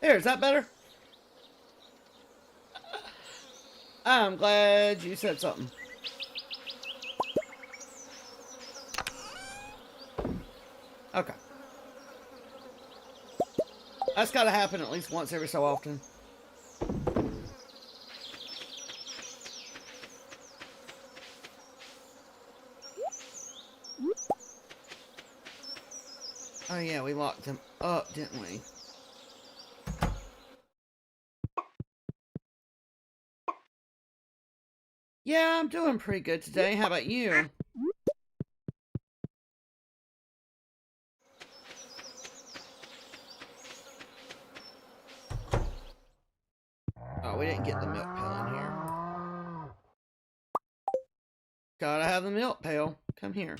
There, is that better? I'm glad you said something. Okay. That's gotta happen at least once every so often. Oh yeah, we locked them up, didn't we? Yeah, I'm doing pretty good today. How about you? Oh, we didn't get the milk pail in here. Gotta have the milk pail. Come here.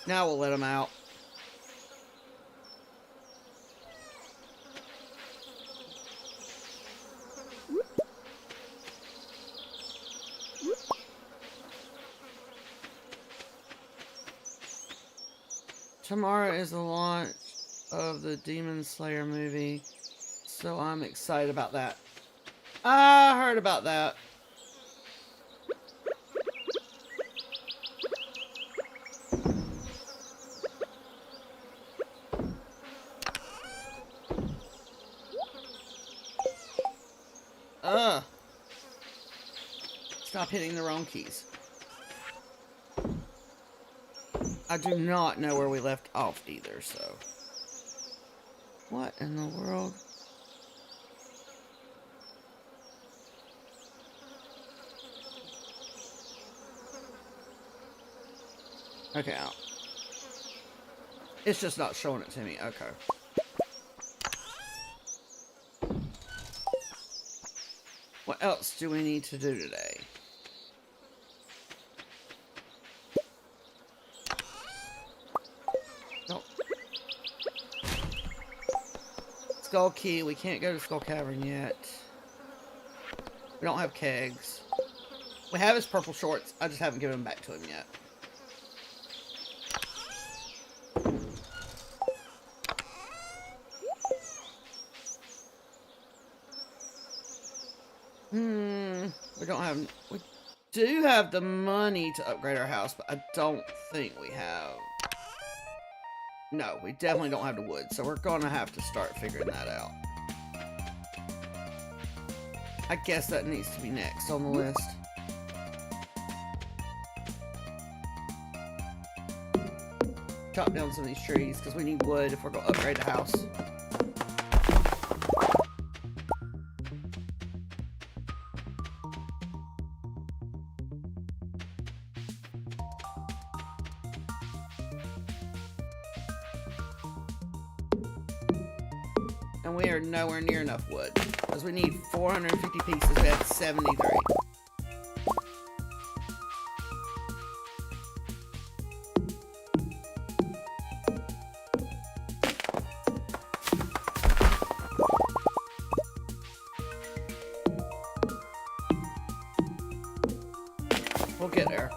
Now we'll let them out. Tomorrow is the launch of the Demon Slayer movie, so I'm excited about that. I heard about that. Ugh. Stop hitting the wrong keys. I do not know where we left off either, so. What in the world? Okay, out. It's just not showing it to me. Okay. What else do we need to do today? Nope. Skull Key. We can't go to Skull Cavern yet. We don't have kegs. We have his purple shorts. I just haven't given them back to him yet. We don't have... We do have the money to upgrade our house, but I don't think we have... No, we definitely don't have the wood, so we're gonna have to start figuring that out. I guess that needs to be next on the list. Chop down some of these trees, because we need wood if we're gonna upgrade the house. And we are nowhere near enough wood. Because we need 450 pieces. We have 73. We'll get there.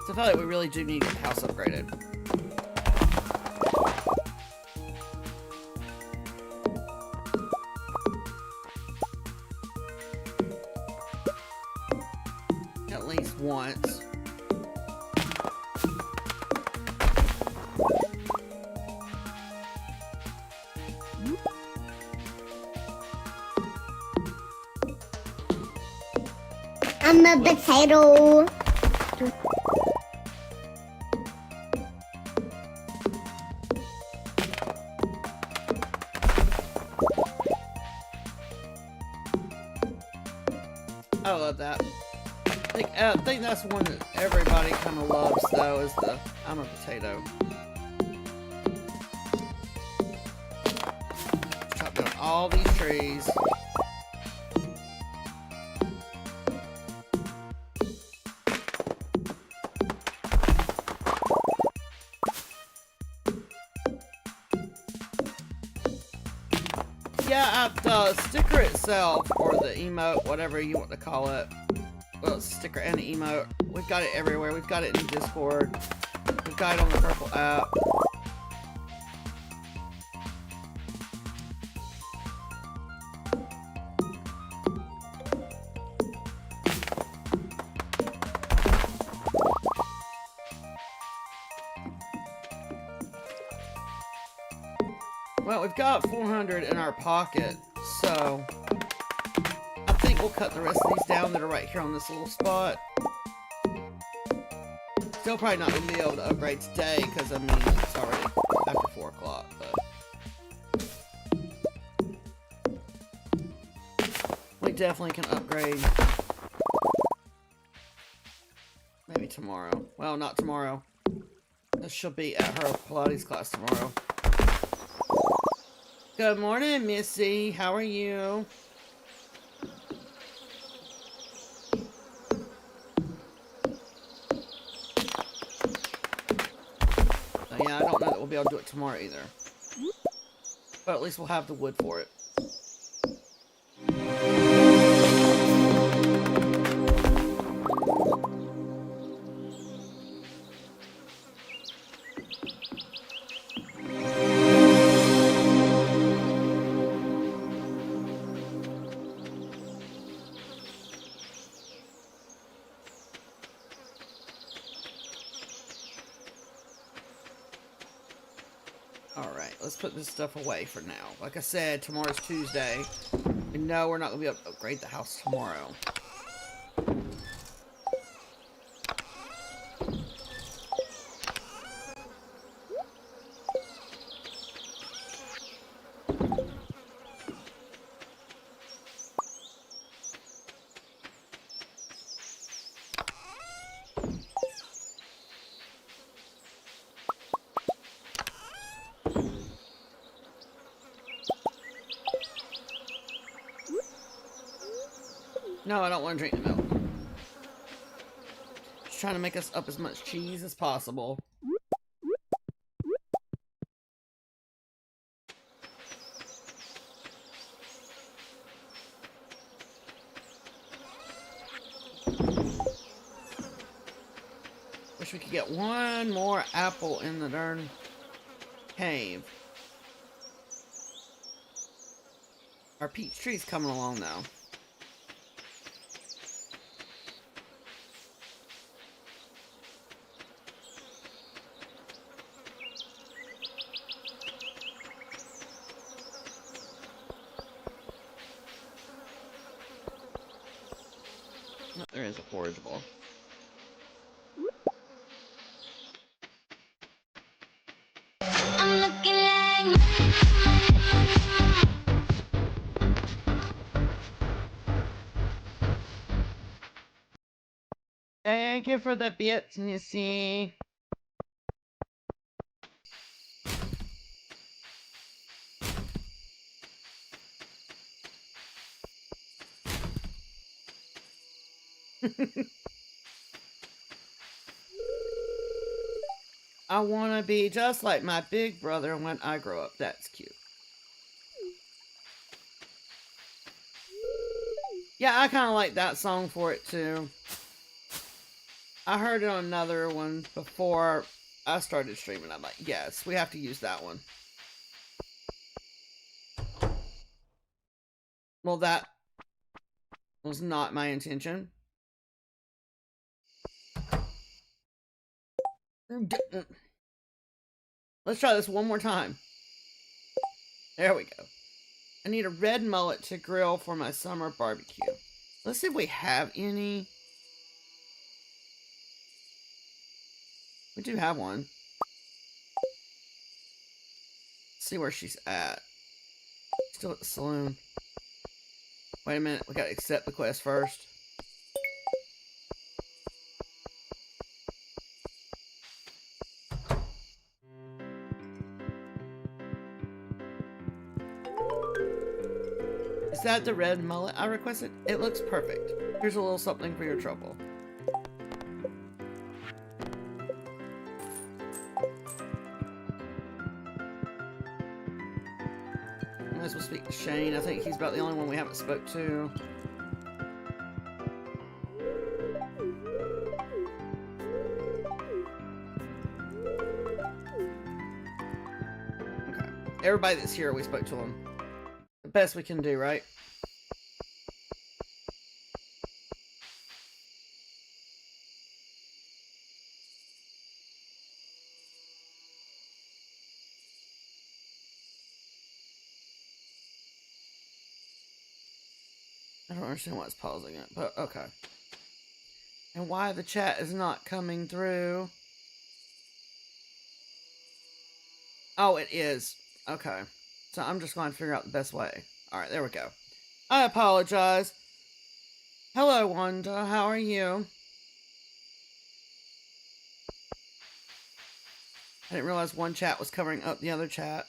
So I feel like we really do need to get the house upgraded. At least once. I'm a potato. I love that. I think that's one that everybody kind of loves, though, is the I'm a potato. Chop down all these trees. yeah, the sticker itself, or the emote, whatever you want to call it. Well, it's a sticker and an emote. We've got it everywhere. We've got it in Discord. We've got it on the Purple app. Well, we've got 400 in our pocket, so I think we'll cut the rest of these down that are right here on this little spot. Still probably not going to be able to upgrade today, because, I mean, it's already after 4 o'clock, but we definitely can upgrade maybe tomorrow. Well, not tomorrow. She'll be at her Pilates class tomorrow. Good morning, Missy. How are you? Yeah, I don't know that we'll be able to do it tomorrow either. But at least we'll have the wood for it. Alright, let's put this stuff away for now. Like I said, tomorrow's Tuesday. And no, we're not going to be able to upgrade the house tomorrow. No, I don't want to drink the milk. Just trying to make us up as much cheese as possible. Wish we could get one more apple in the darn cave. Our peach tree's coming along now. Oh, there is a forage ball. I'm looking like Thank you for the bits, Missy. I want to be just like my big brother when I grow up. That's cute. Yeah, I kind of like that song for it too. I heard it on another one before I started streaming. I'm like, yes, we have to use that one. Well, that was not my intention. Let's try this one more time. There we go. I need a red mullet to grill for my summer barbecue. Let's see if we have any. We do have one. Let's see where she's at. Still at the saloon. Wait a minute. We gotta accept the quest first. Is that the red mullet I requested? It looks perfect. Here's a little something for your trouble. Might as well speak to Shane. I think he's about the only one we haven't spoke to. Okay. Everybody that's here, we spoke to them. The best we can do, right? I don't understand why it's pausing it, but okay. And why the chat is not coming through. Oh, it is. Okay. So I'm just going to figure out the best way. Alright, there we go. I apologize. Hello, Wanda. How are you? I didn't realize one chat was covering up the other chat.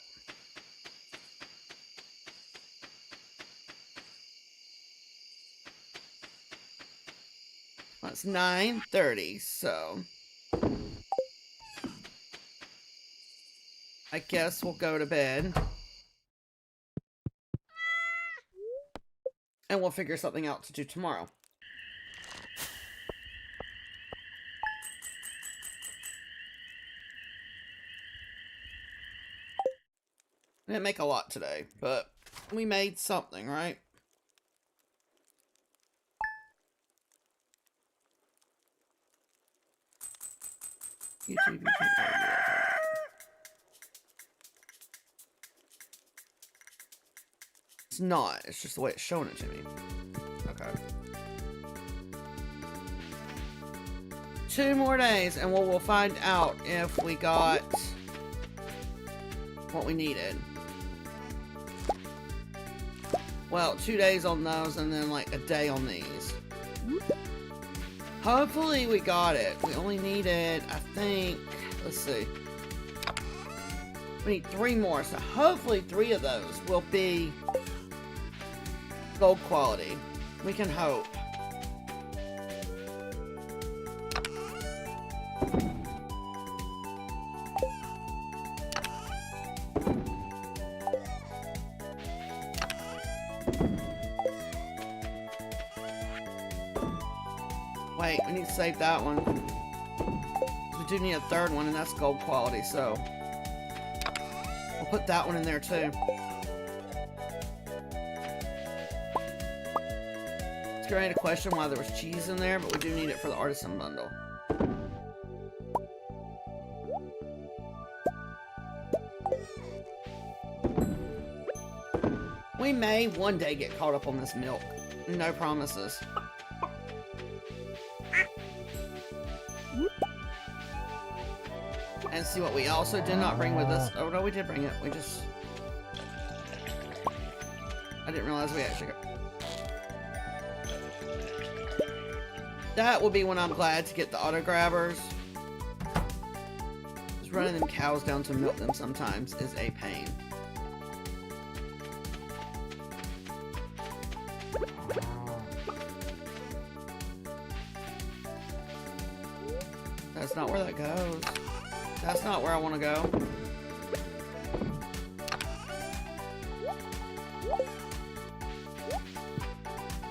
Well, it's 9:30, so I guess we'll go to bed. And we'll figure something out to do tomorrow. We didn't make a lot today, but we made something, right? YouTube, it's not. It's just the way it's showing it to me. Okay. 2 more days, and we'll find out if we got what we needed. Well, 2 days on those, and then like a day on these. Hopefully we got it. We only needed, I think, let's see. We need 3 more, so hopefully 3 of those will be gold quality. We can hope. Wait, we need to save that one. We do need a 3rd one, and that's gold quality, so we'll put that one in there too. It's getting ready to question why there was cheese in there, but we do need it for the artisan bundle. We may one day get caught up on this milk. No promises. And see what we also did not bring with us. Oh no, we did bring it. We just... I didn't realize we actually got... That will be when I'm glad to get the auto grabbers. Just running them cows down to milk them sometimes is a pain. That's not where that goes. That's not where I want to go.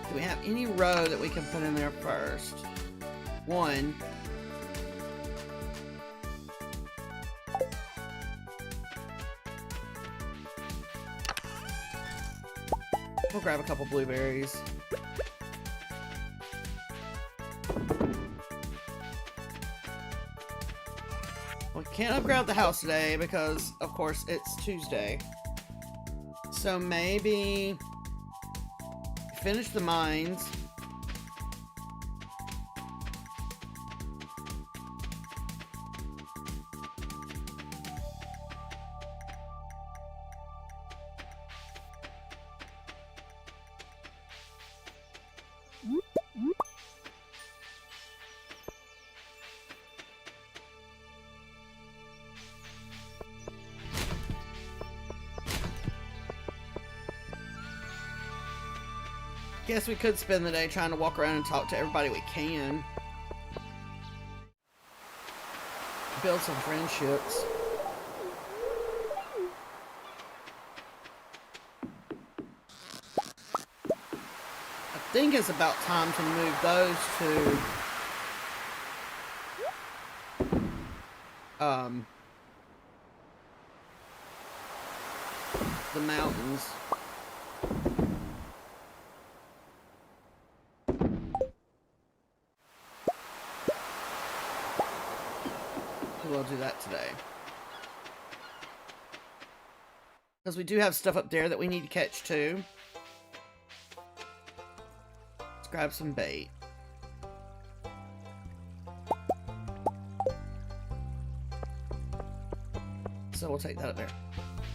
Do we have any row that we can put in there first? 1. We'll grab a couple blueberries. We can't upgrade the house today because, of course, it's Tuesday. So maybe finish the mines. Guess we could spend the day trying to walk around and talk to everybody we can. Build some friendships. think it's about time to move those to the mountains. We'll do that today. Because we do have stuff up there that we need to catch too. Let's grab some bait. So we'll take that up there.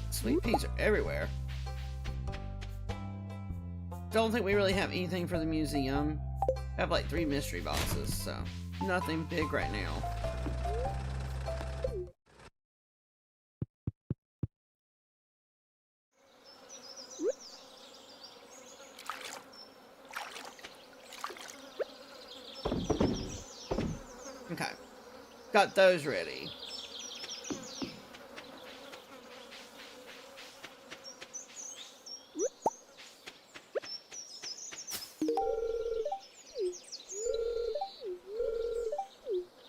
Sweet peas are everywhere. Don't think we really have anything for the museum. I have like 3 mystery boxes, so nothing big right now. Okay. Got those ready.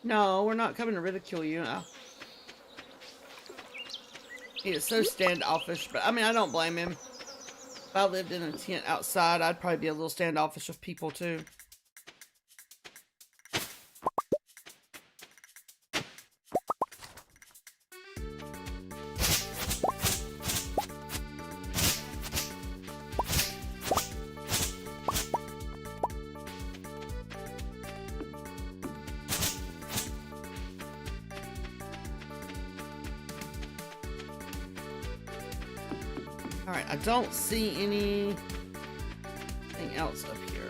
No, we're not coming to ridicule you. He is so standoffish, but I mean, I don't blame him. If I lived in a tent outside, I'd probably be a little standoffish with people too. Alright, I don't see anything else up here.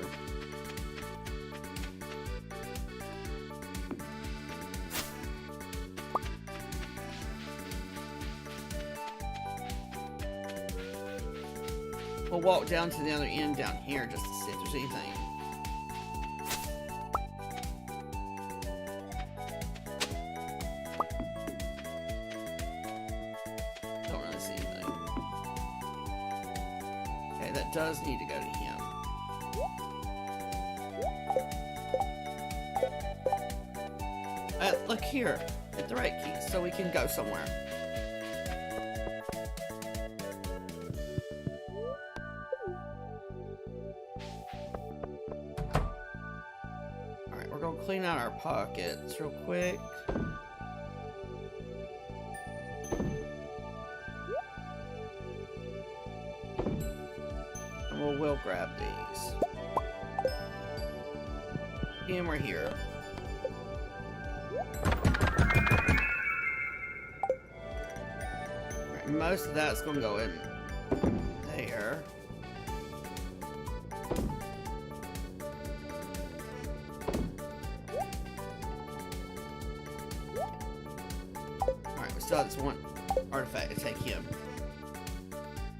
We'll walk down to the other end down here just to see if there's anything. Don't really see anything. Okay, that does need to go to him. Look here. Hit the right key so we can go somewhere. Alright, we're gonna clean out our pockets real quick. And we'll grab these. And we're here. Alright, most of that's gonna go in there. Alright, we still have this one artifact to take him.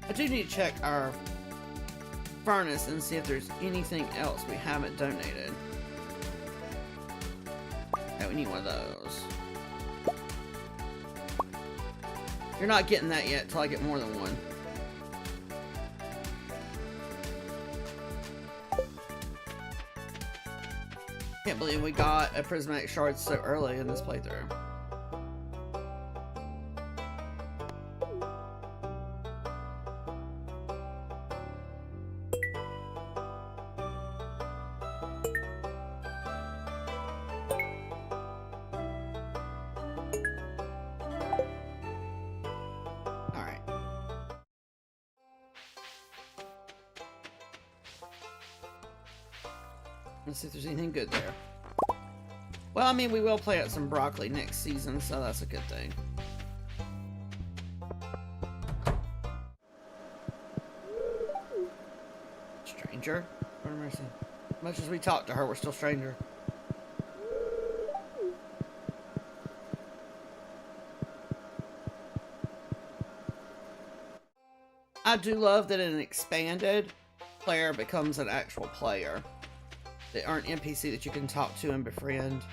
I do need to check our furnace and see if there's anything else we haven't donated. Okay, we need one of those. You're not getting that yet till I get more than one. Can't believe we got a prismatic shard so early in this playthrough. Alright. Let's see if there's anything good there. Well, I mean, we will play out some broccoli next season, so that's a good thing. Stranger? Lord have mercy. As much as we talk to her, we're still stranger. I do love that in an expanded, player becomes an actual player. They aren't NPC that you can talk to and befriend.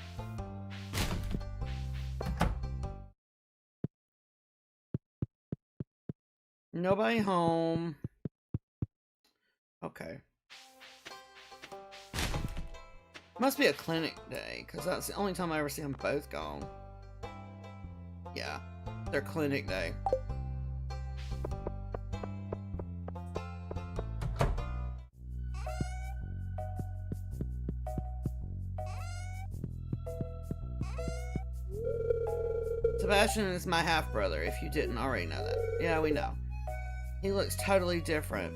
Nobody home. Okay. Must be a clinic day, because that's the only time I ever see them both gone. Yeah, their clinic day. Sebastian is my half-brother, if you didn't already know that. Yeah, we know. He looks totally different.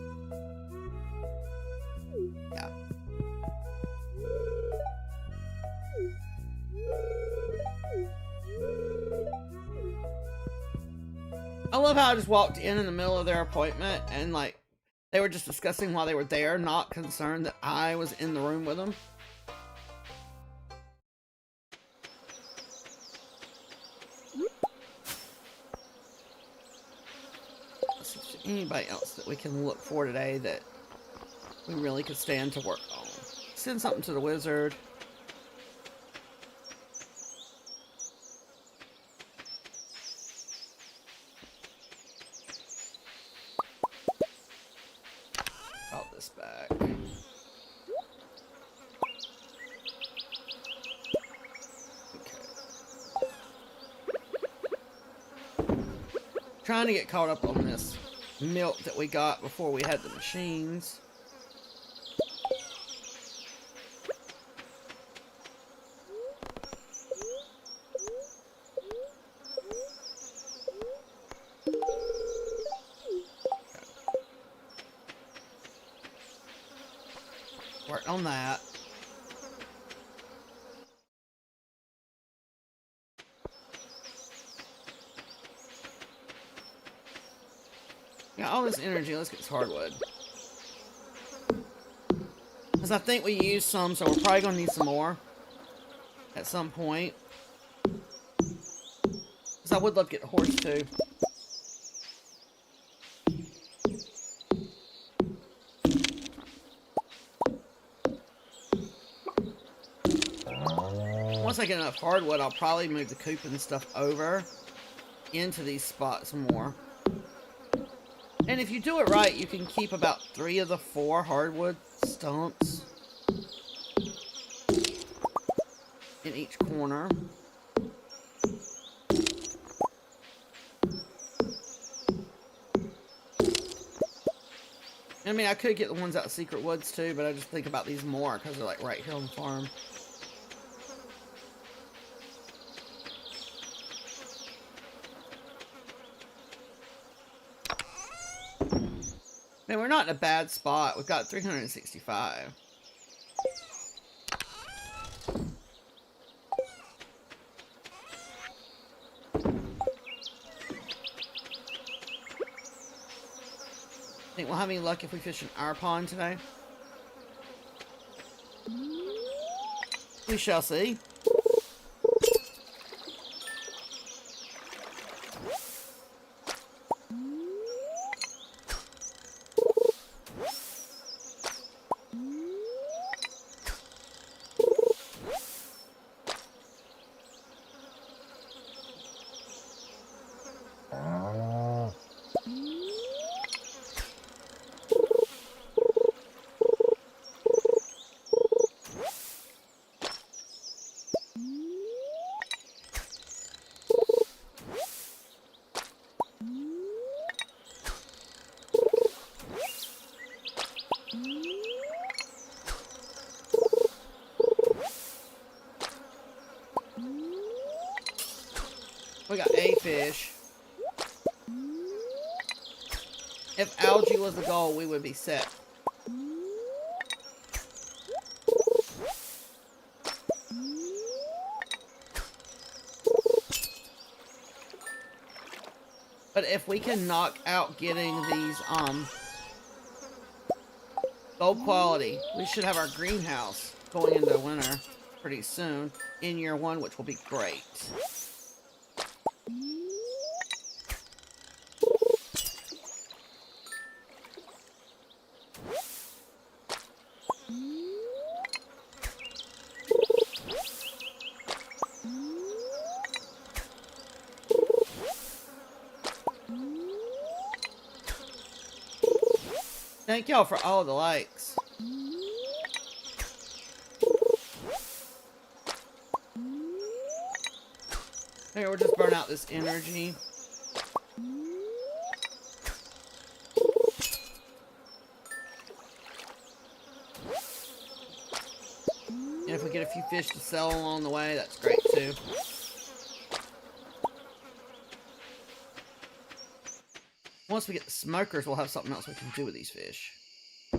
Yeah. I love how I just walked in the middle of their appointment and, like, they were just discussing while they were there, not concerned that I was in the room with them. Let's see if there's anybody else that we can look for today that we really could stand to work on. Send something to the wizard. Call this back. Trying to get caught up on this milk that we got before we had the machines. Work on that. Yeah, all this energy, let's get this hardwood. Because I think we used some, so we're probably going to need some more at some point. Because I would love to get a horse too. Once I get enough hardwood, I'll probably move the coop and stuff over into these spots more. And if you do it right, you can keep about 3 of the 4 hardwood stumps in each corner. I mean, I could get the ones out of Secret Woods too, but I just think about these more because they're like right here on the farm. Man, we're not in a bad spot. We've got 365. Think we'll have any luck if we fish in our pond today? We shall see. We got a fish. If algae was the goal, we would be set. But if we can knock out getting these, gold quality, we should have our greenhouse going into winter pretty soon in year 1, which will be great. Thank y'all for all the likes. Here, we'll just burn out this energy. And if we get a few fish to sell along the way, that's great too. Once we get the smokers, we'll have something else we can do with these fish. I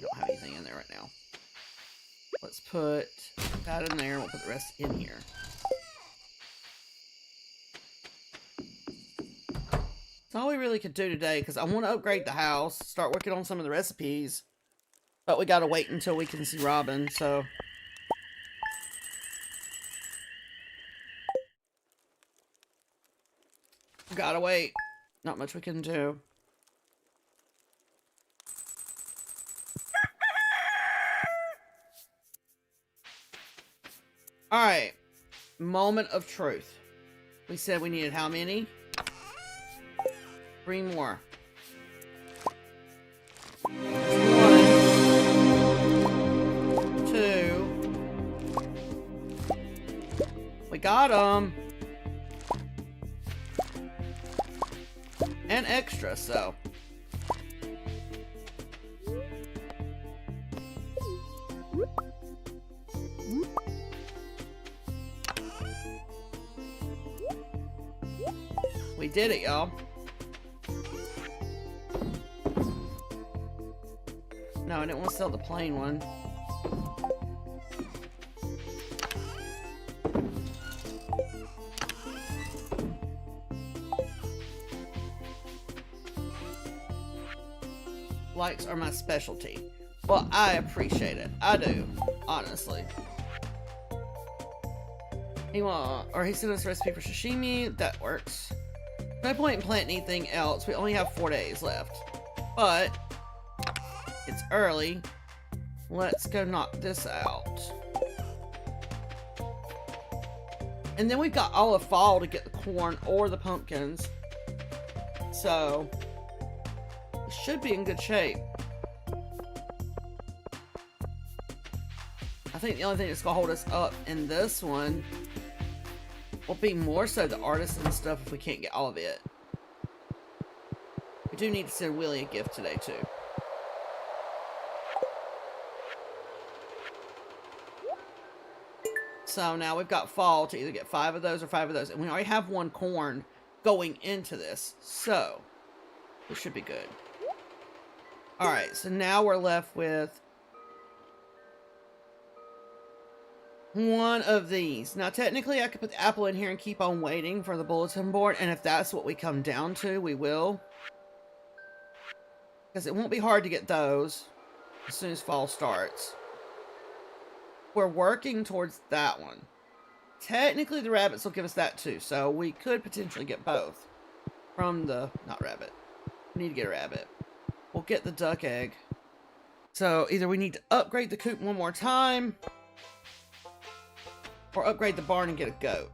don't have anything in there right now. Let's put that in there. We'll put the rest in here. That's all we really could do today, because I want to upgrade the house, start working on some of the recipes. But we gotta wait until we can see Robin, so... Gotta wait. Not much we can do. Alright. Moment of truth. We said we needed how many? 3 more. 1, 2. We got them. And extra, so. We did it, y'all. No, I didn't want to sell the plain one. Likes are my specialty. Well, I appreciate it. I do, honestly. He sent us a recipe for sashimi. That works. No point in planting anything else. We only have 4 days left. But it's early. Let's go knock this out. And then we've got all of fall to get the corn or the pumpkins. So we should be in good shape. I think the only thing that's gonna hold us up in this one will be more so the artists and stuff if we can't get all of it. We do need to send Willie a gift today too. So now we've got fall to either get 5 of those or 5 of those. And we already have 1 corn going into this. So we should be good. Alright, so now we're left with 1 of these. Now technically I could put the apple in here and keep on waiting for the bulletin board. And if that's what we come down to, we will. Because it won't be hard to get those as soon as fall starts. We're working towards that one. Technically, the rabbits will give us that too, so we could potentially get both from the... not rabbit. We need to get a rabbit. We'll get the duck egg. So, either we need to upgrade the coop 1 more time, or upgrade the barn and get a goat.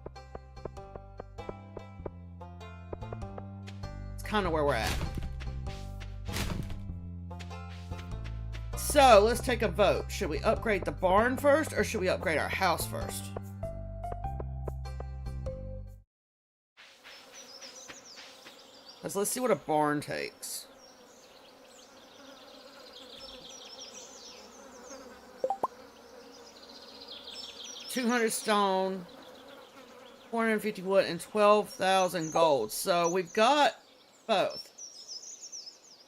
It's kind of where we're at. So, let's take a vote. Should we upgrade the barn first, or should we upgrade our house first? Let's see what a barn takes. $200 stone, 450 wood, and 12,000 gold. So, we've got both.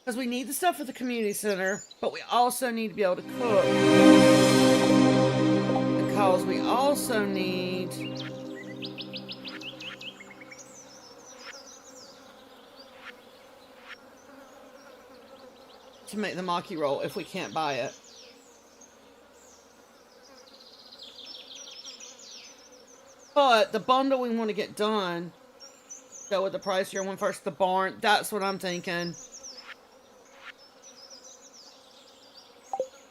Because we need the stuff for the community center, but we also need to be able to cook. Because we also need to make the maki roll if we can't buy it. But the bundle we want to get done, go with the pricier one first, the barn, that's what I'm thinking.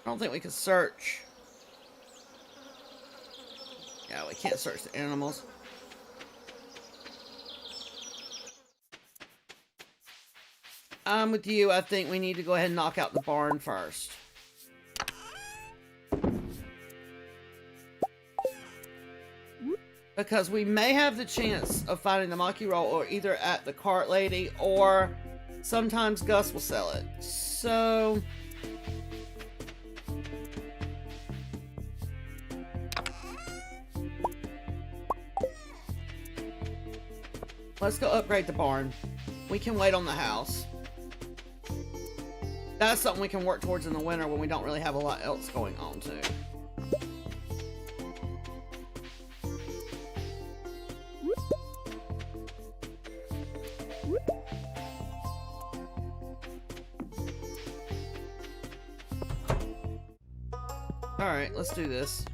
I don't think we can search. Yeah, we can't search the animals. I'm with you. I think we need to go ahead and knock out the barn first. Because we may have the chance of finding the monkey roll or either at the cart lady or sometimes Gus will sell it. So... let's go upgrade the barn. We can wait on the house. That's something we can work towards in the winter when we don't really have a lot else going on too. Alright, let's do this.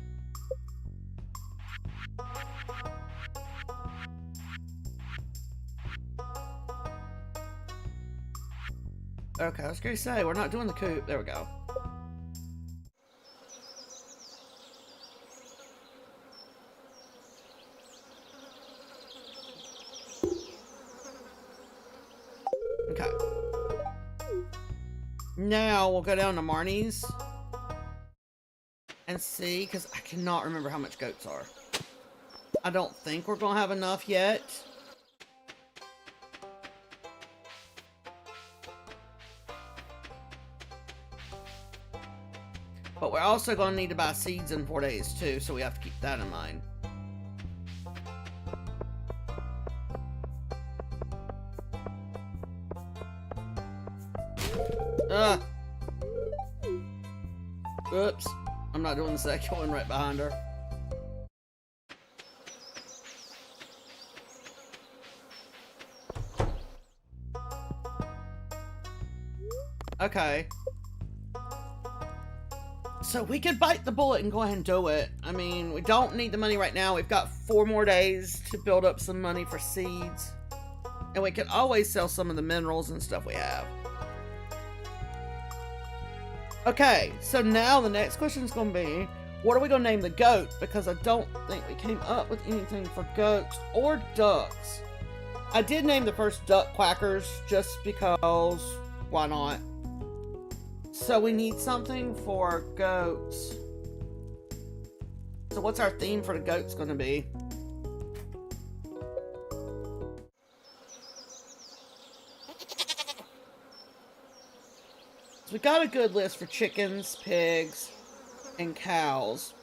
Okay, I was gonna say, we're not doing the coop. There we go. Okay. Now we'll go down to Marnie's and see, because I cannot remember how much goats are. I don't think we're gonna have enough yet. But we're also going to need to buy seeds in 4 days too, so we have to keep that in mind. Oops. I'm not doing the second one right behind her. Okay. So we could bite the bullet and go ahead and do it. I mean, we don't need the money right now. We've got 4 more days to build up some money for seeds. And we can always sell some of the minerals and stuff we have. Okay, so now the next question is going to be, what are we going to name the goat? Because I don't think we came up with anything for goats or ducks. I did name the first duck Quackers just because, why not? So we need something for goats. So what's our theme for the goats going to be? So we got a good list for chickens, pigs, and cows.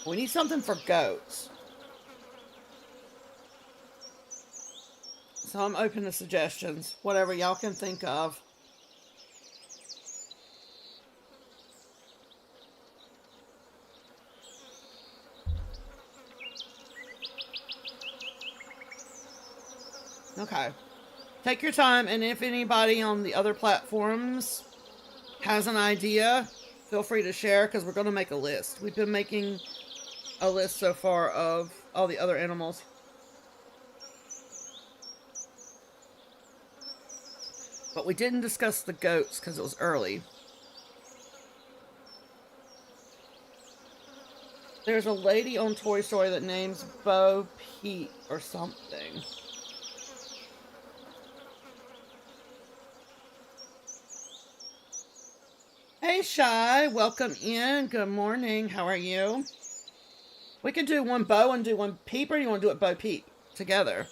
We need something for goats. So I'm open to suggestions. Whatever y'all can think of. Okay. Take your time, and if anybody on the other platforms has an idea, feel free to share, because we're going to make a list. We've been making a list so far of all the other animals. But we didn't discuss the goats because it was early. There's a lady on Toy Story that names Bo Peep or something. Hey Shy, welcome in. Good morning. How are you? We could do one Bo and do one Peep, or do you want to do it Bo Peep together?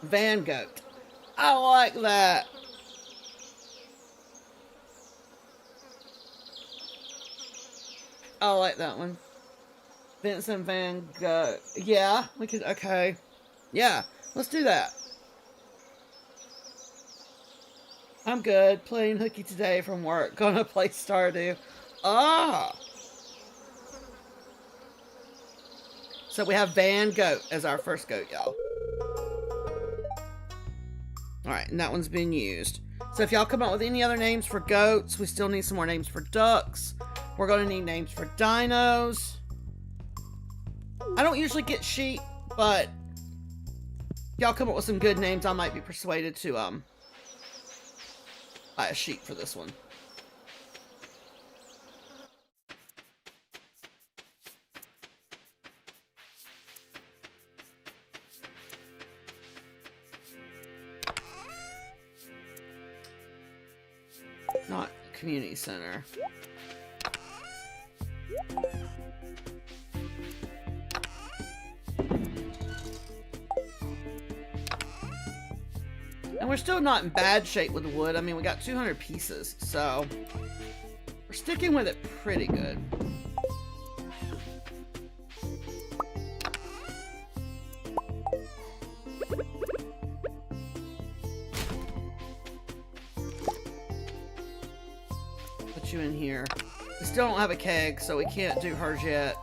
Van Goat. I like that. I like that one. Vincent Van Gogh. Yeah, we could, okay. Yeah, let's do that. I'm good. Playing hooky today from work. Gonna play Stardew. Ah! So we have Van Goat as our first goat, y'all. Alright, and that one's been used. So if y'all come up with any other names for goats, we still need some more names for ducks. We're going to need names for dinos. I don't usually get sheep, but y'all come up with some good names, I might be persuaded to buy a sheep for this one. not community center. And we're still not in bad shape with the wood. I mean, we got 200 pieces, so we're sticking with it pretty good. Put you in here. We still don't have a keg, so we can't do hers yet.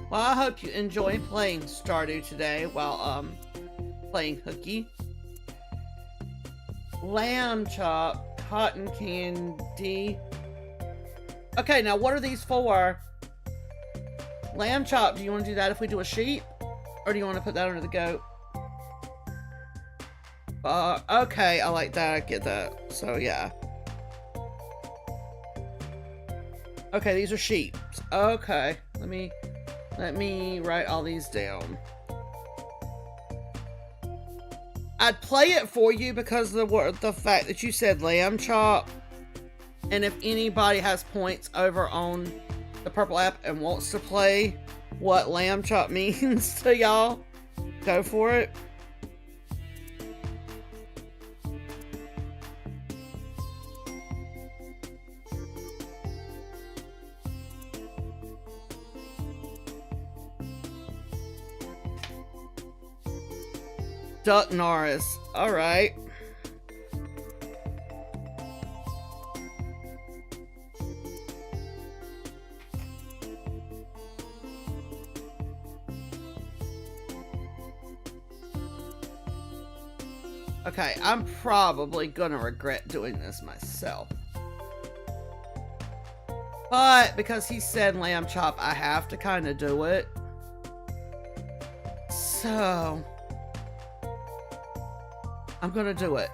Well, I hope you enjoy playing Stardew today while playing hooky. Lamb chop, cotton candy. Okay, now what are these for? Lamb chop, do you want to do that if we do a sheep? Or do you want to put that under the goat? Okay, I like that, I get that. So yeah. Okay, these are sheep. Okay, let me write all these down. I'd play it for you because of the fact that you said lamb chop. And if anybody has points over on the purple app and wants to play what lamb chop means to y'all, go for it. Duck Norris. Alright. Okay, I'm probably gonna regret doing this myself. But because he said lamb chop, I have to kind of do it. So I'm gonna do it.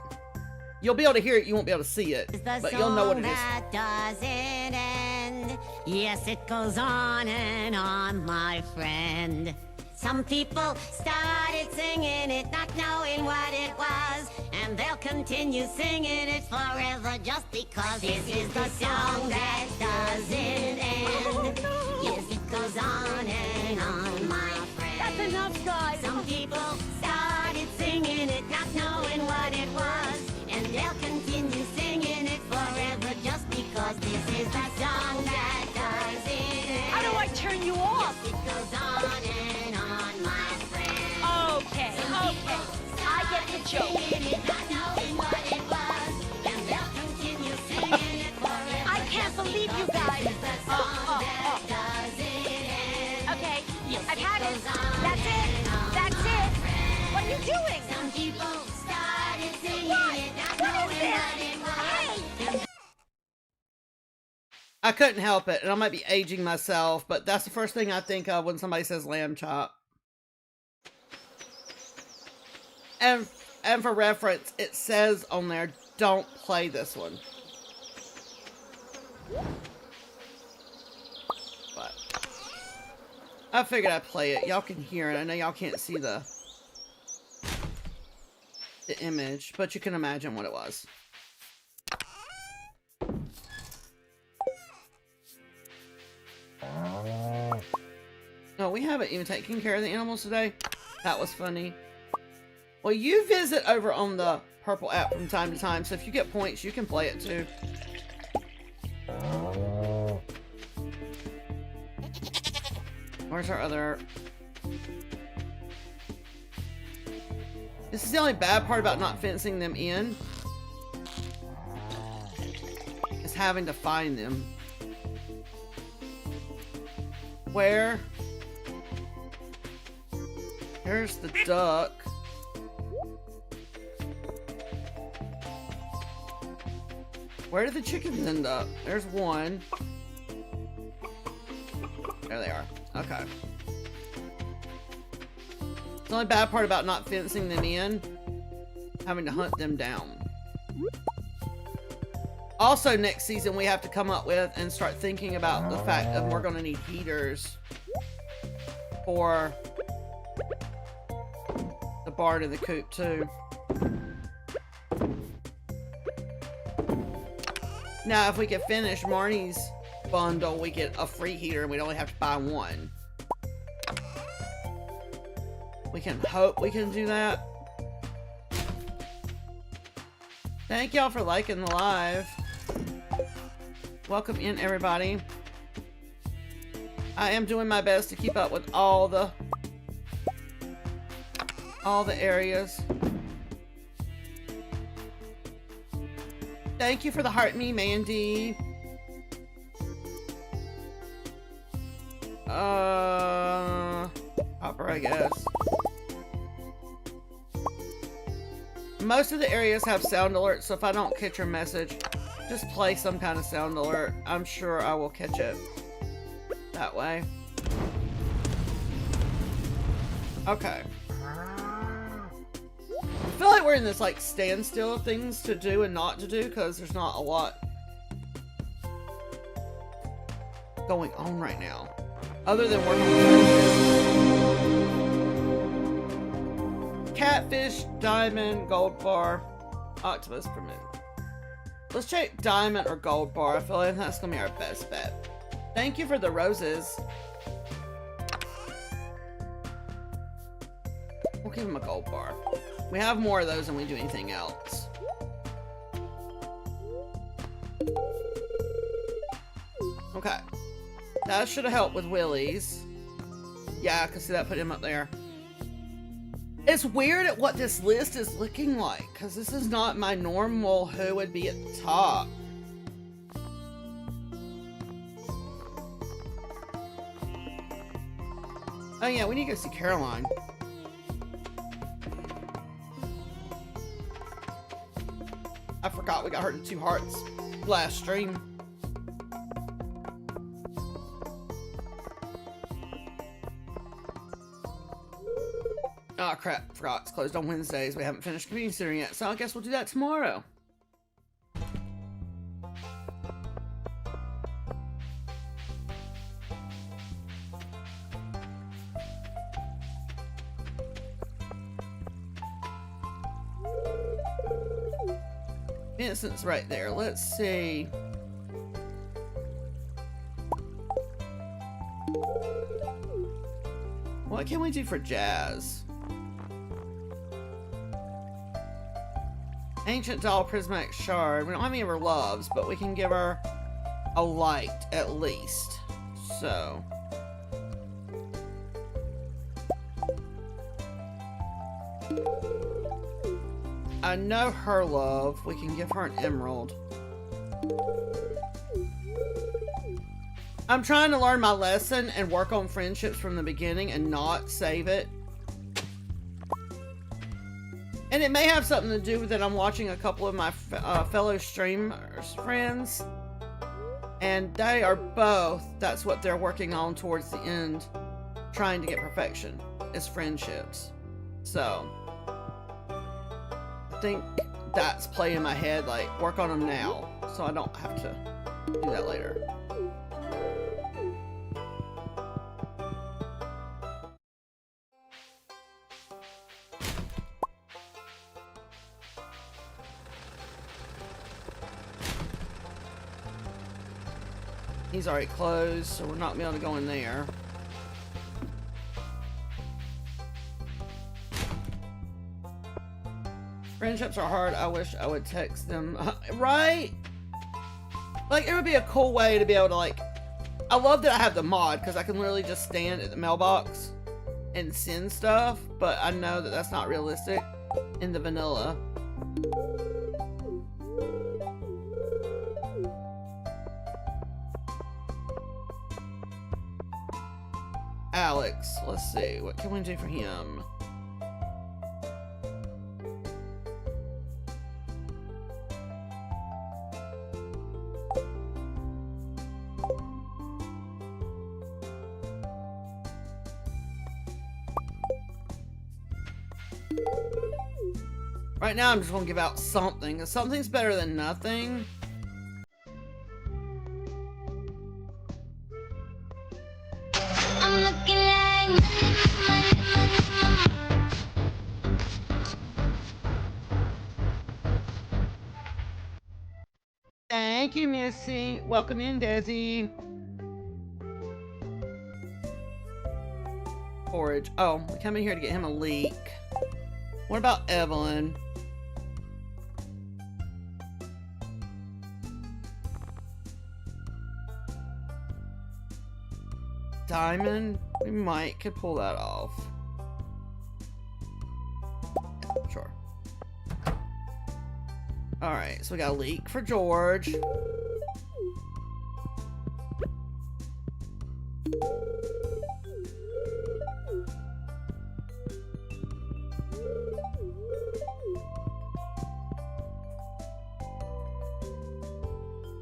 You'll be able to hear it, you won't be able to see it, but you'll know what it is. That doesn't end. Yes, it goes on and on, my friend. Some people started singing it, not knowing what it was, and they'll continue singing it forever just because this is the song that doesn't end. Yes, it goes on and on, my friend. That's enough, guys. Some people started singing it, not knowing what it was, and they'll continue singing it forever just because this is the song that doesn't end. How do I turn you off? Yes, it goes on and on, my friend. Okay, okay. I get the joke. Singing it, not knowing what it was, and they'll continue singing it forever. I can't believe you guys. This is the song that doesn't end. Okay, Yes, I've had it. goes on That's it. and on, That's my it. friend. What are you doing? Some people started singing What? it, not What is knowing this? what it was. Hey! I couldn't help it, and I might be aging myself, but that's the first thing I think of when somebody says lamb chop. And for reference, it says on there, don't play this one. But I figured I'd play it. Y'all can hear it. I know y'all can't see the image, but you can imagine what it was. No, we haven't even taken care of the animals today. That was funny. Well, you visit over on the purple app from time to time, so if you get points, you can play it too. Where's our other... This is the only bad part about not fencing them in. Is having to find them. Where? Here's the duck. Where did the chickens end up? There's one. There they are. Okay. The only bad part about not fencing them in, having to hunt them down. Also, next season we have to come up with and start thinking about the fact that we're going to need heaters for barn and the coop too. Now, if we could finish Marnie's bundle, we get a free heater and we'd only have to buy one. We can hope we can do that. Thank y'all for liking the live. Welcome in, everybody. I am doing my best to keep up with all the areas. Thank you for the heart me, Mandy. Hopper, I guess. Most of the areas have sound alerts, so if I don't catch your message, just play some kind of sound alert. I'm sure I will catch it that way. Okay. I feel like we're in this like standstill of things to do and not to do because there's not a lot going on right now. Other than working on catfish, diamond, gold bar, octopus permitted. Let's check diamond or gold bar. I feel like that's gonna be our best bet. Thank you for the roses. We'll give him a gold bar. We have more of those than we do anything else. Okay. That should have helped with Willie's. Yeah, I can see that put him up there. It's weird at what this list is looking like, because this is not my normal who would be at the top. Oh yeah, we need to go see Caroline. I forgot we got her to 2 hearts last stream. Oh crap, forgot it's closed on Wednesdays. We haven't finished community center yet, so I guess we'll do that tomorrow. Vincent's right there. Let's see. What can we do for Jazz? Ancient doll, prismatic shard. We don't have any of her loves, but we can give her a light at least. So. I know her love. We can give her an emerald. I'm trying to learn my lesson and work on friendships from the beginning and not save it. And it may have something to do with that. I'm watching a couple of my fellow streamers friends, and they are both, that's what they're working on towards the end, trying to get perfection, is friendships. So I think that's playing in my head, like work on them now so I don't have to do that later. He's already closed, so we're not gonna be able to go in there. Friendships are hard. I wish I would text them. Right? Like, it would be a cool way to be able to, like... I love that I have the mod, because I can literally just stand at the mailbox and send stuff, but I know that that's not realistic in the vanilla. Alex, let's see, what can we do for him? Right now I'm just gonna give out something, 'cause something's better than nothing. I'm looking like Thank you, Missy. Welcome in, Desi. Forage. Oh, we come in here to get him a leek. What about Evelyn? Diamond? We might could pull that off. Yeah, sure. Alright, so we got a leek for George.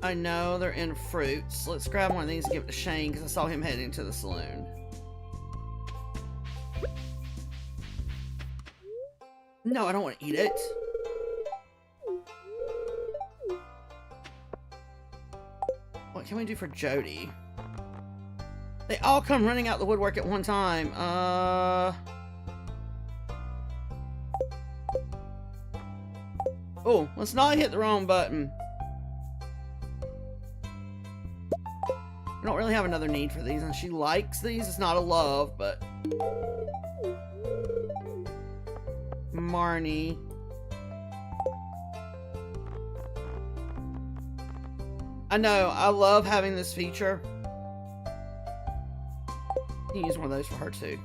I know they're in fruits. Let's grab one of these and give it to Shane because I saw him heading to the saloon. No, I don't want to eat it. What can we do for Jody? They all come running out the woodwork at one time. Oh, let's not hit the wrong button. I don't really have another need for these, and she likes these. It's not a love, but... Marnie. I know, I love having this feature. You can use one of those for her, too.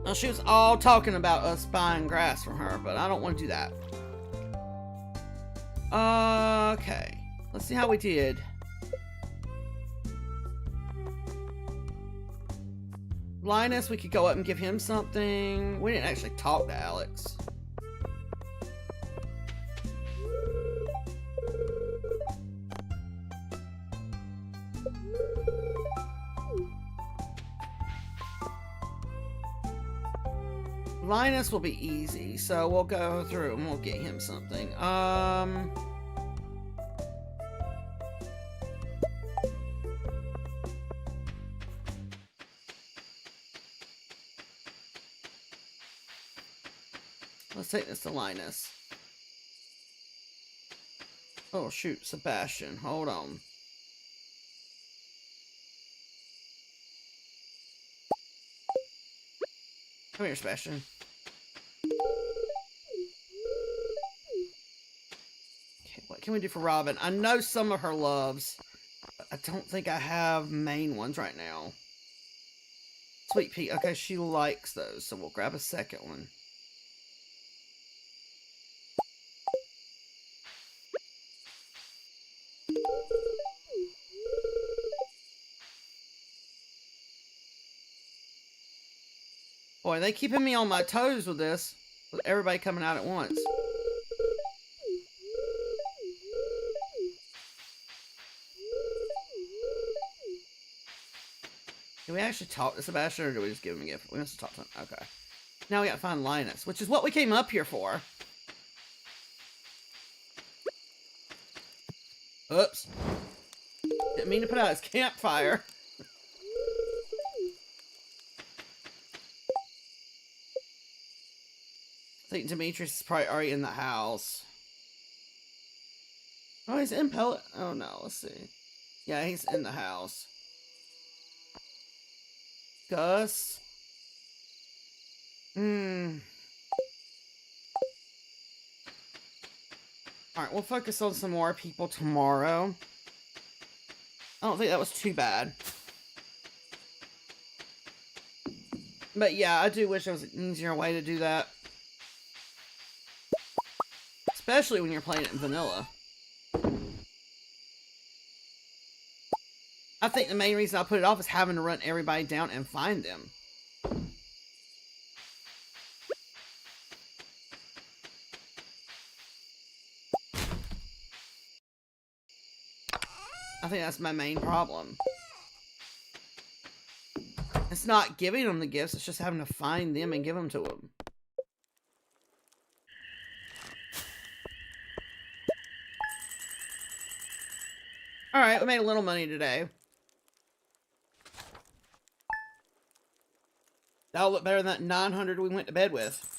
Now, she was all talking about us buying grass from her, but I don't want to do that. Okay. Let's see how we did. Linus, we could go up and give him something. We didn't actually talk to Alex. Linus will be easy, so we'll go through and we'll get him something. Let's take this to Linus. Oh shoot, Sebastian, hold on. Come here, Sebastian. Okay, what can we do for Robin? I know some of her loves, but I don't think I have main ones right now. Sweet pea. Okay, she likes those, so we'll grab a second one. Boy, they keeping me on my toes with this, with everybody coming out at once. Do we actually talk to Sebastian, or do we just give him a gift? We must talk to him. Okay. Now we gotta find Linus, which is what we came up here for. Oops. Didn't mean to put out his campfire. I think Demetrius is probably already in the house. Oh, he's in pellet. Oh no, let's see. Yeah, he's in the house. Gus. Alright, we'll focus on some more people tomorrow. I don't think that was too bad. But yeah, I do wish there was an easier way to do that. Especially when you're playing it in vanilla. I think the main reason I put it off is having to run everybody down and find them. I think that's my main problem. It's not giving them the gifts, it's just having to find them and give them to them. Alright, we made a little money today. That'll look better than that 900 we went to bed with.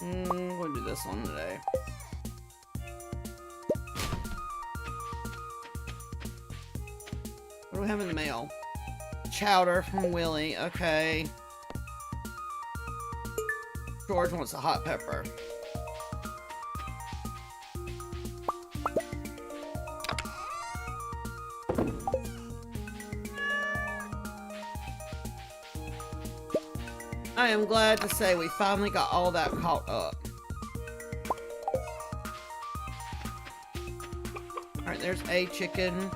We'll do this one today. What do we have in the mail? Chowder from Willie. Okay. George wants a hot pepper. I am glad to say we finally got all that caught up. Alright, there's a chicken.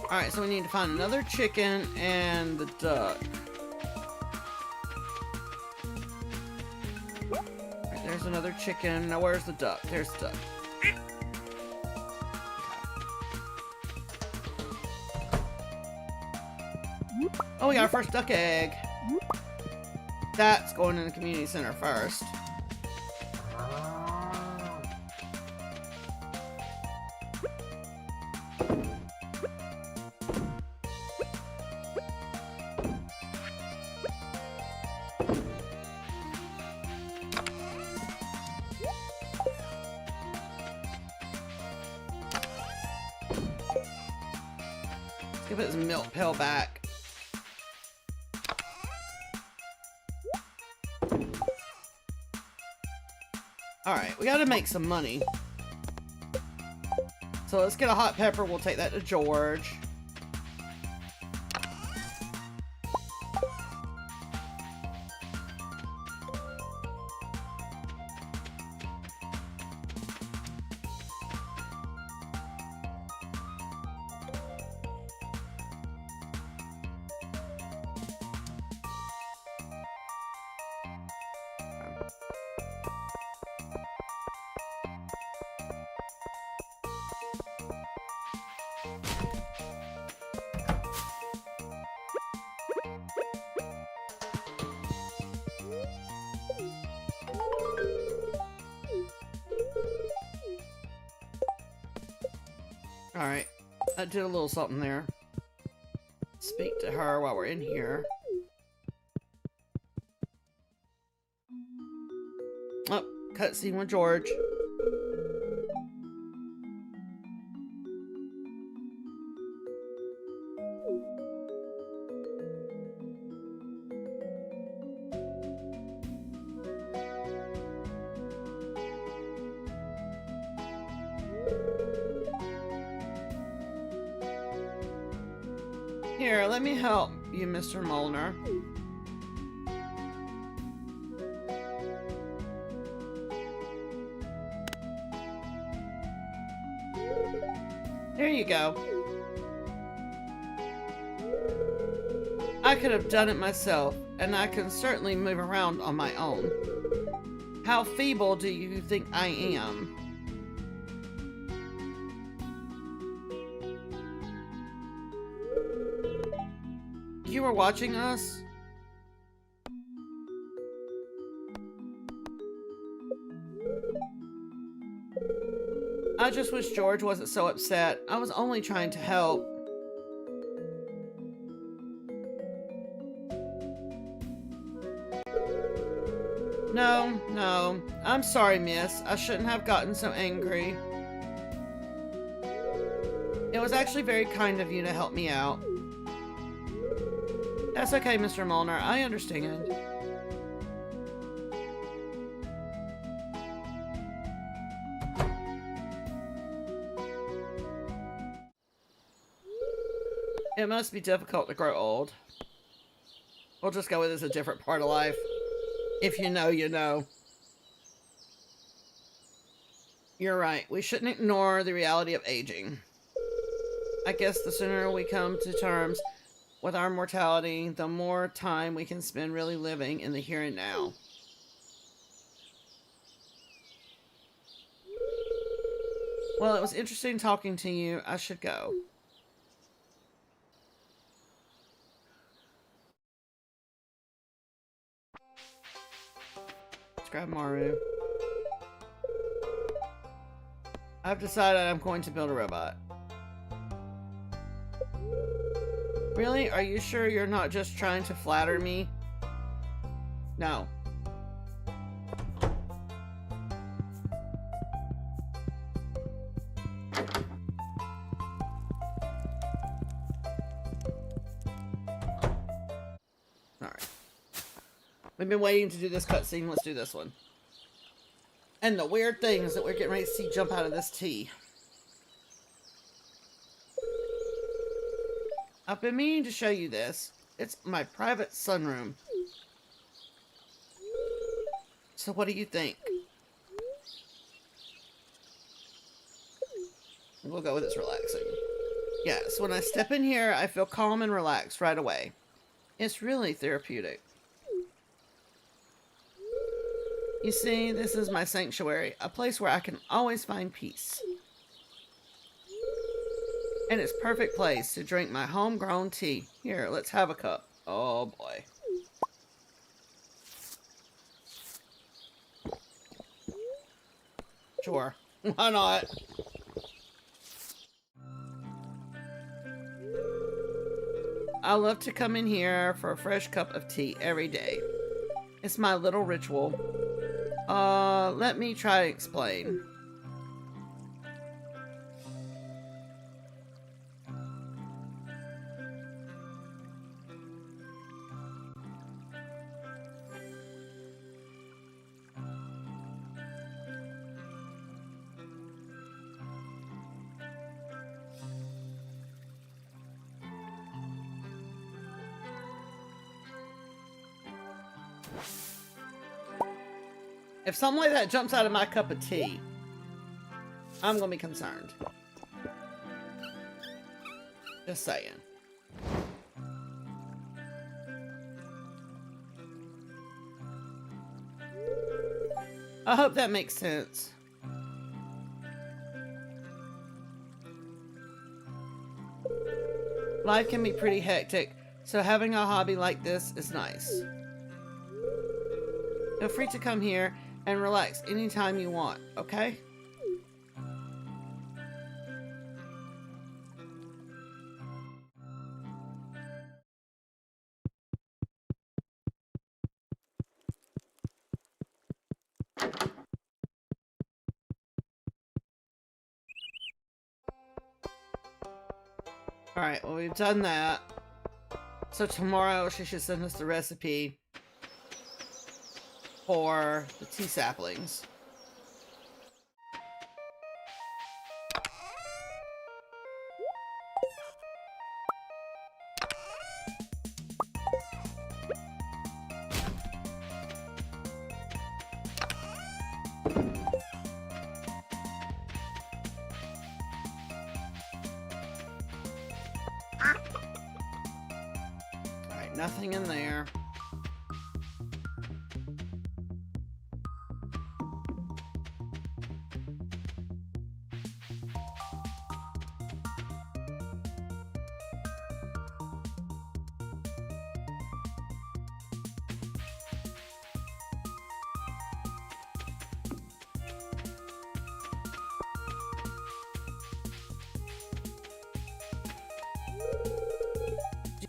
Alright, so we need to find another chicken and the duck. Alright, there's another chicken. Now where's the duck? There's the duck. Oh, we got our first duck egg. That's going in the community center first. Let's give it his milk pail back. Alright, we gotta make some money. So let's get a hot pepper. We'll take that to George. Alright, I did a little something there. Speak to her while we're in here. Oh, cutscene with George. Here, let me help you, Mr. Molnar. There you go. I could have done it myself, and I can certainly move around on my own. How feeble do you think I am? You were watching us? I just wish George wasn't so upset. I was only trying to help. No. I'm sorry, miss. I shouldn't have gotten so angry. It was actually very kind of you to help me out. That's okay, Mr. Molnar. I understand. It must be difficult to grow old. We'll just go with it's a different part of life. If you know, you know. You're right. We shouldn't ignore the reality of aging. I guess the sooner we come to terms with our mortality, the more time we can spend really living in the here and now. Well, it was interesting talking to you. I should go. Let's grab Maru. I've decided I'm going to build a robot. Really? Are you sure you're not just trying to flatter me? No. Alright. We've been waiting to do this cutscene. Let's do this one. And the weird thing is that we're getting ready to see jump out of this tea. I've been meaning to show you this. It's my private sunroom. So what do you think? We'll go with it's relaxing. Yes, when I step in here, I feel calm and relaxed right away. It's really therapeutic. You see, this is my sanctuary, a place where I can always find peace. And it's a perfect place to drink my homegrown tea. Here, let's have a cup. Oh boy. Sure. Why not? I love to come in here for a fresh cup of tea every day. It's my little ritual. Let me try to explain. If something like that jumps out of my cup of tea, I'm gonna be concerned. Just saying. I hope that makes sense. Life can be pretty hectic, so having a hobby like this is nice. Feel free to come here and relax anytime you want, okay? Alright, well, we've done that. So tomorrow she should send us the recipe for the tea saplings. Alright, nothing in there.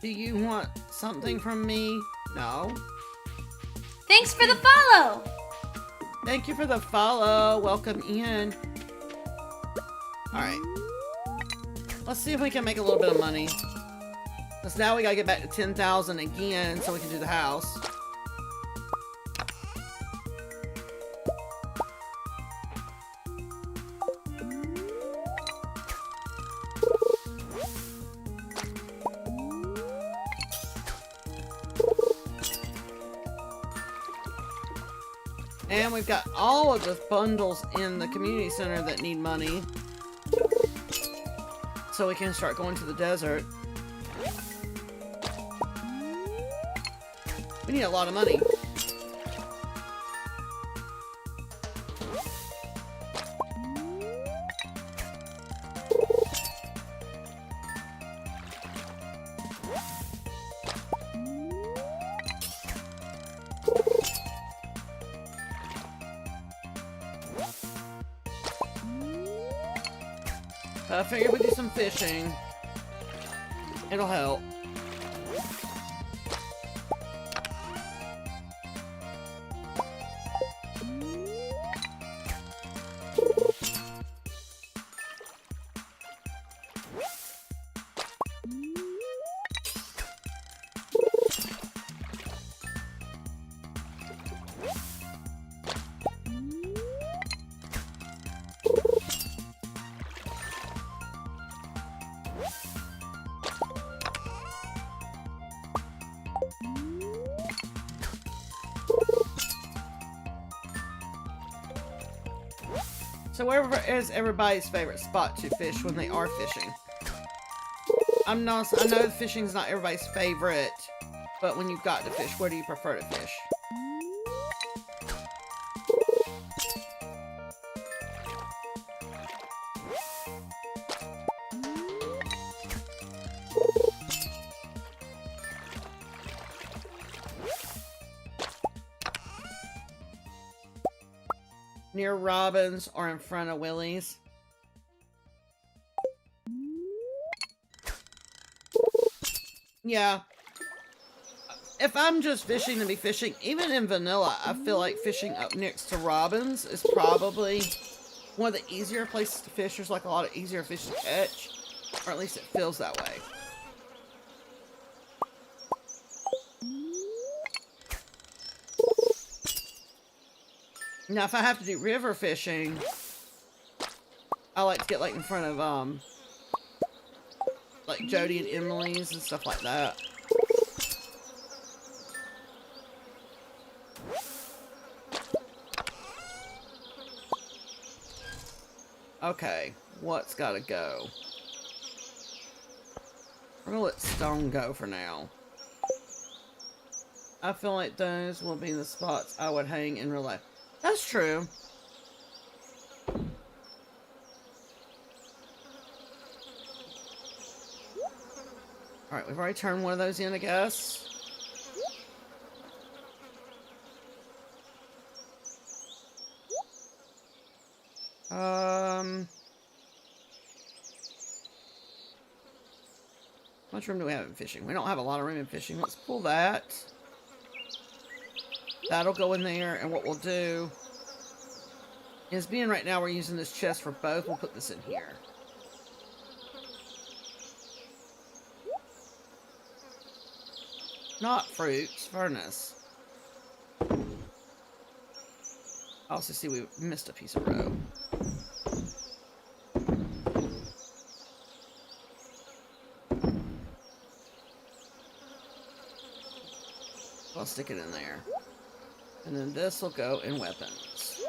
Do you want something from me? No? Thanks for the follow! Thank you for the follow. Welcome in. Alright. Let's see if we can make a little bit of money. Because now we gotta get back to 10,000 again so we can do the house. And we've got all of the bundles in the community center that need money. So we can start going to the desert. We need a lot of money. I figured we'd do some fishing. It'll help. So where is everybody's favorite spot to fish when they are fishing? I know fishing's not everybody's favorite, but when you've got to fish, where do you prefer to fish? Near Robin's or in front of Willie's? Yeah. If I'm just fishing to be fishing, even in vanilla, I feel like fishing up next to Robin's is probably one of the easier places to fish. There's like a lot of easier fish to catch, or at least it feels that way. Now, if I have to do river fishing, I like to get like in front of like Jody and Emily's and stuff like that. Okay, what's gotta go? We're gonna let stone go for now. I feel like those will be the spots I would hang in real life. That's true. Alright, we've already turned one of those in, I guess. How much room do we have in fishing? We don't have a lot of room in fishing. Let's pull that. That'll go in there, and what we'll do is, being right now we're using this chest for both, we'll put this in here. Not fruits, furnace. I also see we missed a piece of rope. I'll stick it in there. And then this will go in weapons.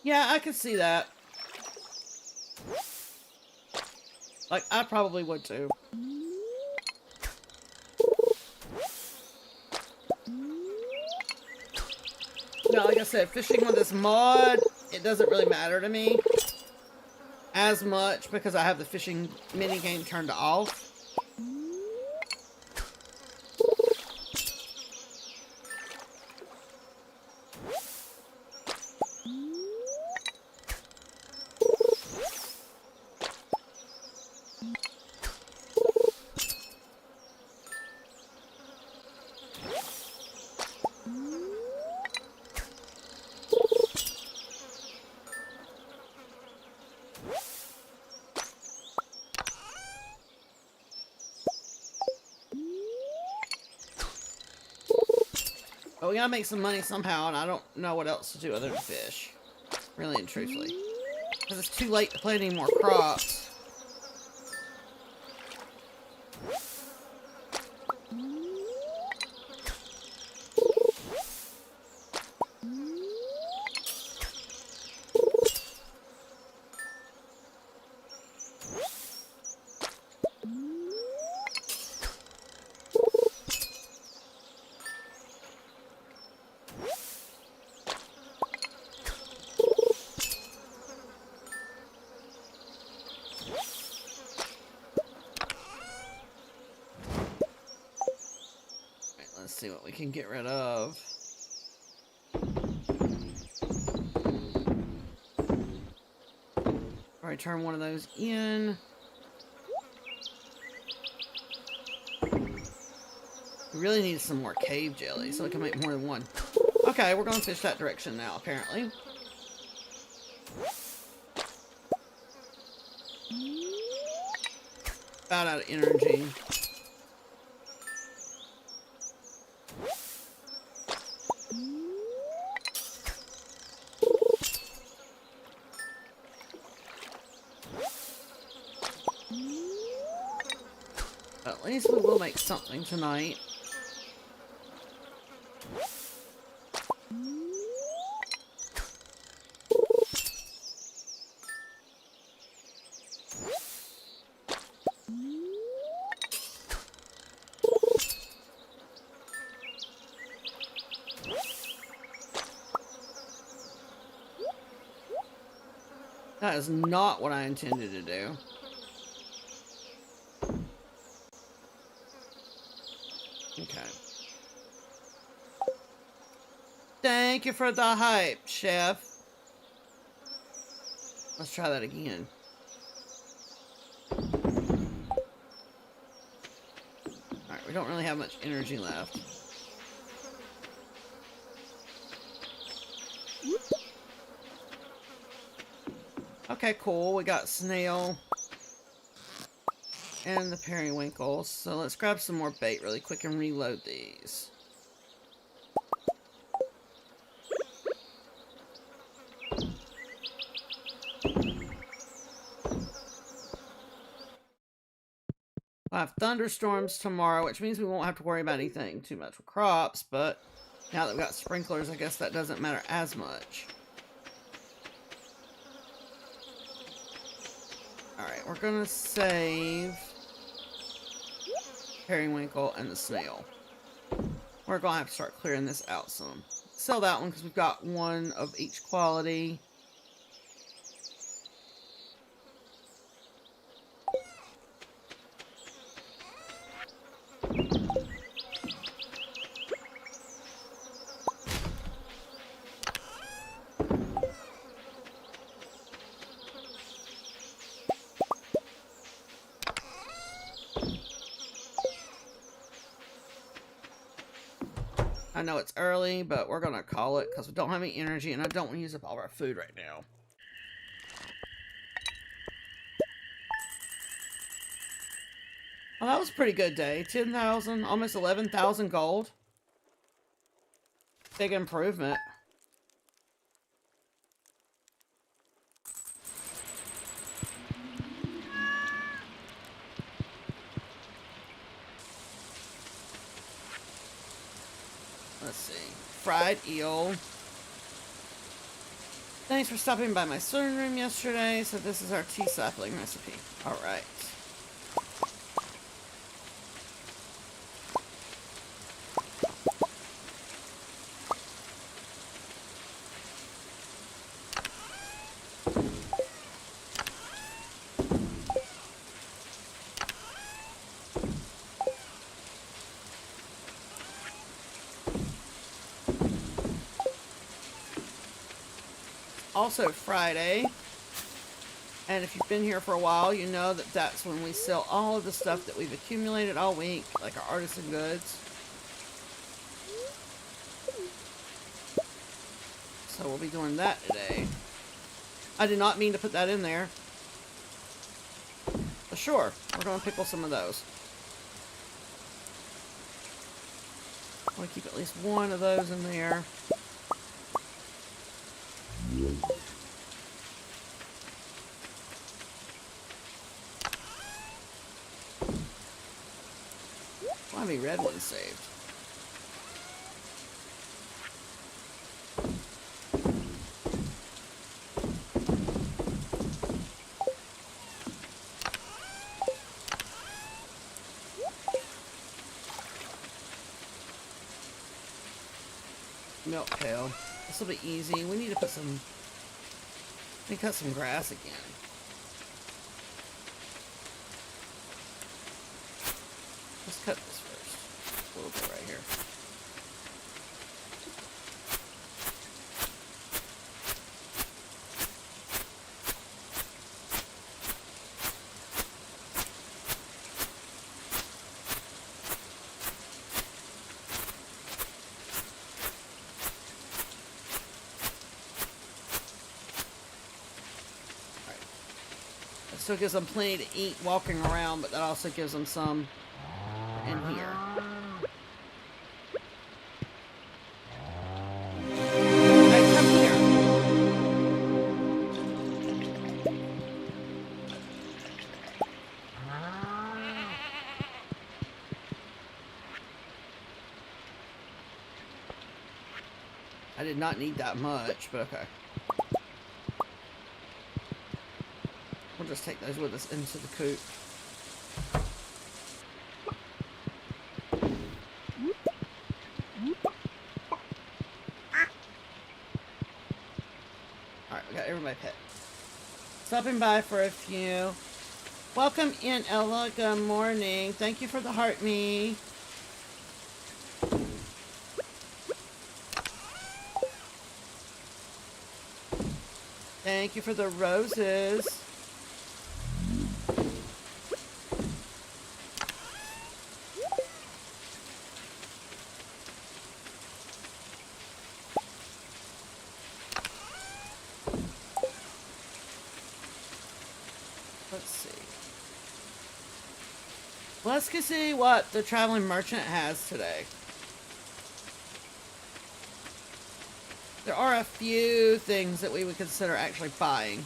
Yeah, I can see that. Like, I probably would too. No, like I said, fishing with this mod, it doesn't really matter to me as much because I have the fishing minigame turned off. But we gotta make some money somehow, and I don't know what else to do other than fish. Really and truthfully. Because it's too late to plant any more crops. see what we can get rid of. Alright, turn one of those in. We really need some more cave jelly so we can make more than one. Okay, we're going to fish that direction now, apparently. About out of energy. At least we will make something tonight. That is not what I intended to do. Okay. Thank you for the hype, chef. Let's try that again. Alright, we don't really have much energy left. Okay, cool. We got snail and the periwinkle. So let's grab some more bait really quick and reload these. We'll have thunderstorms tomorrow, which means we won't have to worry about anything too much with crops, but now that we've got sprinklers, I guess that doesn't matter as much. Alright, we're gonna save periwinkle and the snail. We're gonna have to start clearing this out some. Sell that one because we've got one of each quality. I know it's early, but we're gonna call it because we don't have any energy and I don't want to use up all of our food right now. Well, that was a pretty good day. 10,000, almost 11,000 gold. Big improvement. Let's see. Fried eel. Thanks for stopping by my sewing room yesterday. So this is our tea sapling recipe. Alright. Also Friday, and if you've been here for a while, you know that that's when we sell all of the stuff that we've accumulated all week, like our artisan goods. So we'll be doing that today. I did not mean to put that in there. But sure, we're going to pickle some of those. I want to keep at least one of those in there. Why be red one saved? Milk pail. This will be easy. We need to put some. We cut some grass again. Let's cut this first. A little bit right here. still gives them plenty to eat walking around, but that also gives them some in here. Hey, come here. I did not need that much, but okay. We'll just take those with us into the coop. Alright, we got everybody pet. Stopping by for a few. Welcome in, Ella. Good morning. Thank you for the heart me. Thank you for the roses. Let's see. Let's go see what the traveling merchant has today. There are a few things that we would consider actually buying.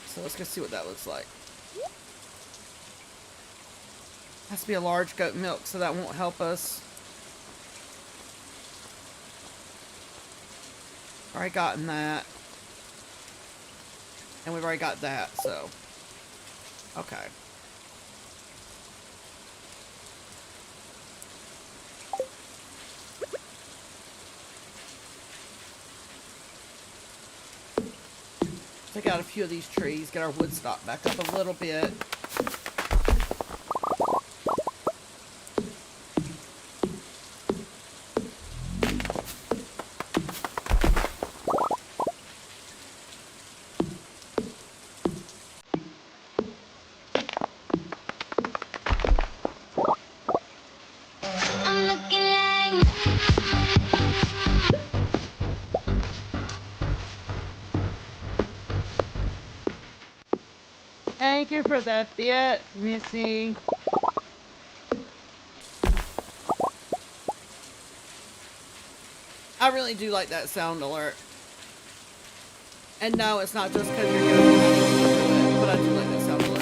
So let's go see what that looks like. Has to be a large goat milk, so that won't help us. Already gotten that. And we've already got that, so. Okay. Take out a few of these trees, get our wood stock back up a little bit. I'm looking like Thank you for the bit, Missy. I really do like that sound alert. And no, it's not just because you're doing it, but I do like that sound alert.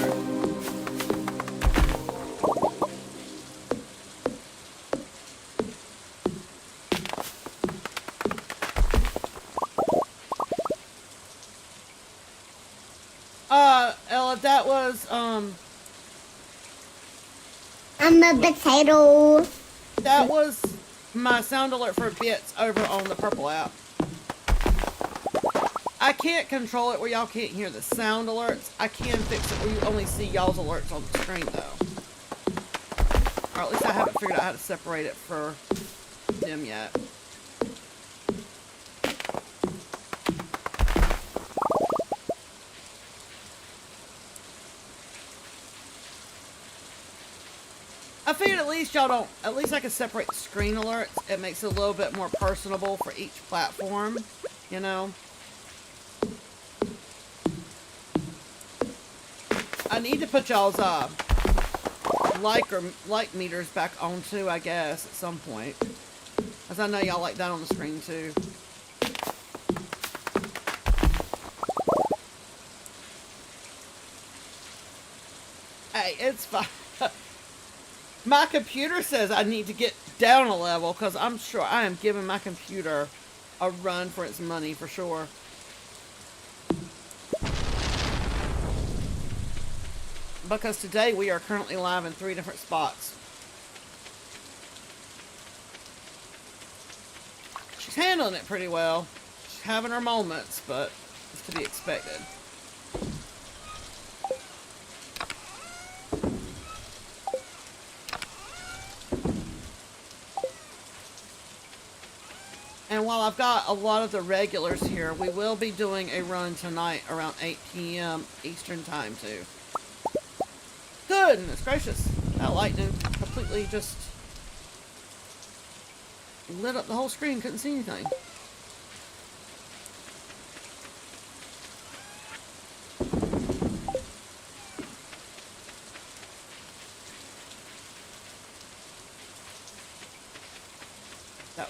Ella, that was, I'm a potato. that was my sound alert for bits over on the purple app. I can't control it where y'all can't hear the sound alerts. I can fix it where you only see y'all's alerts on the screen though. Or at least I haven't figured out how to separate it for them yet. I figured at least y'all don't, at least I can separate the screen alerts. It makes it a little bit more personable for each platform, you know? I need to put y'all's, like meters back on too, I guess, at some point. Because I know y'all like that on the screen too. Hey, it's fine. My computer says I need to get down a level because I'm sure I am giving my computer a run for its money for sure. Because today we are currently live in 3 different spots. She's handling it pretty well. She's having her moments, but it's to be expected. And while I've got a lot of the regulars here, we will be doing a run tonight around 8 p.m. Eastern time too. Goodness gracious. That lightning completely just lit up the whole screen. Couldn't see anything.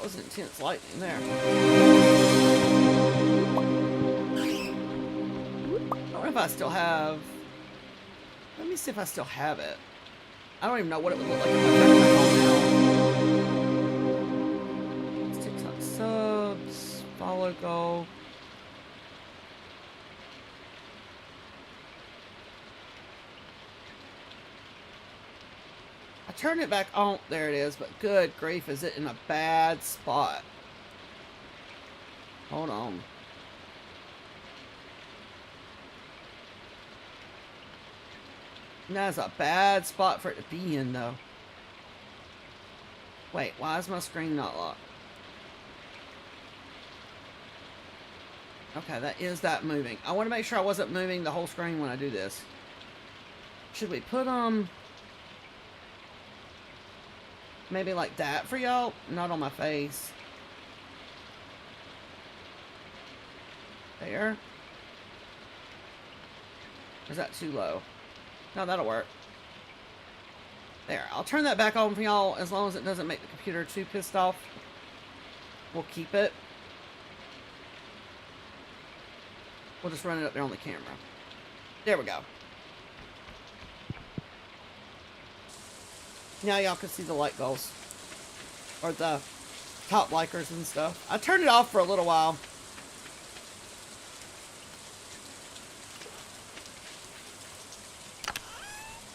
that was intense lightning there. I don't know if I still have... Let me see if I still have it. I don't even know what it would look like if I turned it back on now. Let's TikTok subs, follow goal. I turned it back on. There it is, but good grief, is it in a bad spot? Hold on. That's a bad spot for it to be in, though. Wait, why is my screen not locked? Okay, that is that moving. I want to make sure I wasn't moving the whole screen when I do this. Should we put, maybe like that for y'all? Not on my face. There. Or is that too low? No, that'll work. There. I'll turn that back on for y'all as long as it doesn't make the computer too pissed off. We'll keep it. We'll just run it up there on the camera. There we go. Now y'all can see the light goals. Or the top likers and stuff. I turned it off for a little while.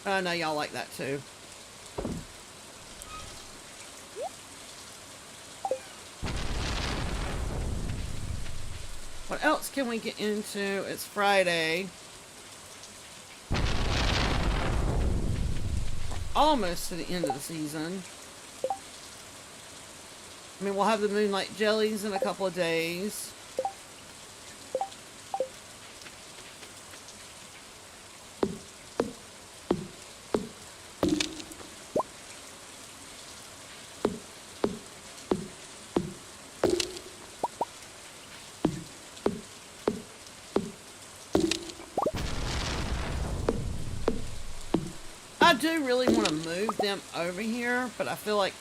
I know y'all like that too. What else can we get into? It's Friday. Almost to the end of the season. I mean, we'll have the moonlight jellies in a couple of days. I do really want to move them over here, but I feel like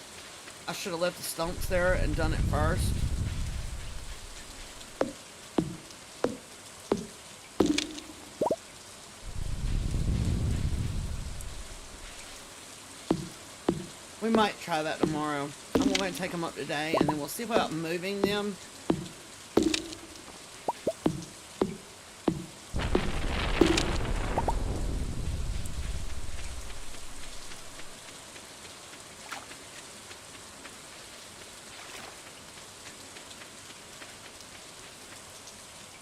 I should have left the stumps there and done it first. We might try that tomorrow. I'm going to take them up today, and then we'll see about moving them.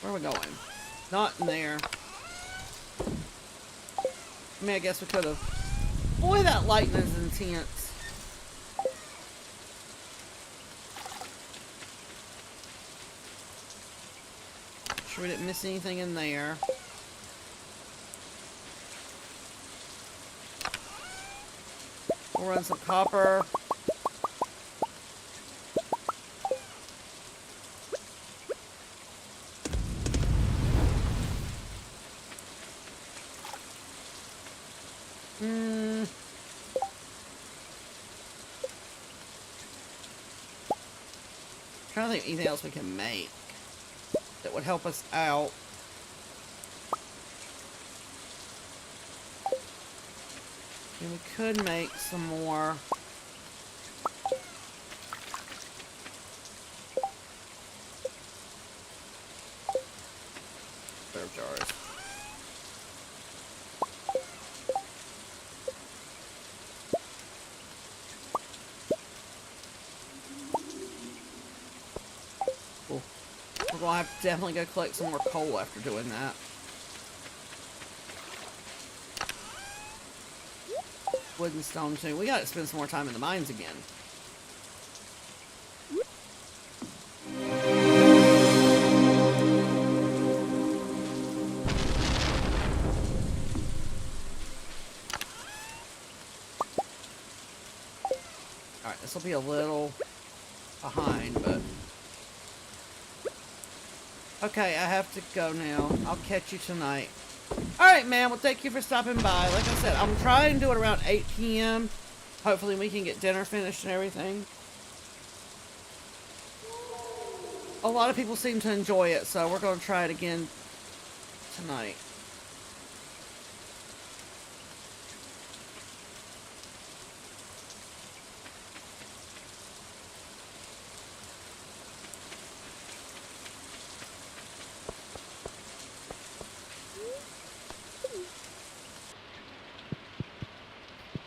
Where are we going? Not in there. I mean, I guess we could have. Boy, that lightning is intense. Sure we didn't miss anything in there. We'll run some copper. Trying to think of anything else we can make that would help us out. And we could make some more serve jars. Cool. We're gonna have to definitely go collect some more coal after doing that. Wood and stone too. We gotta spend some more time in the mines again. Alright, this will be a little behind, but... Okay, I have to go now. I'll catch you tonight. Alright, man. Well, thank you for stopping by. Like I said, I'm trying to do it around 8 p.m. Hopefully we can get dinner finished and everything. a lot of people seem to enjoy it, so we're going to try it again tonight.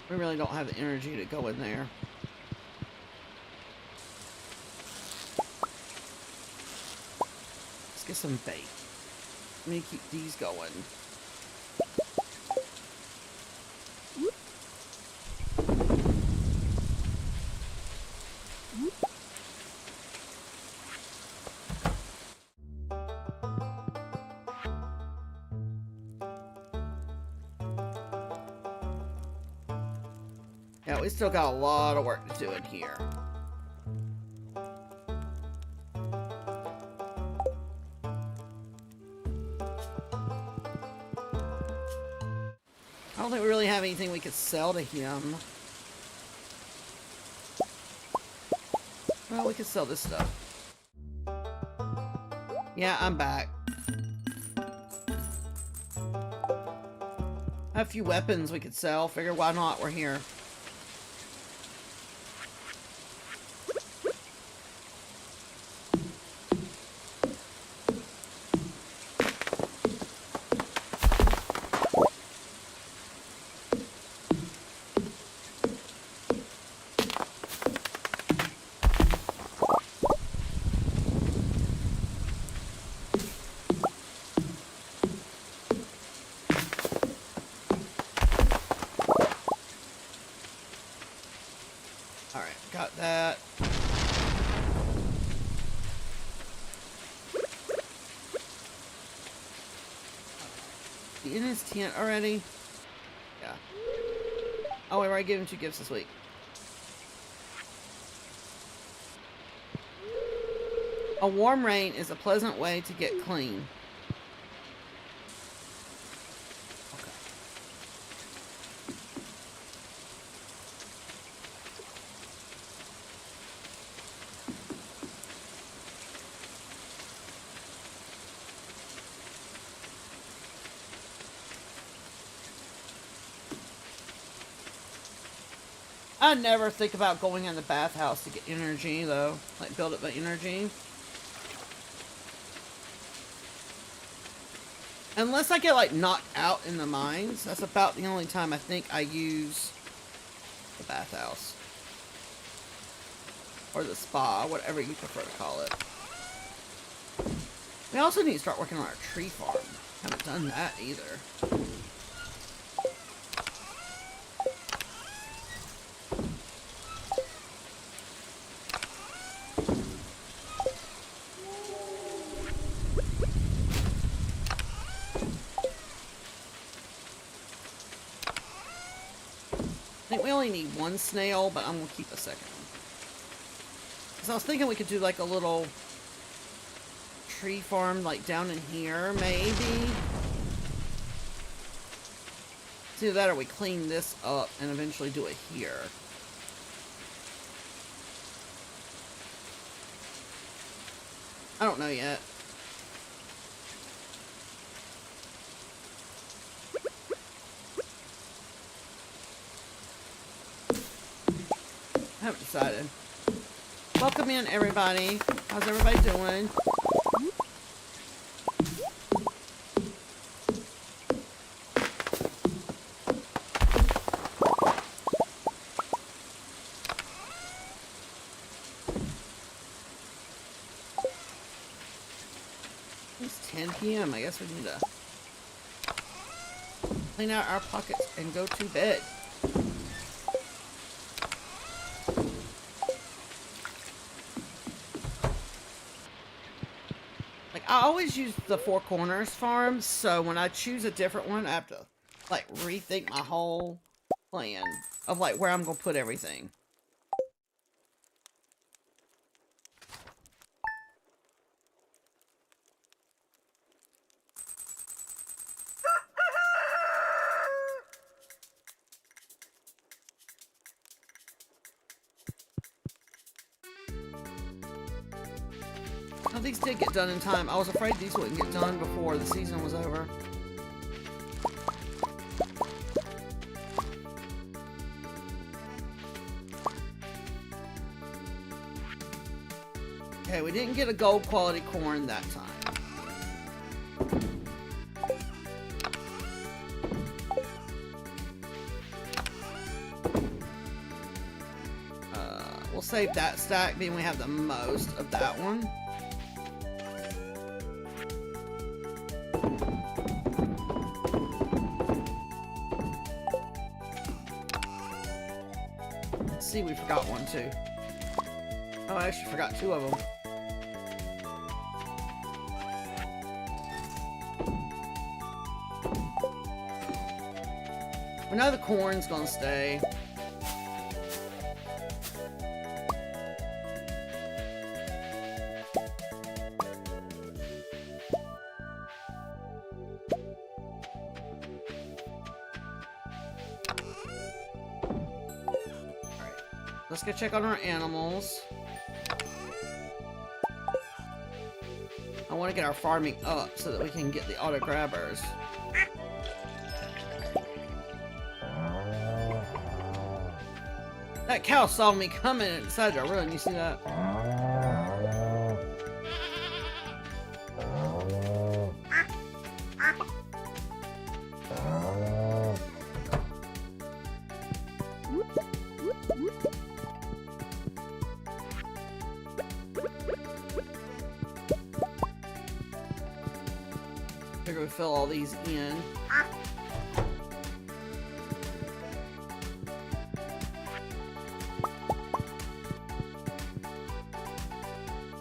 We really don't have the energy to go in there. Let's get some bait. Let me keep these going. Yeah, we still got a lot of work to do in here. I don't think we really have anything we could sell to him. Well, we could sell this stuff. Yeah, I'm back. I have a few weapons we could sell. Figure why not? We're here. Alright, got that. He in his tent already? Yeah. Oh, we already gave him 2 gifts this week. A warm rain is a pleasant way to get clean. Okay. I never think about going in the bathhouse to get energy, though. Like, build up my energy. Unless I get, like, knocked out in the mines. That's about the only time I think I use the bathhouse. Or the spa, whatever you prefer to call it. We also need to start working on our tree farm. Haven't done that either. I think we only need 1 snail, but I'm going to keep a second one. Because I was thinking we could do like a little tree farm like down in here, maybe. It's either that or we clean this up and eventually do it here. I don't know yet. I haven't decided. Welcome in, everybody. How's everybody doing? It's 10 p.m. I guess we need to clean out our pockets and go to bed. I always use the 4 corners farm, so when I choose a different one, I have to, like, rethink my whole plan of, like, where I'm going to put everything. Oh, these did get done in time. I was afraid these wouldn't get done before the season was over. Okay, we didn't get a gold quality corn that time. We'll save that stack, being we have the most of that one. Let's see, we forgot one too. Oh, I actually forgot 2 of them. We know the corn's gonna stay. Let's go check on our animals. I want to get our farming up so that we can get the auto grabbers. That cow saw me coming and decided to run. You see that? Figure we fill all these in.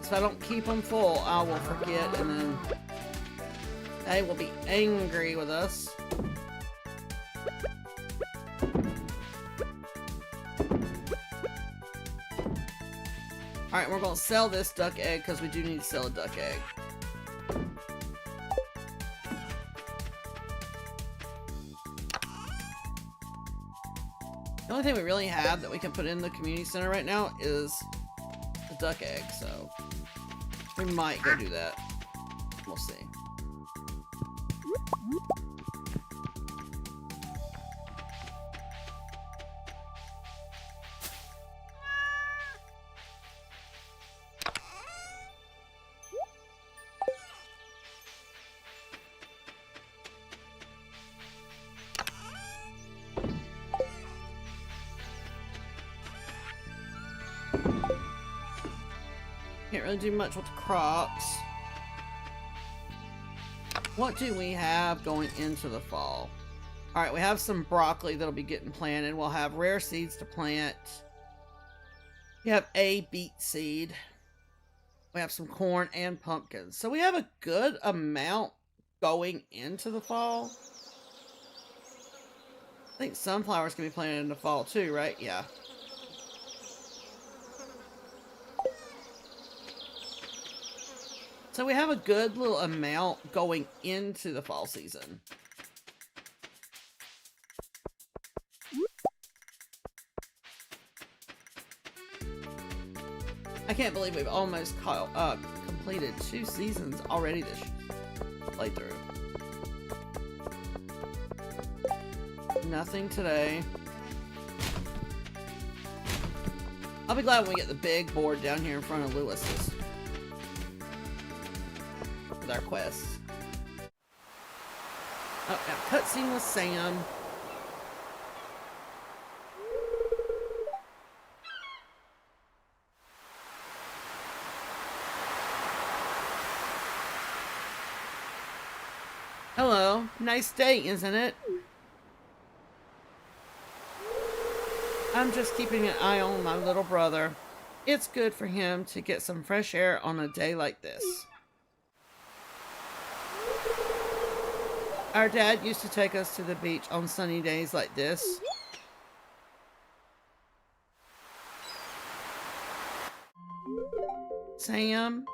If I don't keep them full, I will forget, and then they will be angry with us. Alright, we're going to sell this duck egg because we do need to sell a duck egg. The only thing we really have that we can put in the community center right now is the duck egg, so we might go do that. We'll see. Can't really do much with the crops. What do we have going into the fall? Alright, we have some broccoli that'll be getting planted. We'll have rare seeds to plant. We have a beet seed. We have some corn and pumpkins. So we have a good amount going into the fall. I think sunflowers can be planted in the fall too, right? Yeah. So we have a good little amount going into the fall season. I can't believe we've almost completed 2 seasons already this playthrough. Nothing today. I'll be glad when we get the big board down here in front of Lewis's. With our quests. Oh, now cutscene with Sam. Hello. Nice day, isn't it? I'm just keeping an eye on my little brother. It's good for him to get some fresh air on a day like this. Our dad used to take us to the beach on sunny days like this. Sam?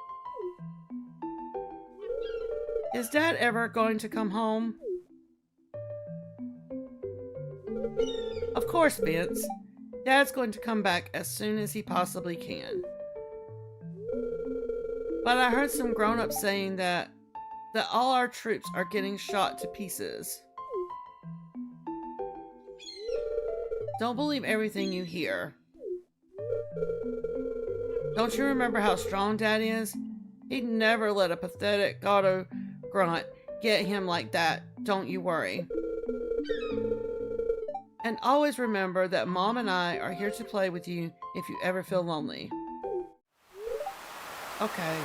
Is Dad ever going to come home? Of course, Vince. Dad's going to come back as soon as he possibly can. But I heard some grown-ups saying that all our troops are getting shot to pieces. Don't believe everything you hear. Don't you remember how strong Dad is? He'd never let a pathetic Gato grunt get him like that. Don't you worry. And always remember that Mom and I are here to play with you if you ever feel lonely. Okay.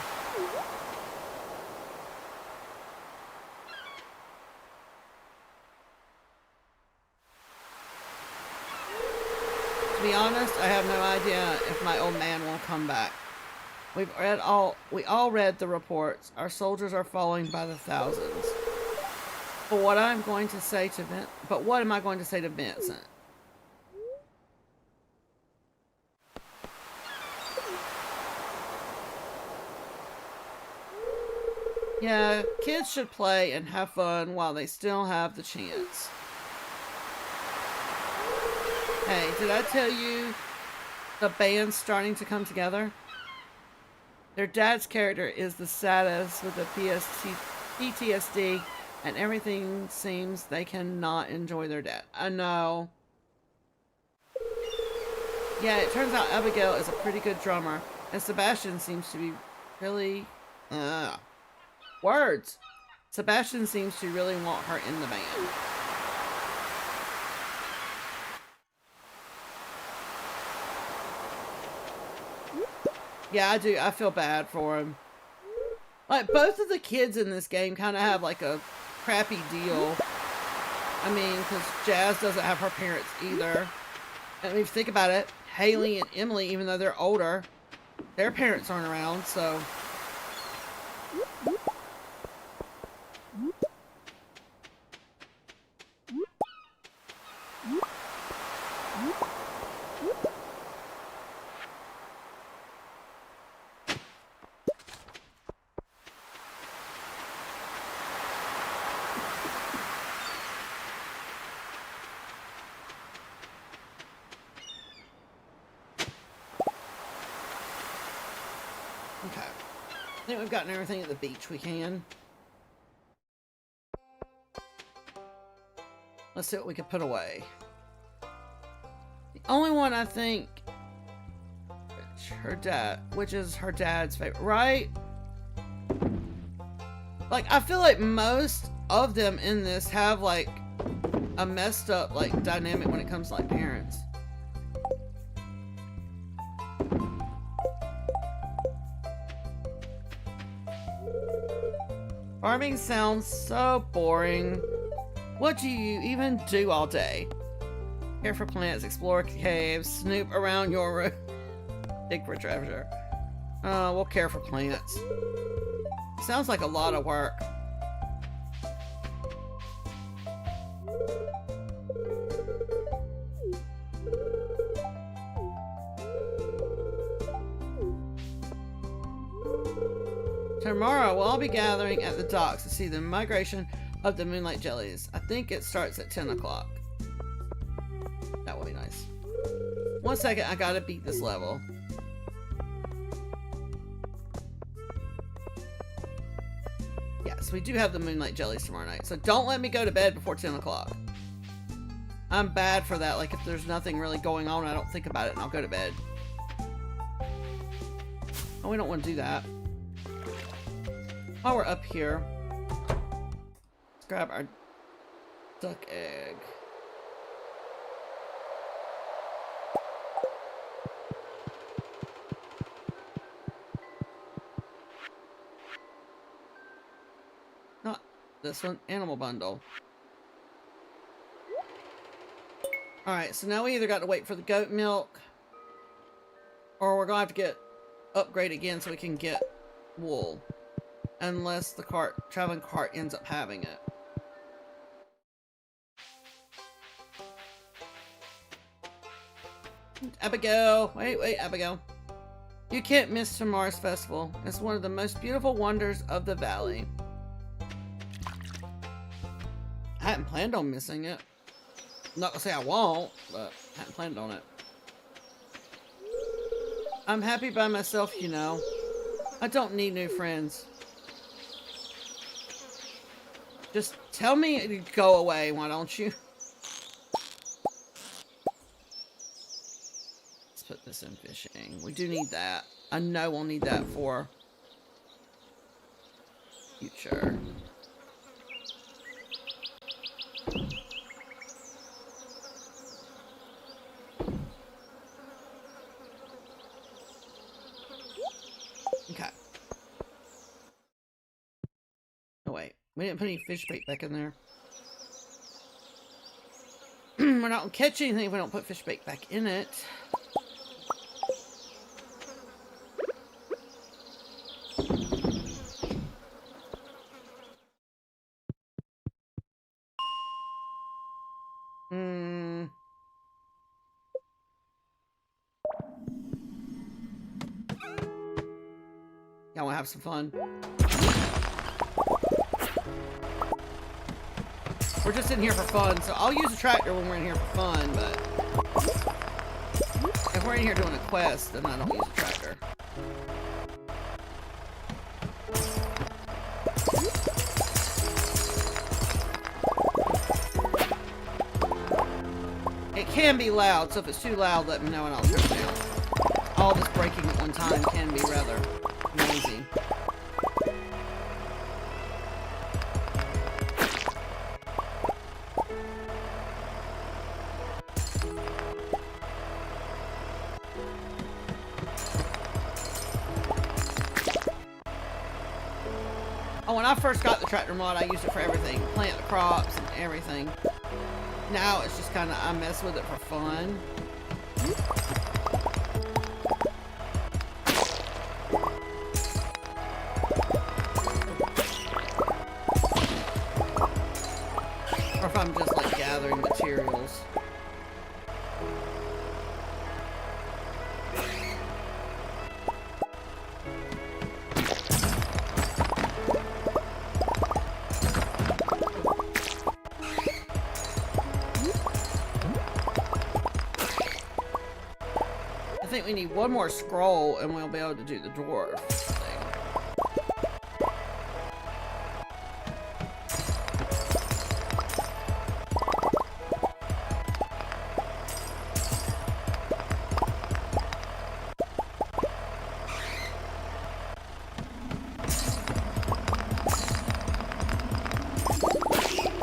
To be honest, I have no idea if my old man will come back. We all read the reports. Our soldiers are falling by the thousands. But what am I going to say to Vincent? Yeah, kids should play and have fun while they still have the chance. Hey, did I tell you the band's starting to come together? Their dad's character is the saddest with the PTSD, and everything seems they cannot enjoy their dad. I know. Yeah, it turns out Abigail is a pretty good drummer, and Sebastian seems to be really... words! Sebastian seems to really want her in the band. Yeah, I do. I feel bad for him. Like, both of the kids in this game kind of have, like, a crappy deal. I mean, because Jazz doesn't have her parents either. And if you think about it, Haley and Emily, even though they're older, their parents aren't around, so... Okay. I think we've gotten everything at the beach we can. Let's see what we can put away. The only one I think... which is her dad's favorite, right? Like, I feel like most of them in this have, like, a messed up, like, dynamic when it comes to, like, parents. Farming sounds so boring. What do you even do all day? Care for plants, explore caves, snoop around your room, dig for treasure. We'll care for plants. Sounds like a lot of work. Tomorrow, we'll all be gathering at the docks to see the migration of the moonlight jellies. I think it starts at 10 o'clock. That would be nice. 1 second, I gotta beat this level. Yes, we do have the moonlight jellies tomorrow night, so don't let me go to bed before 10 o'clock. I'm bad for that. Like, if there's nothing really going on, I don't think about it and I'll go to bed. Oh, we don't want to do that. While we're up here, let's grab our duck egg. Not this one, animal bundle. Alright, so now we either got to wait for the goat milk, or we're going to have to get upgrade again so we can get wool. Unless the traveling cart ends up having it. Abigail! Wait, Abigail. You can't miss tomorrow's festival. It's one of the most beautiful wonders of the valley. I hadn't planned on missing it. I'm not gonna say I won't, but I hadn't planned on it. I'm happy by myself, you know. I don't need new friends. Just tell me to go away, why don't you? Let's put this in fishing. We do need that. I know we'll need that for future. Okay. Oh wait, we didn't put any fish bait back in there. We're not gonna catch anything if we don't put fish bait back in it. Y'all wanna have some fun? We're just in here for fun, so I'll use a tractor when we're in here for fun, but if we're in here doing a quest, then I don't use a tractor. It can be loud, so if it's too loud, let me know and I'll turn it down. All this breaking at one time can be rather noisy. Oh, when I first got the tractor mod, I used it for everything. Plant the crops and everything. Now it's just kind of, I mess with it for fun. Or if I'm just like gathering materials. I think we need one more scroll and we'll be able to do the dwarf thing.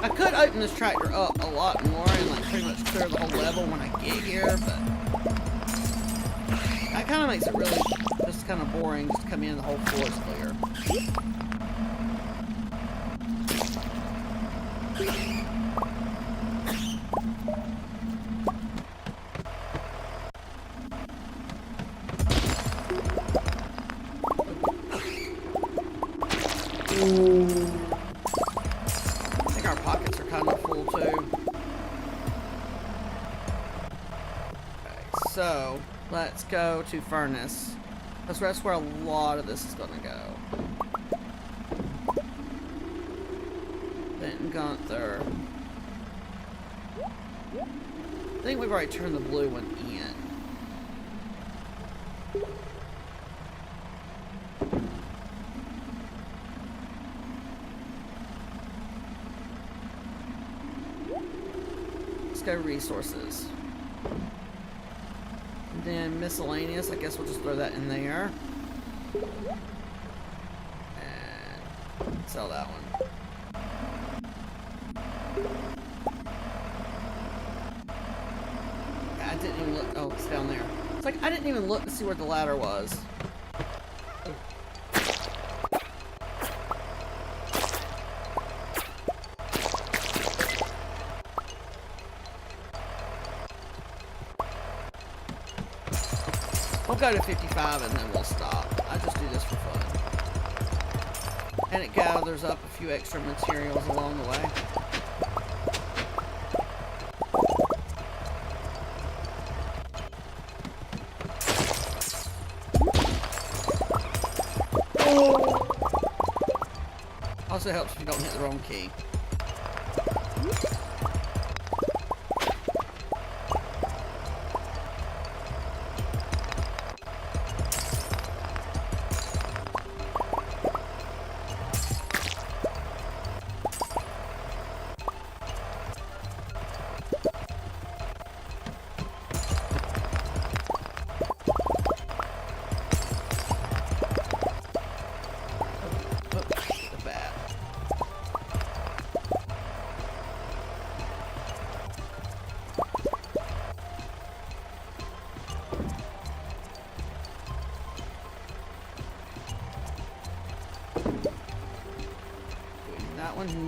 I could open this tractor up a lot more and like pretty much clear the whole level when I get here, but that kind of makes it really just kind of boring just to come in and the whole floor is clear. I think our pockets are kind of full too. Okay, so let's go to furnace. Because that's where a lot of this is going to go. Then Gunther. I think we've already turned the blue one in. Let's go resources. And then miscellaneous, I guess we'll just throw that in there. And sell that one. I didn't even look. Oh, it's down there. It's like I didn't even look to see where the ladder was. We'll go to 55 and then we'll stop. I just do this for fun. And it gathers up a few extra materials along the way. Also helps if you don't hit the wrong key.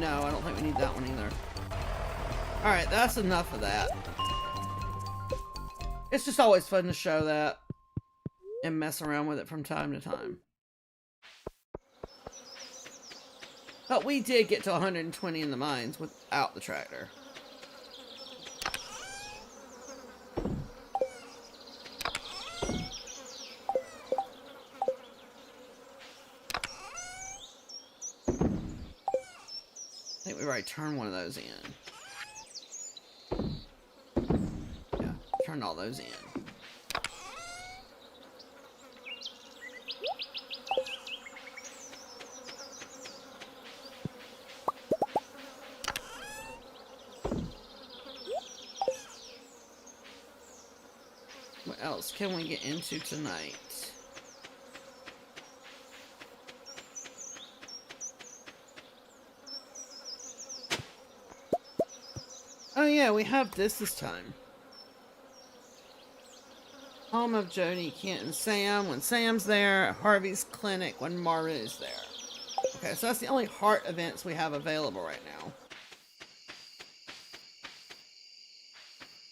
No, I don't think we need that one either. Alright, that's enough of that. It's just always fun to show that and mess around with it from time to time. But we did get to 120 in the mines without the tractor. I think we already turned one of those in. Yeah, turned all those in. What else can we get into tonight? Oh yeah, we have this time. Home of Jody, Kent, and Sam. When Sam's there, Harvey's clinic when Mara is there. Okay, so that's the only heart events we have available right now.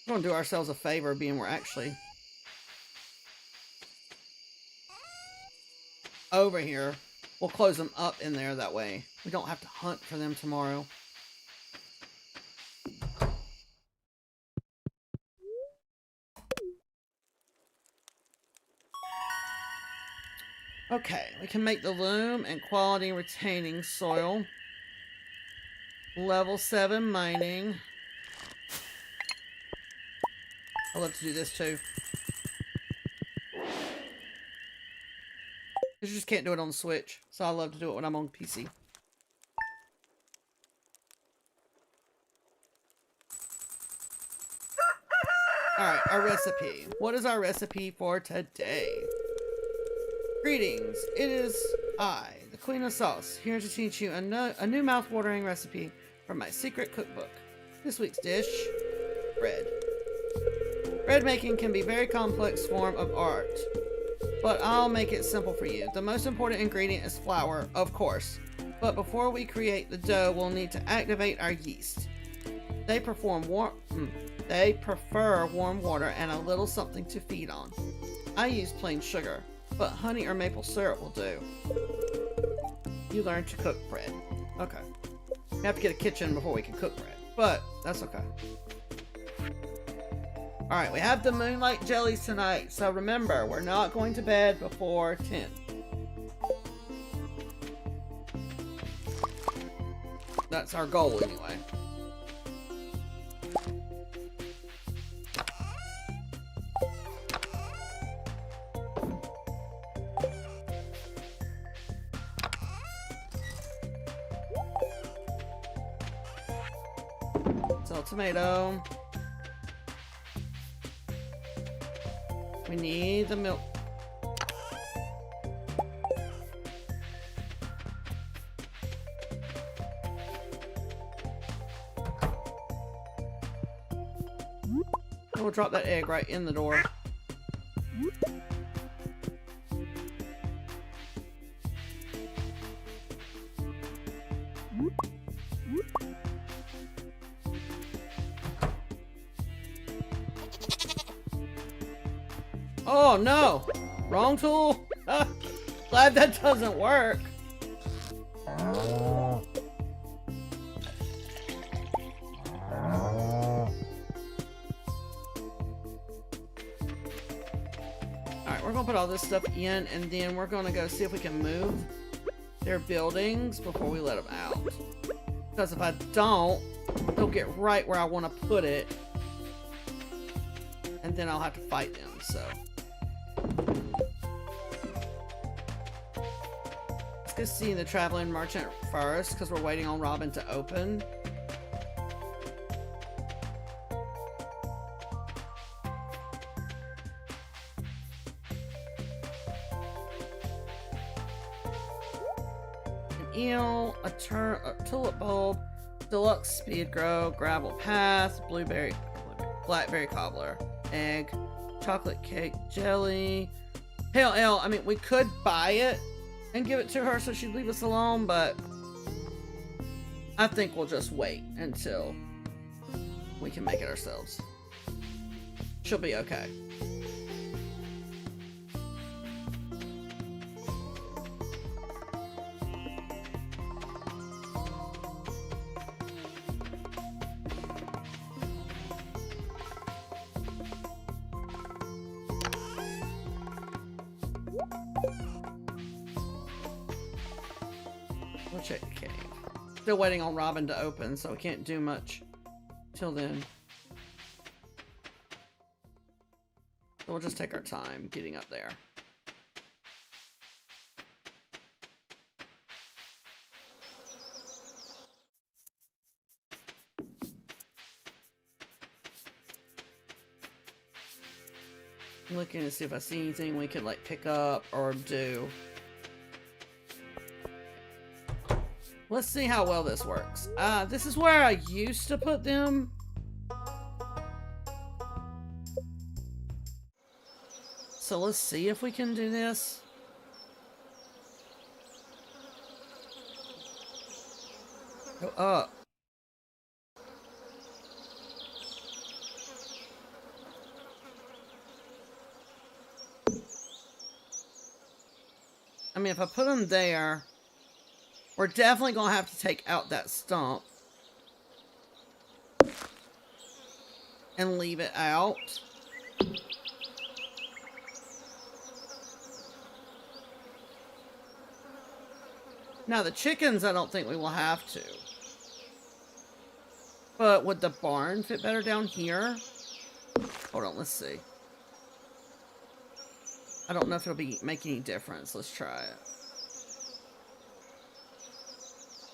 We're gonna do ourselves a favor being we're actually over here. We'll close them up in there that way. We don't have to hunt for them tomorrow. Okay, we can make the loom and quality retaining soil. Level 7 mining. I love to do this too. You just can't do it on the Switch, so I love to do it when I'm on PC. Alright, our recipe. What is our recipe for today? Greetings, it is I, the Queen of Sauce, here to teach you a new mouth-watering recipe from my secret cookbook. This week's dish, bread. Bread making can be a very complex form of art, but I'll make it simple for you. The most important ingredient is flour, of course, but before we create the dough, we'll need to activate our yeast. They prefer warm water and a little something to feed on. I use plain sugar, but honey or maple syrup will do. You learn to cook bread. Okay. We have to get a kitchen before we can cook bread, but that's okay. Alright, we have the moonlight jellies tonight, so remember, we're not going to bed before 10. That's our goal anyway. So, tomato. We need the milk. And we'll drop that egg right in the door. Oh no! Wrong tool? Glad that doesn't work. Alright, we're gonna put all this stuff in and then we're gonna go see if we can move their buildings before we let them out. Because if I don't, they'll get right where I want to put it. And then I'll have to fight them, so. Let's go see the traveling merchant first, because we're waiting on Robin to open. An eel, a tulip bulb, deluxe speed grow, gravel path, blackberry cobbler, egg, chocolate cake, jelly, pale ale. I mean, we could buy it and give it to her so she'd leave us alone, but I think we'll just wait until we can make it ourselves. She'll be okay. We'll check the cave. Still waiting on Robin to open, so we can't do much till then. So we'll just take our time getting up there. I'm looking to see if I see anything we could like pick up or do. Let's see how well this works. This is where I used to put them. So let's see if we can do this. Go up. I mean, if I put them there, we're definitely going to have to take out that stump and leave it out. Now, the chickens, I don't think we will have to. But would the barn fit better down here? Hold on, let's see. I don't know if it'll make any difference. Let's try it.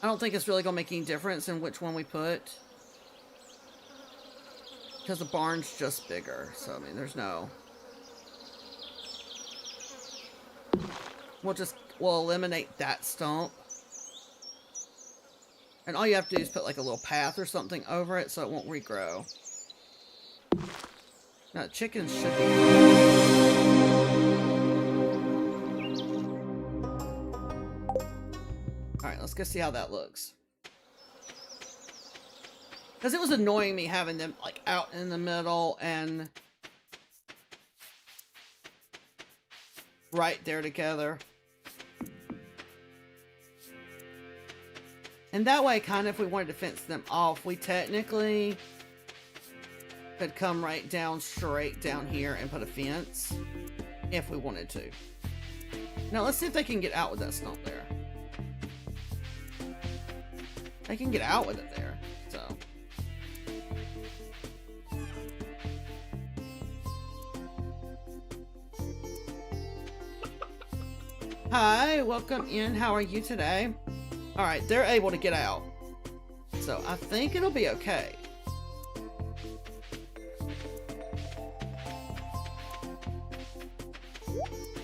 I don't think it's really going to make any difference in which one we put. Because the barn's just bigger. So, I mean, there's no... We'll eliminate that stump. And all you have to do is put like a little path or something over it so it won't regrow. Now, chickens should be... Alright, let's go see how that looks. Because it was annoying me having them like out in the middle and right there together. And that way, kind of, if we wanted to fence them off, we technically could come right down, straight down here and put a fence if we wanted to. Now, let's see if they can get out with that stump there. They can get out with it there, so. Hi, welcome in. How are you today? Alright, they're able to get out. So, I think it'll be okay.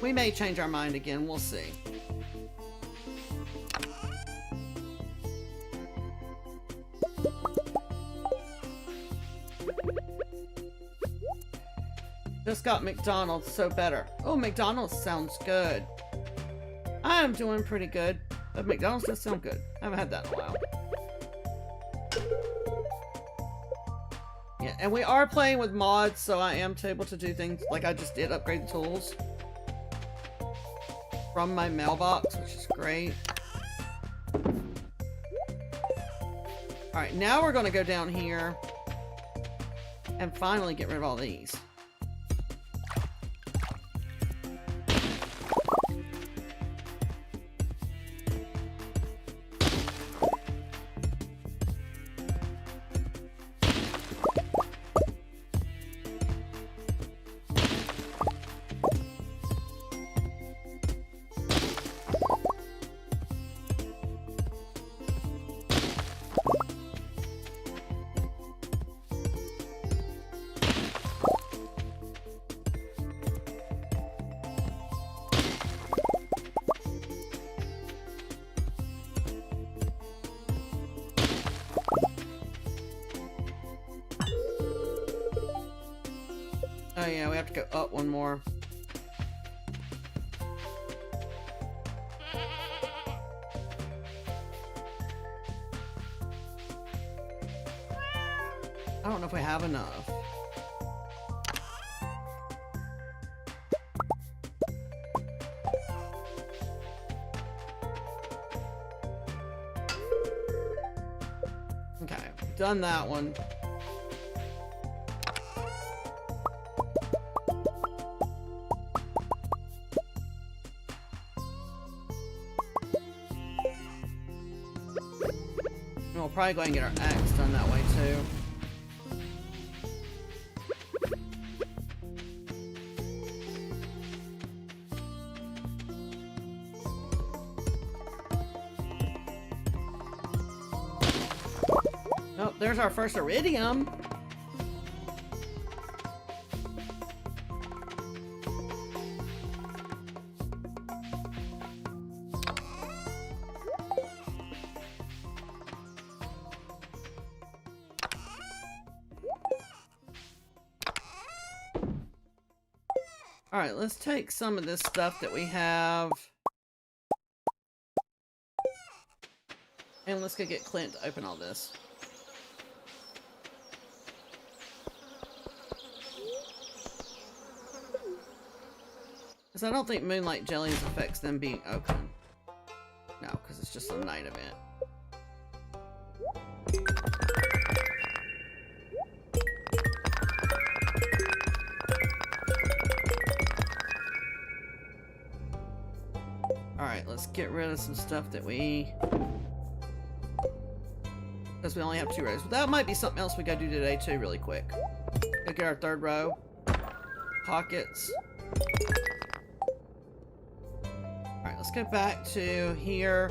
We may change our mind again, we'll see. Just got McDonald's, so better. Oh, McDonald's sounds good. I'm doing pretty good. But McDonald's does sound good. I haven't had that in a while. Yeah, and we are playing with mods, so I am able to do things like I just did, upgrade the tools from my mailbox, which is great. Alright, now we're going to go down here and finally get rid of all these. Oh yeah, we have to go up one more. I don't know if we have enough. Okay, done that one. And we'll probably go ahead and get our axe done that way too. Oh, there's our first iridium. Alright, let's take some of this stuff that we have. And let's go get Clint to open all this. Because I don't think Moonlight Jellies affects them being open. No, because it's just a night event. Alright, let's get rid of some stuff that we... Because we only have 2 rows. But that might be something else we gotta do today too, really quick. Go get our 3rd row. Pockets. Alright, let's go back to here.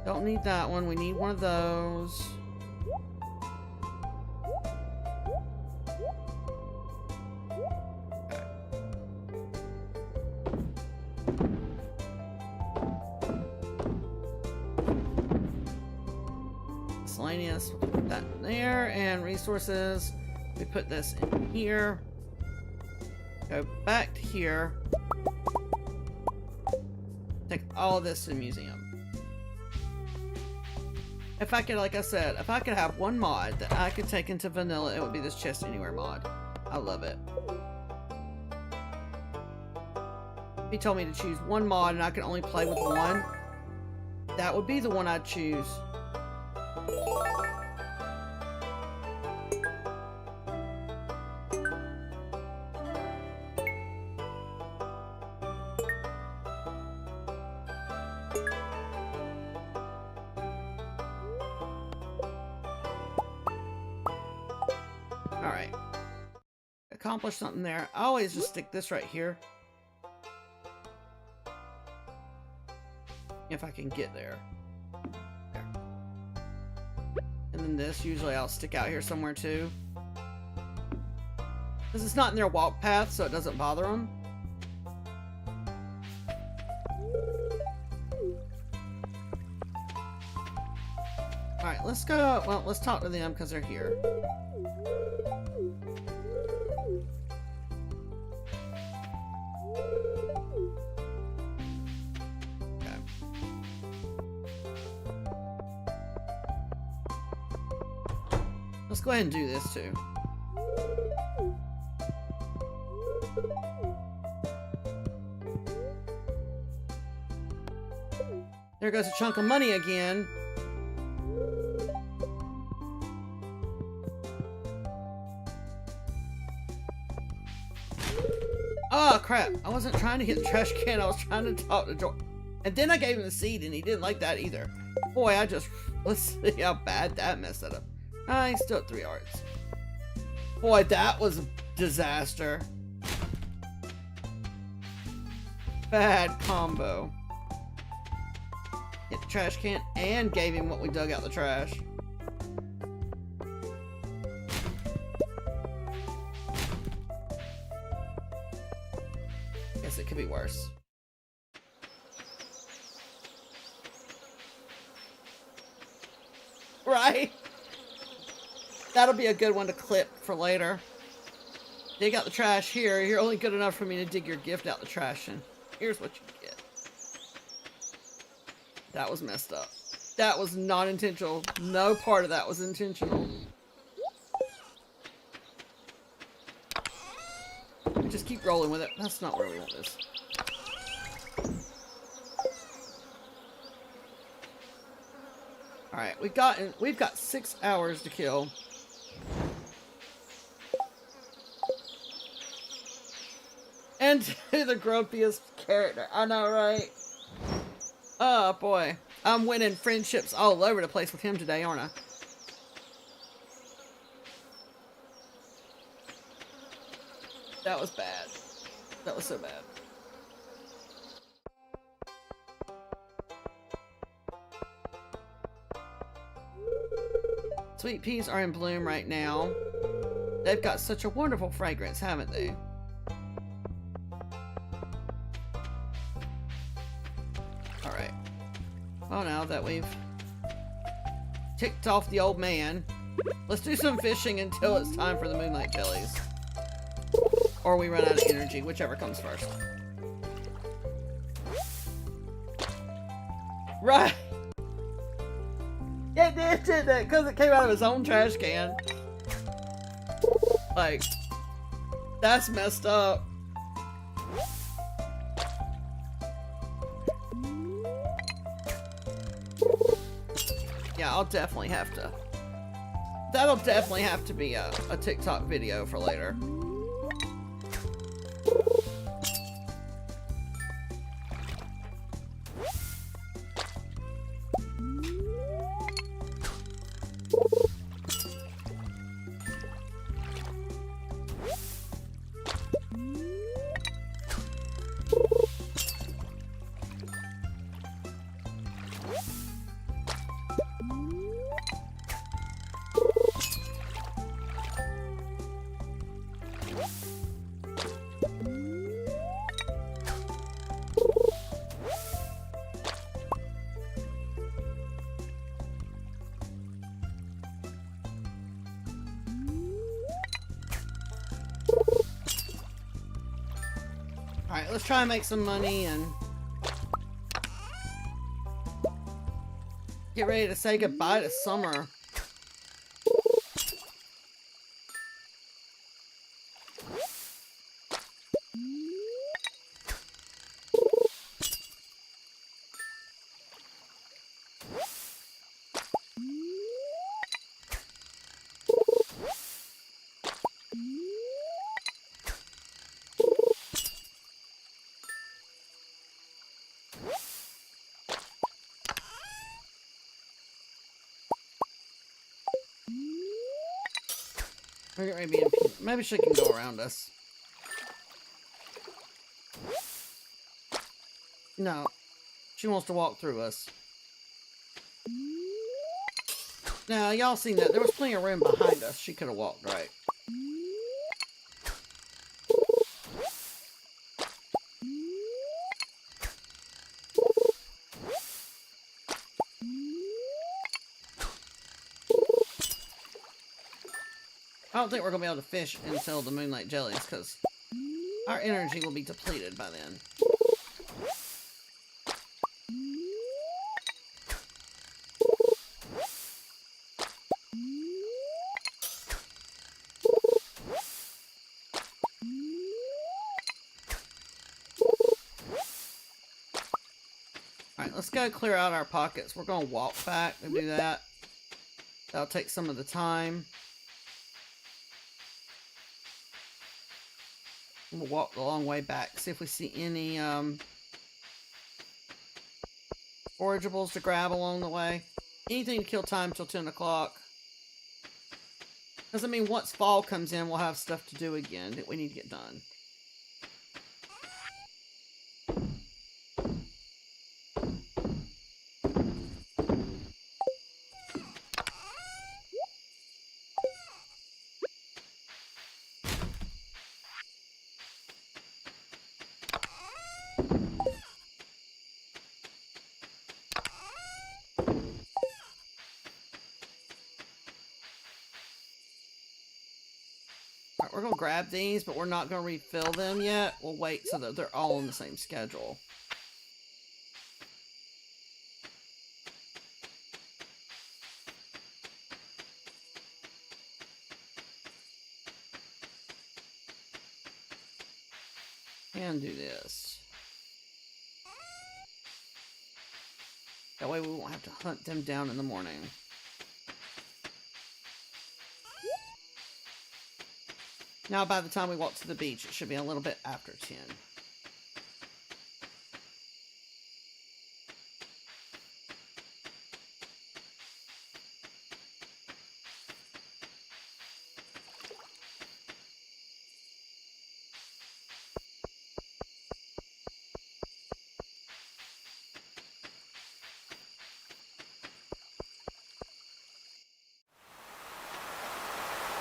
Don't need that one. We need one of those. Miscellaneous, we'll put that in there, and resources, we put this in here. Go back to here. Take all of this to the museum. If I could, like I said, if I could have one mod that I could take into vanilla, it would be this Chest Anywhere mod. I love it. If he told me to choose one mod and I could only play with one, that would be the one I'd choose. Alright. Accomplished something there. I always just stick this right here. If I can get there. There. And then this, usually I'll stick out here somewhere too. Because it's not in their walk path, so it doesn't bother them. Alright, let's go. Well, let's talk to them because they're here. Let's go ahead and do this too. There goes a chunk of money again. Oh crap, I wasn't trying to hit the trash can, I was trying to talk to George. And then I gave him the seed and he didn't like that either. Boy, let's see how bad that messed that up. He's still at 3 hearts. Boy, that was a disaster. Bad combo. Hit the trash can and gave him what we dug out the trash. Guess it could be worse. Right? That'll be a good one to clip for later. Dig out the trash here. You're only good enough for me to dig your gift out the trash, and here's what you get. That was messed up. That was not intentional. No part of that was intentional. We just keep rolling with it. That's not where we want this. Alright, we've got 6 hours to kill. And the grumpiest character. I know, right? Oh boy. I'm winning friendships all over the place with him today, aren't I? That was bad. That was so bad. Sweet peas are in bloom right now. They've got such a wonderful fragrance, haven't they? Alright. Well, now that we've ticked off the old man, let's do some fishing until it's time for the moonlight jellies. Or we run out of energy, whichever comes first. Right! Yeah, it did that because it came out of his own trash can. Like, that's messed up. Yeah, I'll definitely have to. That'll definitely have to be a TikTok video for later. Alright, let's try and make some money and get ready to say goodbye to summer. Maybe she can go around us. No. She wants to walk through us. Now, y'all seen that. There was plenty of room behind us. She could have walked right. I don't think we're going to be able to fish until the moonlight jellies, because our energy will be depleted by then. Alright, let's go clear out our pockets. We're going to walk back and do that. That'll take some of the time. We'll walk the long way back, see if we see any forageables to grab along the way. Anything to kill time till 10 o'clock. Doesn't mean once fall comes in, we'll have stuff to do again that we need to get done. We're going to grab these, but we're not going to refill them yet. We'll wait so that they're all on the same schedule. can do this. That way we won't have to hunt them down in the morning. Now, by the time we walk to the beach, it should be a little bit after 10.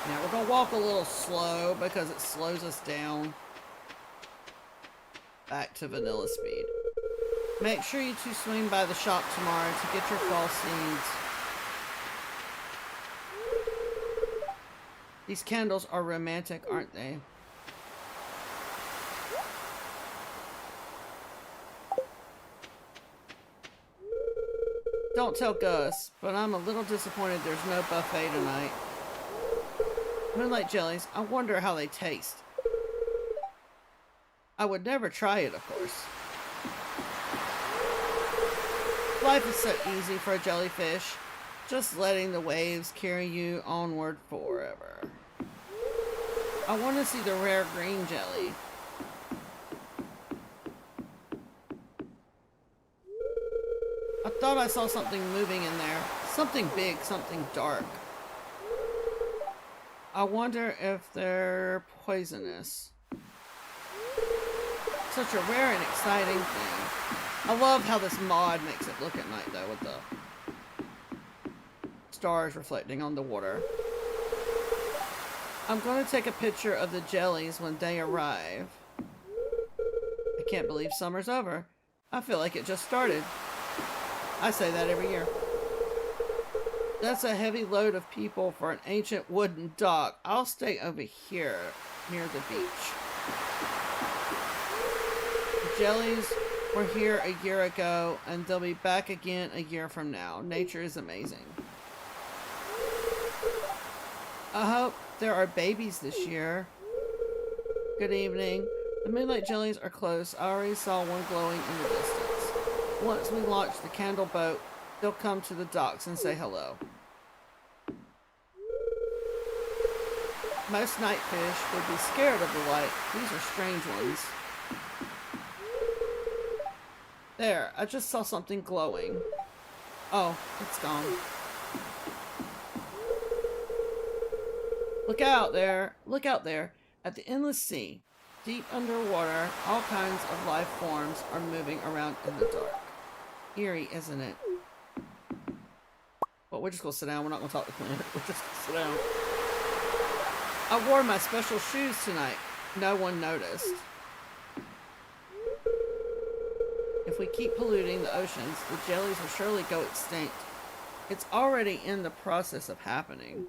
Now we're going to walk a little slow because it slows us down back to vanilla speed. Make sure you two swing by the shop tomorrow to get your fall seeds. These candles are romantic, aren't they? Don't tell Gus, but I'm a little disappointed there's no buffet tonight. Moonlight jellies, I wonder how they taste. I would never try it, of course. Life is so easy for a jellyfish, just letting the waves carry you onward forever. I want to see the rare green jelly. I thought I saw something moving in there. Something big, something dark. I wonder if they're poisonous. Such a rare and exciting thing. I love how this mod makes it look at night though, with the stars reflecting on the water. I'm going to take a picture of the jellies when they arrive. I can't believe summer's over. I feel like it just started. I say that every year. That's a heavy load of people for an ancient wooden dock. I'll stay over here, near the beach. The jellies were here a year ago, and they'll be back again a year from now. Nature is amazing. I hope there are babies this year. Good evening. The moonlight jellies are close. I already saw one glowing in the distance. Once we launch the candle boat, they'll come to the docks and say hello. Most nightfish would be scared of the light. These are strange ones. There, I just saw something glowing. Oh, it's gone. Look out there. Look out there. At the endless sea, deep underwater, all kinds of life forms are moving around in the dark. Eerie, isn't it? Well, we're just going to sit down. We're not going to talk to Clint. We're just going to sit down. I wore my special shoes tonight. No one noticed. If we keep polluting the oceans, the jellies will surely go extinct. It's already in the process of happening.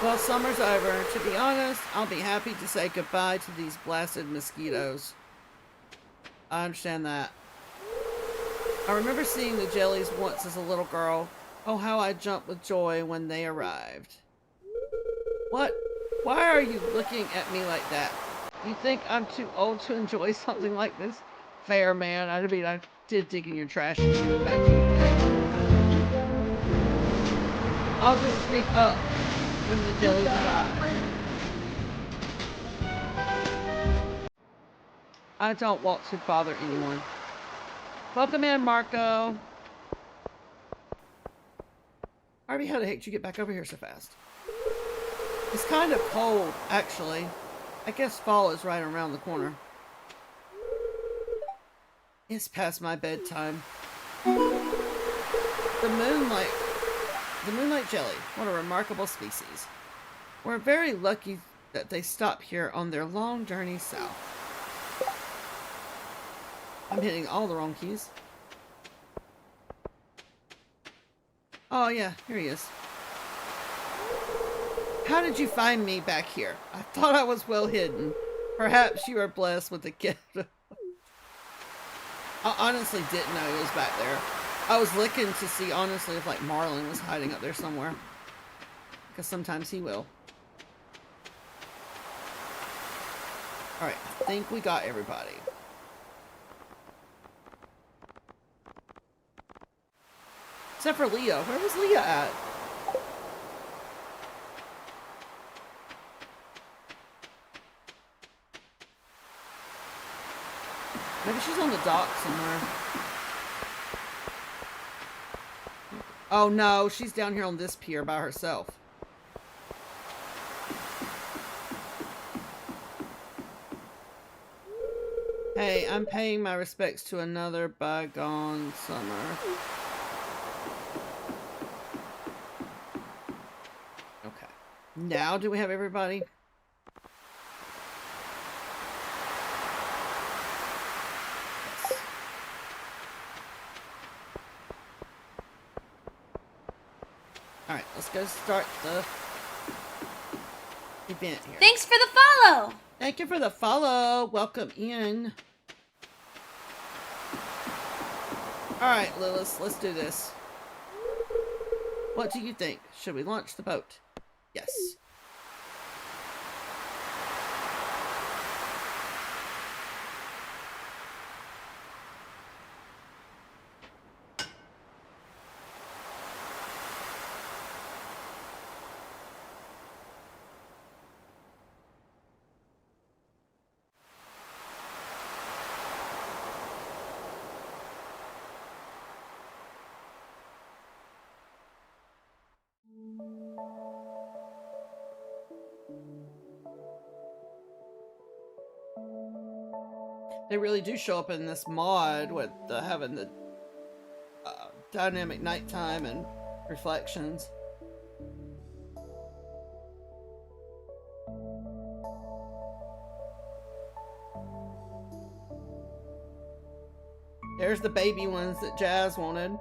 Well, summer's over. To be honest, I'll be happy to say goodbye to these blasted mosquitoes. I understand that. I remember seeing the jellies once as a little girl. Oh, how I jumped with joy when they arrived. What? Why are you looking at me like that? You think I'm too old to enjoy something like this? Fair, man. I mean, I did dig in your trash and give it back to you. I'll just sneak up when the jellies arrive. I don't want to bother anyone. Welcome in, Marco. Harvey, how the heck did you get back over here so fast? It's kind of cold, actually. I guess fall is right around the corner. It's past my bedtime. The moonlight jelly. What a remarkable species. We're very lucky that they stop here on their long journey south. I'm hitting all the wrong keys. Oh yeah, here he is. How did you find me back here? I thought I was well hidden. Perhaps you are blessed with a gift. I honestly didn't know he was back there. I was looking to see, honestly, if, like, Marlin was hiding up there somewhere. Because sometimes he will. Alright, I think we got everybody. Except for Leah. Where was Leah at? Maybe she's on the dock somewhere. Oh no, she's down here on this pier by herself. Hey, I'm paying my respects to another bygone summer. Okay. Now do we have everybody? Yes. Alright, let's go start the event here. Thanks for the follow. Thank you for the follow. Welcome in. Alright, Lilith, let's do this. What do you think? Should we launch the boat? Yes. They really do show up in this mod with having the dynamic nighttime and reflections. There's the baby ones that Jazz wanted.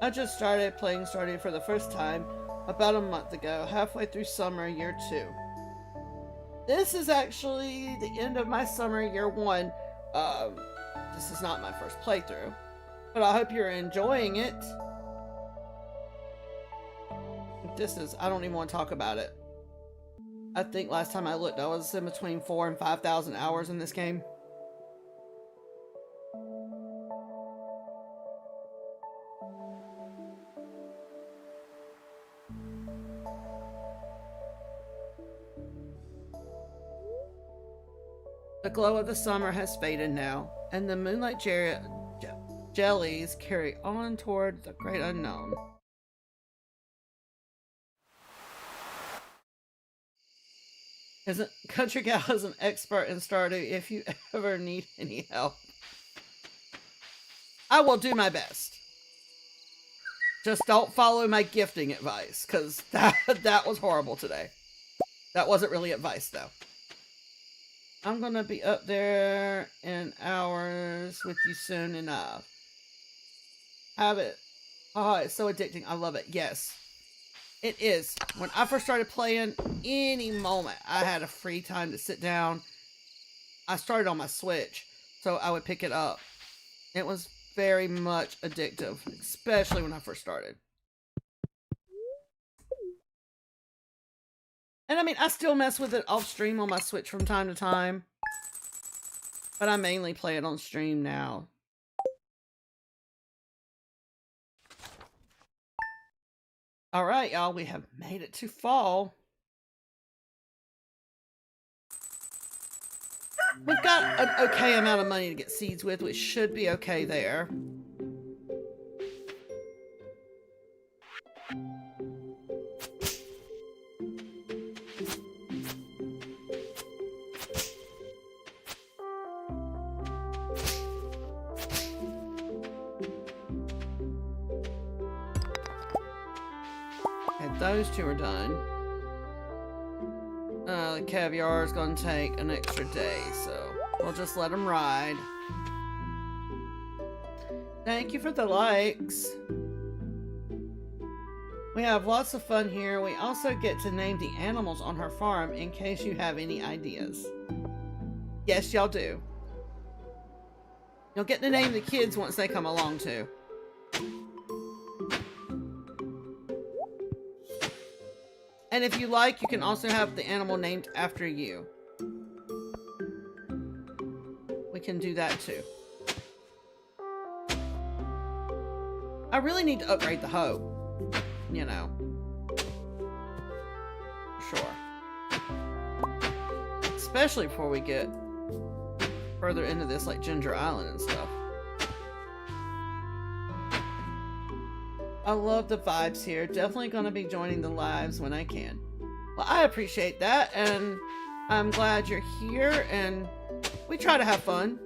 I just started playing Stardew for the first time about a month ago, halfway through summer year 2. This is actually the end of my summer year 1. This is not my first playthrough, but I hope you're enjoying it. This is, I don't even want to talk about it. I think last time I looked, I was in between 4,000 and 5,000 hours in this game. The glow of the summer has faded now, and the moonlight jellies carry on toward the great unknown. Country Gal is an expert in Stardew if you ever need any help. I will do my best. Just don't follow my gifting advice, because that was horrible today. That wasn't really advice, though. I'm gonna be up there in hours with you soon enough. Have it. Oh, it's so addicting. I love it. Yes, it is. When I first started playing, any moment I had a free time to sit down, I started on my Switch, so I would pick it up. It was very much addictive, especially when I first started. And I mean, I still mess with it off stream on my Switch from time to time. But I mainly play it on stream now. Alright, y'all, we have made it to fall. We've got an okay amount of money to get seeds with, which should be okay there. Those two are done. The caviar is going to take an extra day, so we'll just let them ride. Thank you for the likes. We have lots of fun here. We also get to name the animals on her farm in case you have any ideas. Yes, y'all do. You'll get to name the kids once they come along too. And if you like, you can also have the animal named after you. We can do that too. I really need to upgrade the hoe. You know. Sure. Especially before we get further into this, like Ginger Island and stuff. I love the vibes here. Definitely going to be joining the lives when I can. Well, I appreciate that, and I'm glad you're here, and we try to have fun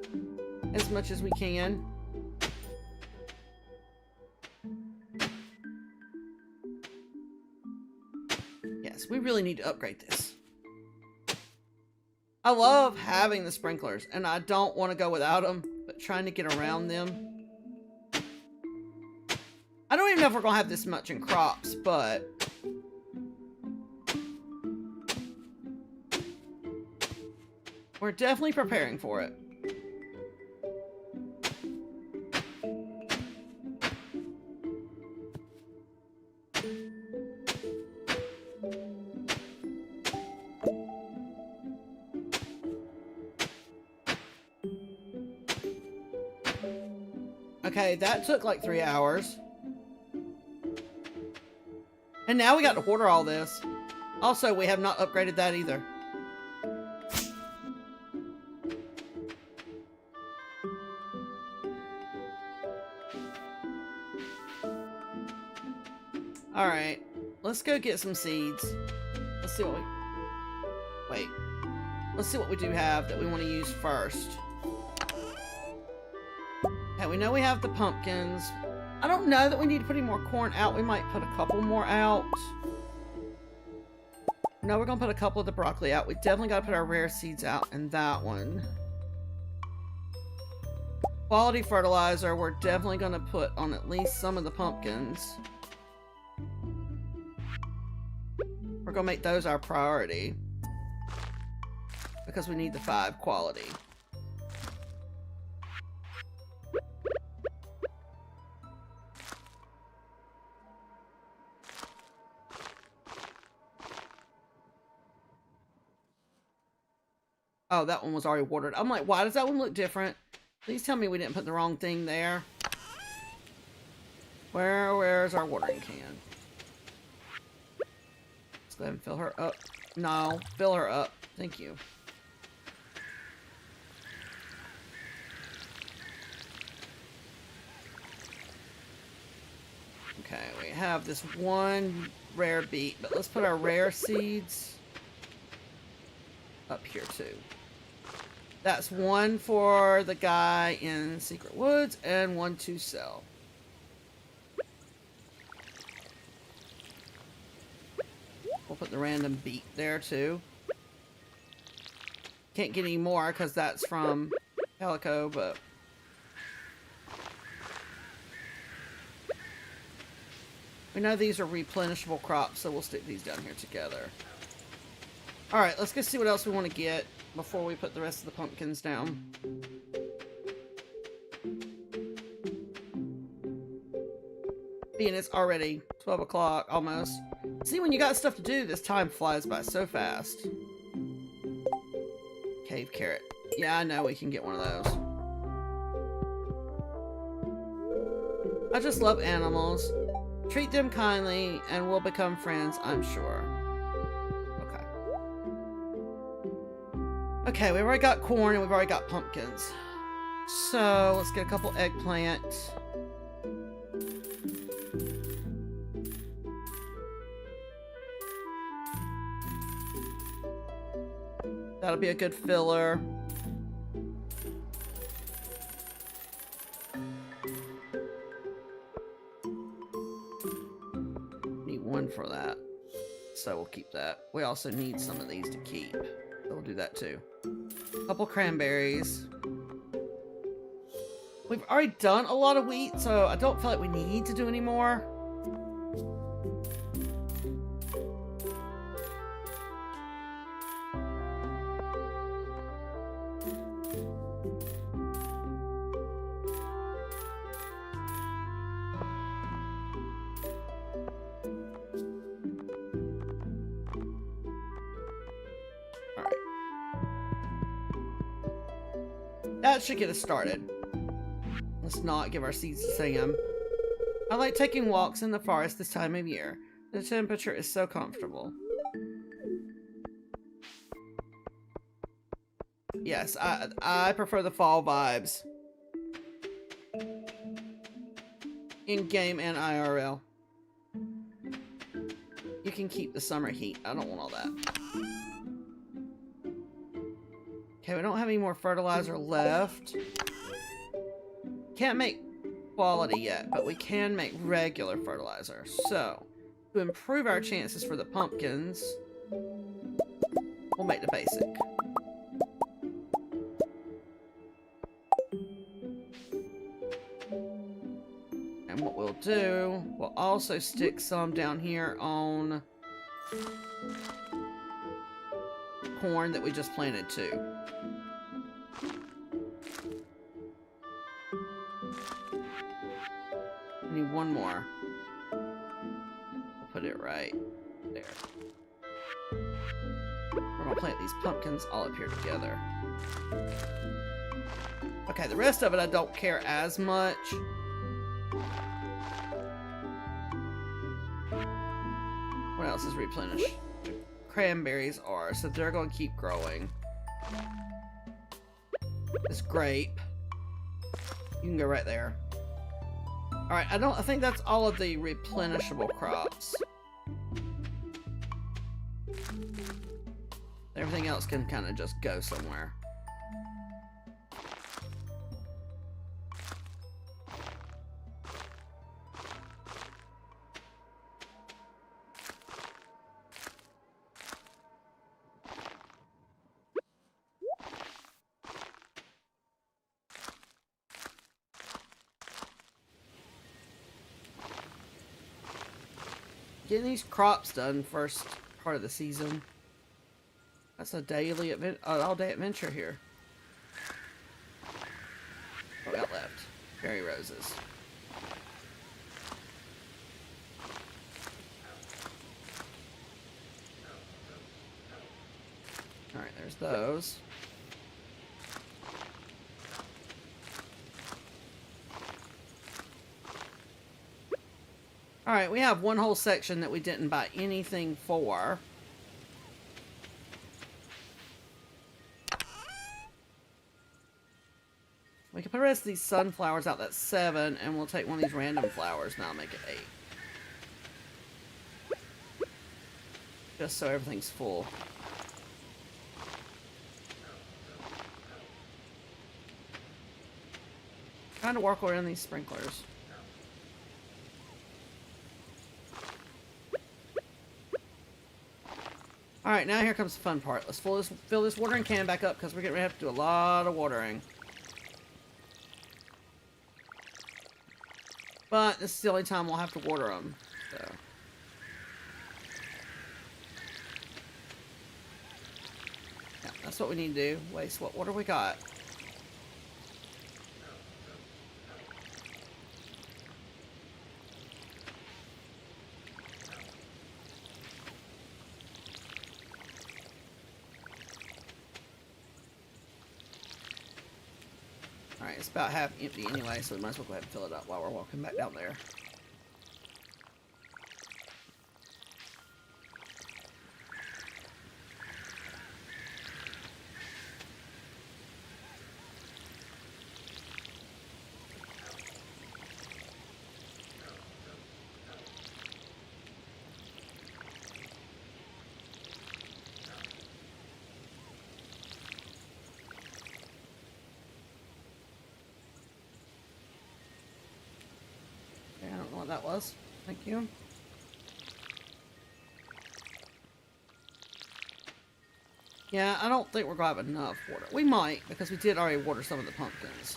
as much as we can. Yes, we really need to upgrade this. I love having the sprinklers, and I don't want to go without them, but trying to get around them. I don't even know if we're going to have this much in crops, but we're definitely preparing for it. Okay, that took like 3 hours. And now we got to order all this. Also, we have not upgraded that either. Alright. Let's go get some seeds. Let's see what we... Wait. Let's see what we do have that we want to use first. Okay, we know we have the pumpkins. I don't know that we need to put any more corn out. We might put a couple more out. No, we're going to put a couple of the broccoli out. We definitely got to put our rare seeds out in that one. Quality fertilizer, we're definitely going to put on at least some of the pumpkins. We're going to make those our priority. Because we need the 5 quality. Oh, that one was already watered. I'm like, why does that one look different? Please tell me we didn't put the wrong thing there. Where's our watering can? Let's go ahead and fill her up. No, fill her up. Thank you. Okay, we have this one rare beet, but let's put our rare seeds up here too. That's one for the guy in Secret Woods and one to sell. We'll put the random beet there too. Can't get any more because that's from Calico, but we know these are replenishable crops, so we'll stick these down here together. Alright, let's go see what else we want to get before we put the rest of the pumpkins down. Being it's already 12 o'clock, almost. See, when you got stuff to do, this time flies by so fast. Cave carrot. Yeah, I know we can get one of those. I just love animals. Treat them kindly, and we'll become friends, I'm sure. Okay, we've already got corn and we've already got pumpkins. So, let's get a couple eggplant. That'll be a good filler. Need one for that. So we'll keep that. We also need some of these to keep. So we'll do that too. Couple cranberries. We've already done a lot of wheat, so I don't feel like we need to do any more. That should get us started. Let's not give our seeds to Sam. I like taking walks in the forest this time of year. The temperature is so comfortable. Yes, I prefer the fall vibes. In game and IRL. You can keep the summer heat. I don't want all that. Okay, we don't have any more fertilizer left. Can't make quality yet, but we can make regular fertilizer. So, to improve our chances for the pumpkins, we'll make the basic. And what we'll do, we'll also stick some down here on corn that we just planted too. I need one more. We'll put it right there. We're gonna plant these pumpkins all up here together. Okay, the rest of it I don't care as much. What else is replenished? Cranberries are, so they're gonna keep growing. This grape. You can go right there. Alright, I think that's all of the replenishable crops. Everything else can kind of just go somewhere. Getting these crops done first part of the season. That's a daily all-day adventure here. What we got left? Berry roses. Alright, there's those. Alright, we have one whole section that we didn't buy anything for. We can put the rest of these sunflowers out, that's 7, and we'll take one of these random flowers and I'll make it 8. Just so everything's full. Trying to work around these sprinklers. Alright, now here comes the fun part. Let's fill this watering can back up because we're getting ready to have to do a lot of watering. But this is the only time we'll have to water them. So. Yeah, that's what we need to do. Waste what water we got. Alright, it's about half empty anyway, so we might as well go ahead and fill it up while we're walking back down there. I don't know what that was. Thank you. Yeah, I don't think we're going to have enough water. We might, because we did already water some of the pumpkins.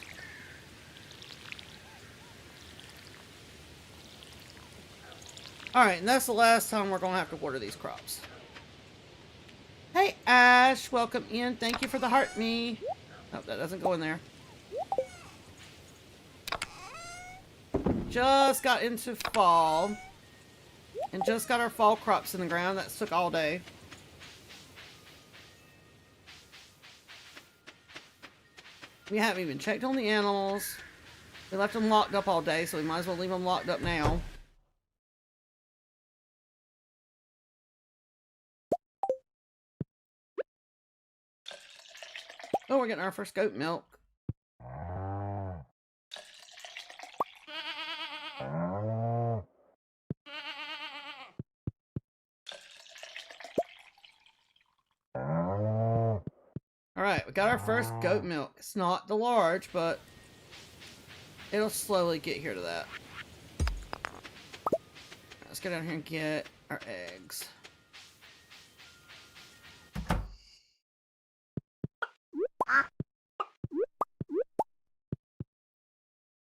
Alright, and that's the last time we're going to have to water these crops. Hey, Ash, welcome in. Thank you for the heart me. Oh, that doesn't go in there. Just got into fall. And just got our fall crops in the ground. That took all day. We haven't even checked on the animals. We left them locked up all day, so we might as well leave them locked up now. Oh, we're getting our first goat milk. Alright, we got our first goat milk. It's not the large, but it'll slowly get here to that. Let's go down here and get our eggs.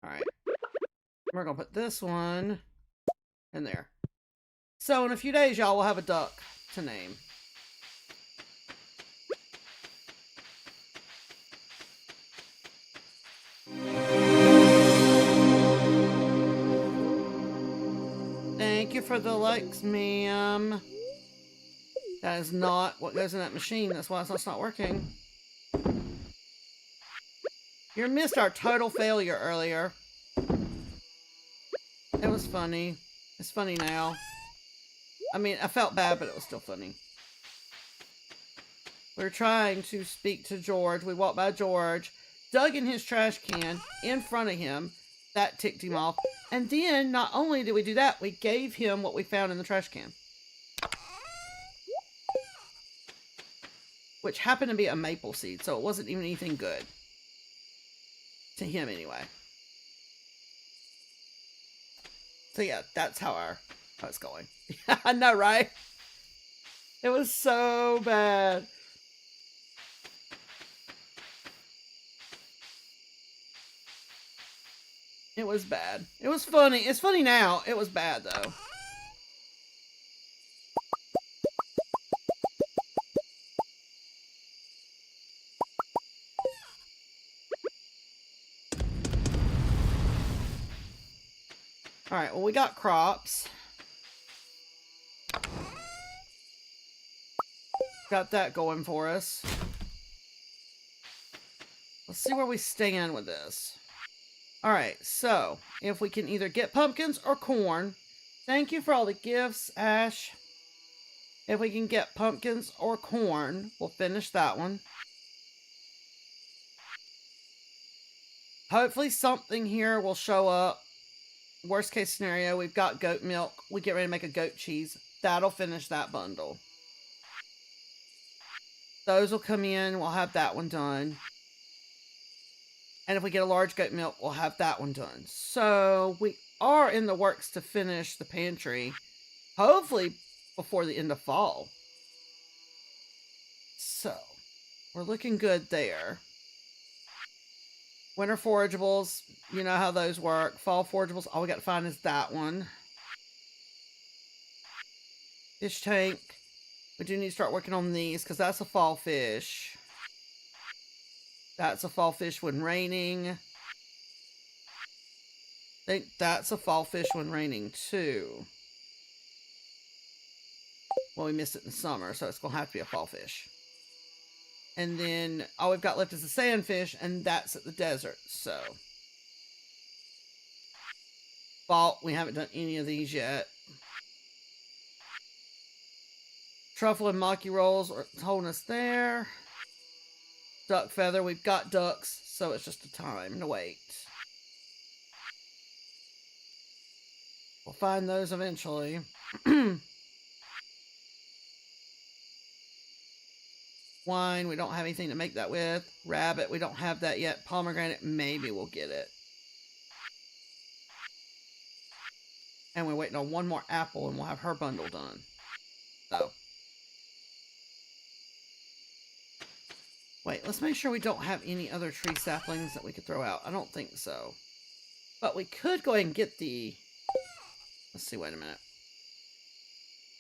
Alright. We're gonna put this one in there. So in a few days, y'all will have a duck to name. Thank you for the likes, ma'am. That is not what goes in that machine. That's why it's not working. You missed our total failure earlier. It was funny. It's funny now. I mean, I felt bad, but it was still funny. We were trying to speak to George. We walked by George, dug in his trash can in front of him. That ticked him off. And then, not only did we do that, we gave him what we found in the trash can. Which happened to be a maple seed, so it wasn't even anything good. To him, anyway. So yeah, that's how it's going. I know, right? It was so bad. It was bad. It was funny. It's funny now. It was bad, though. Alright, well, we got crops. Got that going for us. Let's see where we stand with this. Alright, so, if we can either get pumpkins or corn. Thank you for all the gifts, Ash. If we can get pumpkins or corn, we'll finish that one. Hopefully something here will show up. Worst case scenario, we've got goat milk. We get ready to make a goat cheese. That'll finish that bundle. Those will come in. We'll have that one done. And if we get a large goat milk, we'll have that one done. So we are in the works to finish the pantry. Hopefully before the end of fall. So we're looking good there. Winter forageables, you know how those work. Fall forageables, all we got to find is that one. Fish tank. We do need to start working on these because that's a fall fish. That's a fall fish when raining. I think that's a fall fish when raining too. Well, we missed it in the summer, so it's going to have to be a fall fish. And then all we've got left is the sandfish, and that's at the desert, so. Fall, we haven't done any of these yet. Truffle and maki rolls are holding us there. Duck feather, we've got ducks, so it's just a time to wait. We'll find those eventually. Wine, we don't have anything to make that with. Rabbit, we don't have that yet. Pomegranate, maybe we'll get it. And we're waiting on one more apple and we'll have her bundle done. So. Wait, let's make sure we don't have any other tree saplings that we could throw out. I don't think so. But we could go ahead and get the... Let's see, wait a minute.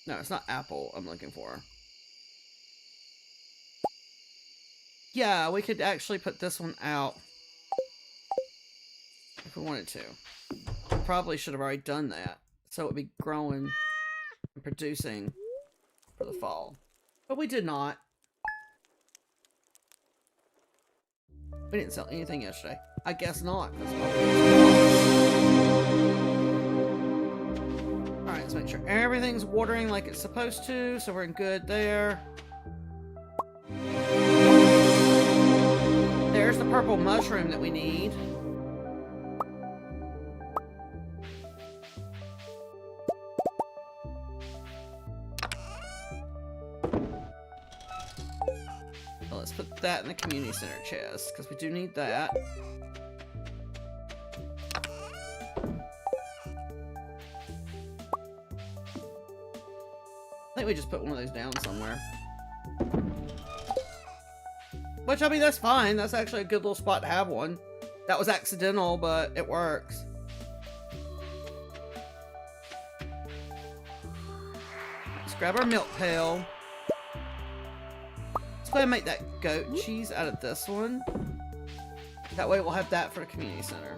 No, it's not apple I'm looking for. Yeah, we could actually put this one out. If we wanted to. Probably should have already done that. So it would be growing and producing for the fall. But we did not. We didn't sell anything yesterday. I guess not. Alright, let's make sure everything's watering like it's supposed to, so we're in good there. There's the purple mushroom that we need. Well, let's put that in the community center chest, because we do need that. I think we just put one of those down somewhere. Which, I mean, that's fine. That's actually a good little spot to have one. That was accidental, but it works. Let's grab our milk pail. Let's go ahead and make that goat cheese out of this one. That way we'll have that for the community center.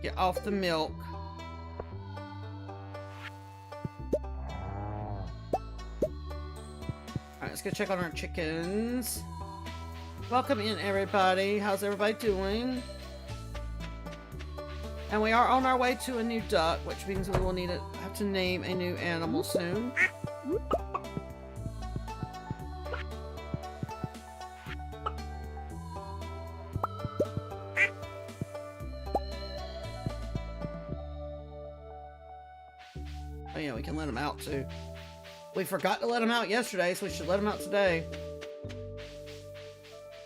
Get off the milk. Alright, let's go check on our chickens. Welcome in, everybody. How's everybody doing? And we are on our way to a new duck, which means we will have to name a new animal soon. Oh yeah, we can let him out too. We forgot to let him out yesterday, so we should let him out today.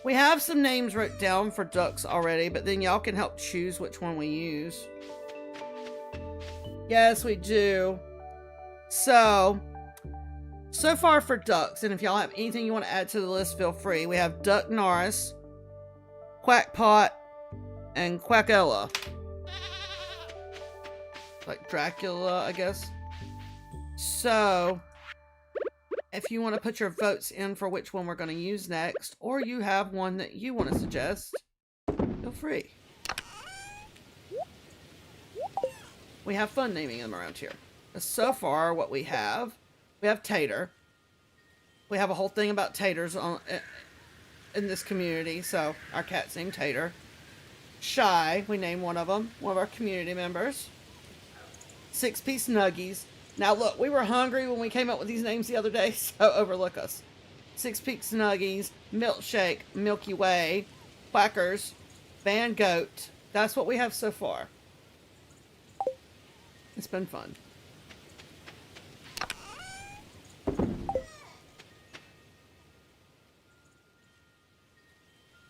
We have some names wrote down for ducks already, but then y'all can help choose which one we use. Yes, we do. So far for ducks, and if y'all have anything you want to add to the list, feel free. We have Duck Norris, Quackpot, and Quackella. Like Dracula, I guess. So, if you want to put your votes in for which one we're going to use next, or you have one that you want to suggest, feel free. We have fun naming them around here. So far, what we have Tater. We have a whole thing about taters in this community, so our cat's named Tater. Shy, we named one of them, one of our community members. 6-piece Nuggies. Now look, we were hungry when we came up with these names the other day, so overlook us. 6-piece Nuggies, Milkshake, Milky Way, Quackers, Van Goat. That's what we have so far. It's been fun.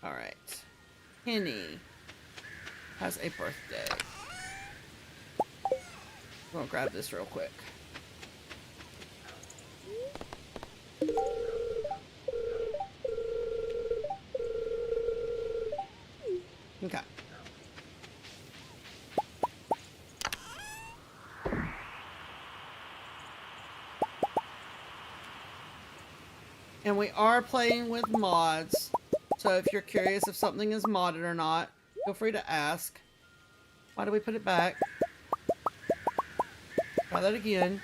Alright. Penny has a birthday. I'm gonna grab this real quick. Okay. And we are playing with mods, so if you're curious if something is modded or not, feel free to ask. Why do we put it back? Try that again.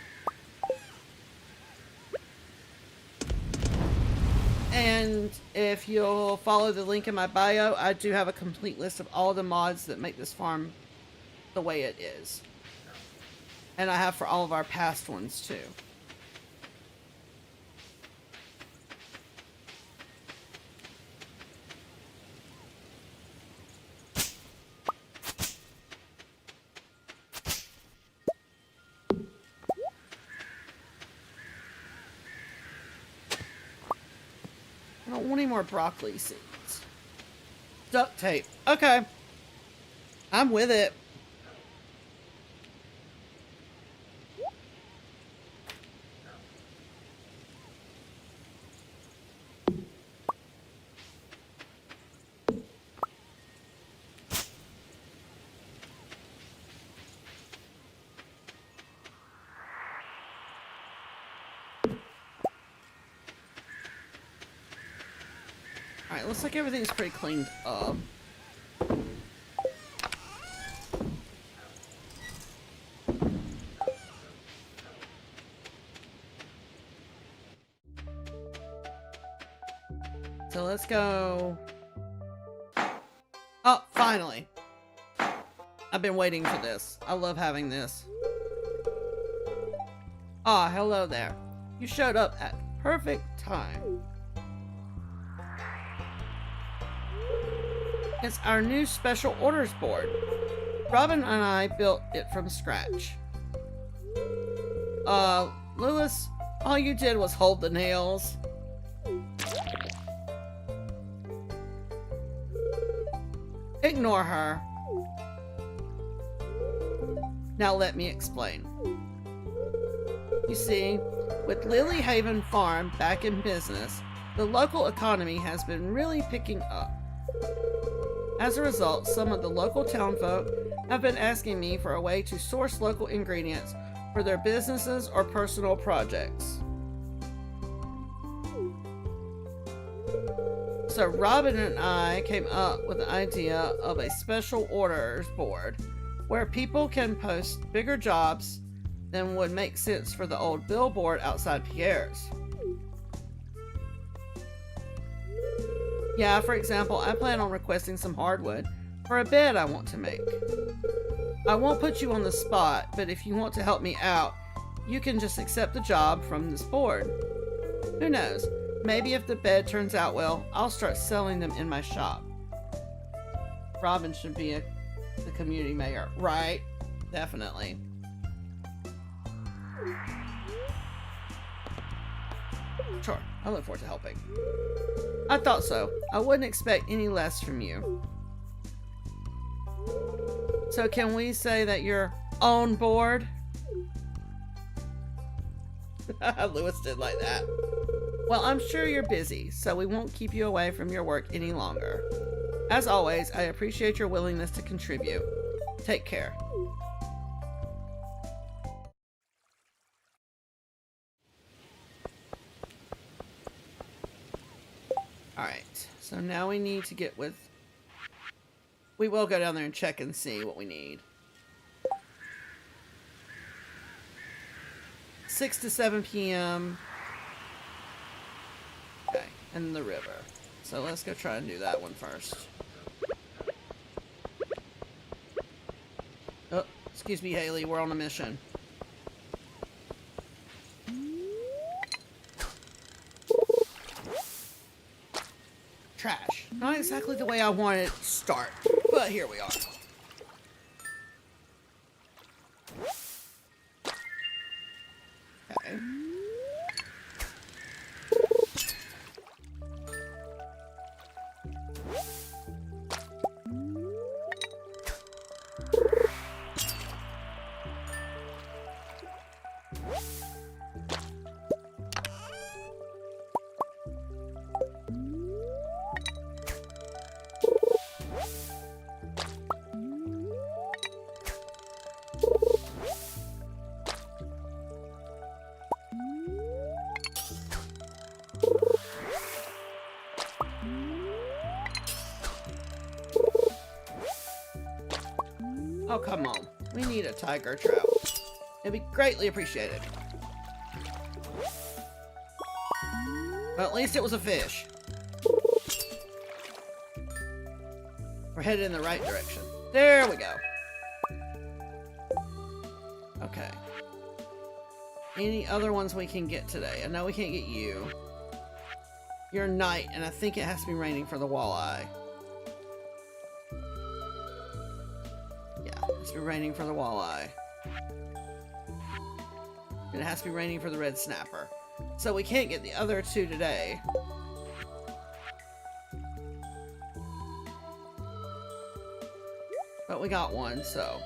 And if you'll follow the link in my bio, I do have a complete list of all the mods that make this farm the way it is. And I have for all of our past ones too. I don't want any more broccoli seeds. Duct tape. Okay. I'm with it. Alright, looks like everything's pretty cleaned up. So let's go. Oh, finally. I've been waiting for this. I love having this. Ah, hello there. You showed up at perfect time. It's our new special orders board. Robin and I built it from scratch. Lewis, all you did was hold the nails. Ignore her. Now let me explain. You see, with Lily Haven Farm back in business, the local economy has been really picking up. As a result, some of the local townfolk have been asking me for a way to source local ingredients for their businesses or personal projects. So Robin and I came up with the idea of a special orders board where people can post bigger jobs than would make sense for the old billboard outside Pierre's. Yeah, for example, I plan on requesting some hardwood for a bed I want to make. I won't put you on the spot, but if you want to help me out, you can just accept the job from this board. Who knows? Maybe if the bed turns out well, I'll start selling them in my shop. Robin should be the community mayor, right? Definitely. Sure, I look forward to helping. I thought so. I wouldn't expect any less from you. So can we say that you're on board? Lewis did like that. Well, I'm sure you're busy, so we won't keep you away from your work any longer. As always, I appreciate your willingness to contribute. Take care. Alright, so now we need to get with... We will go down there and check and see what we need. 6 to 7 p.m. Okay, and the river. So let's go try and do that one first. Oh, excuse me, Haley, we're on a mission. Trash. Not exactly the way I wanted it to start, but here we are. Okay. Oh, come on. We need a tiger trout. It'd be greatly appreciated. Well, at least it was a fish. We're headed in the right direction. There we go. Okay. Any other ones we can get today? I know we can't get you. You're night, and I think it has to be raining for the walleye. It has to be raining for the walleye. And it has to be raining for the red snapper. So we can't get the other two today. But we got one, so.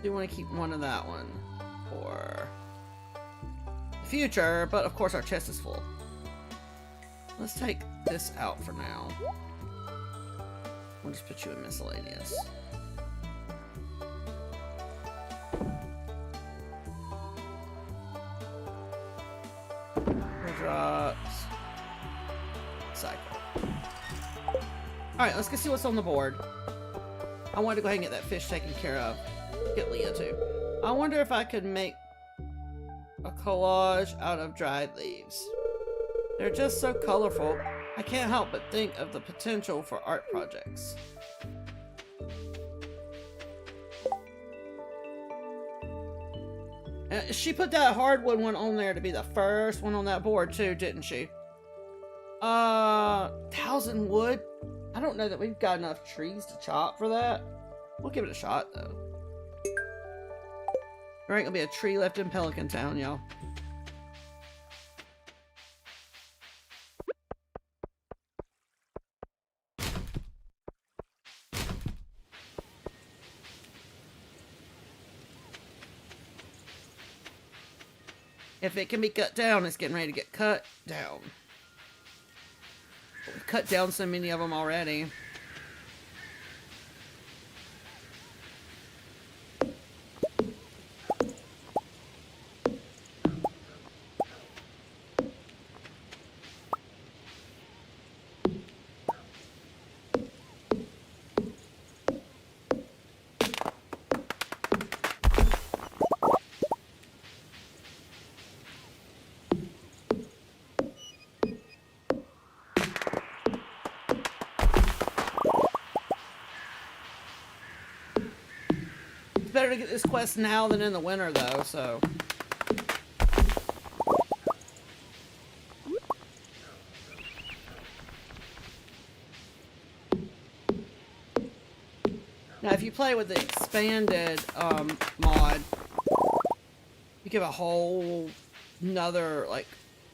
Do want to keep one of that one for the future, but of course our chest is full. Let's take this out for now. We'll just put you in miscellaneous. We'll drops. Cycle. Alright, let's go see what's on the board. I wanted to go ahead and get that fish taken care of. Get Leah too. I wonder if I could make a collage out of dried leaves. They're just so colorful. I can't help but think of the potential for art projects. She put that hardwood one on there to be the first one on that board too, didn't she? 1,000 wood? I don't know that we've got enough trees to chop for that. We'll give it a shot though. There ain't gonna be a tree left in Pelican Town, y'all. If it can be cut down, it's getting ready to get cut down. We've cut down so many of them already. Better to get this quest now than in the winter though, so now if you play with the expanded mod, you give a whole another like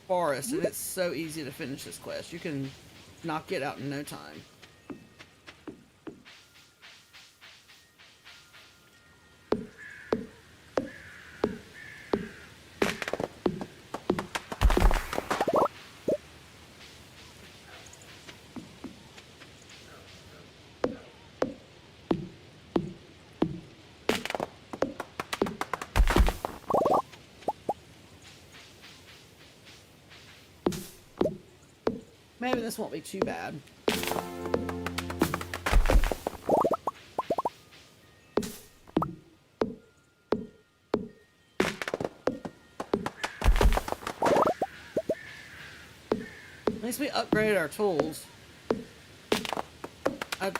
forest and it's so easy to finish this quest. You can knock it out in no time. Maybe this won't be too bad. At least we upgraded our tools. I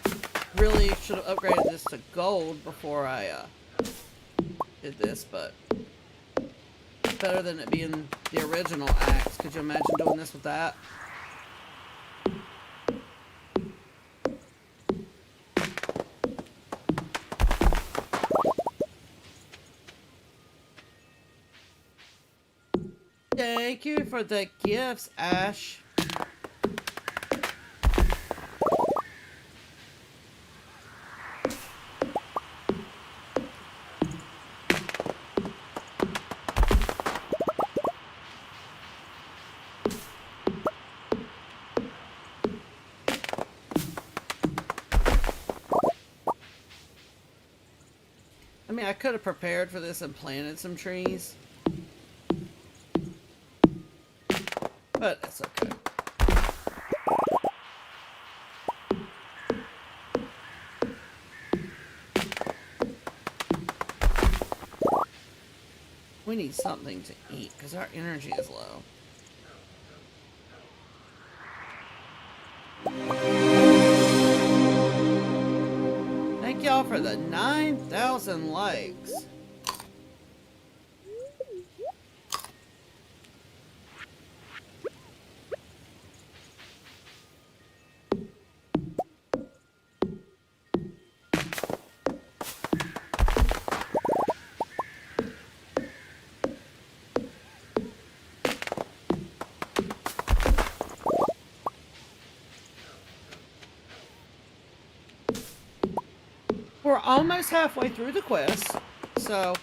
really should have upgraded this to gold before I did this, but it's better than it being the original axe. Could you imagine doing this with that? Thank you for the gifts, Ash. I mean, I could have prepared for this and planted some trees. But it's okay. We need something to eat because our energy is low. Thank y'all for the 9,000 likes. We're almost halfway through the quest, so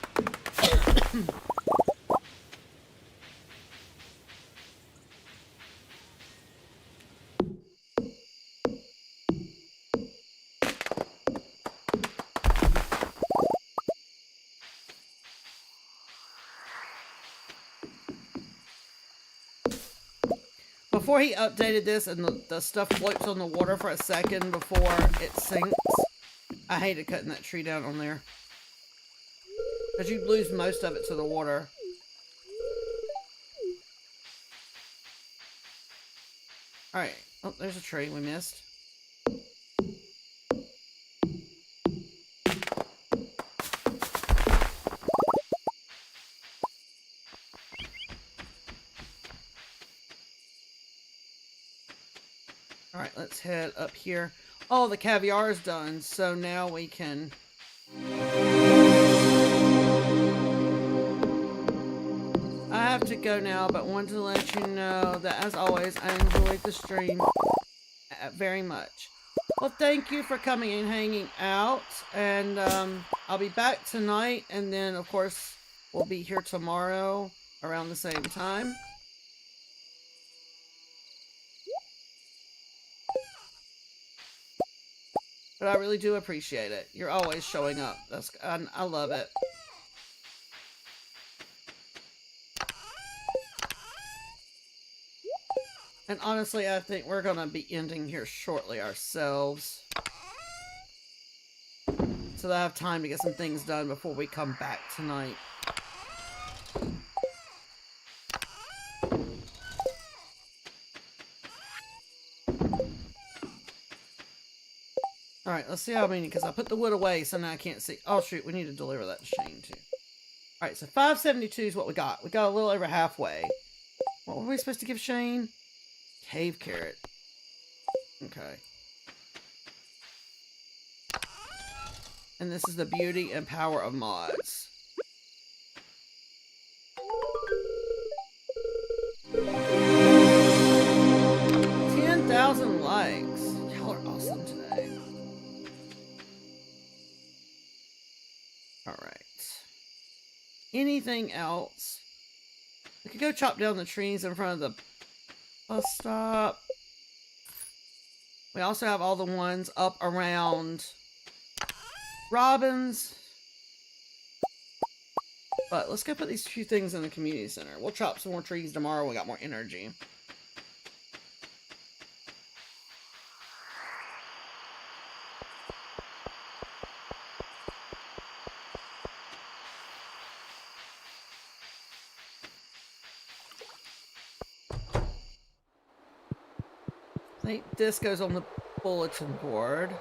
before he updated this and the stuff floats on the water for a second before it sinks, I hated cutting that tree down on there. Because you'd lose most of it to the water. Alright. Oh, there's a tree we missed. Alright, let's head up here. Oh, the caviar is done, so now we can... I have to go now, but wanted to let you know that, as always, I enjoyed the stream very much. Well, thank you for coming and hanging out, and I'll be back tonight, and then, of course, we'll be here tomorrow around the same time. But I really do appreciate it. You're always showing up. I love it. And honestly, I think we're going to be ending here shortly ourselves. So that I have time to get some things done before we come back tonight. Alright, let's see how many, because I put the wood away, so now I can't see. Oh, shoot, we need to deliver that to Shane, too. Alright, so 572 is what we got. We got a little over halfway. What were we supposed to give Shane? Cave carrot. Okay. And this is the beauty and power of mods. $10,000 likes. Y'all are awesome today. Alright. Anything else? We could go chop down the trees in front of the bus stop. We also have all the ones up around Robbins. But let's go put these few things in the community center. We'll chop some more trees tomorrow. We got more energy. I think this goes on the bulletin board.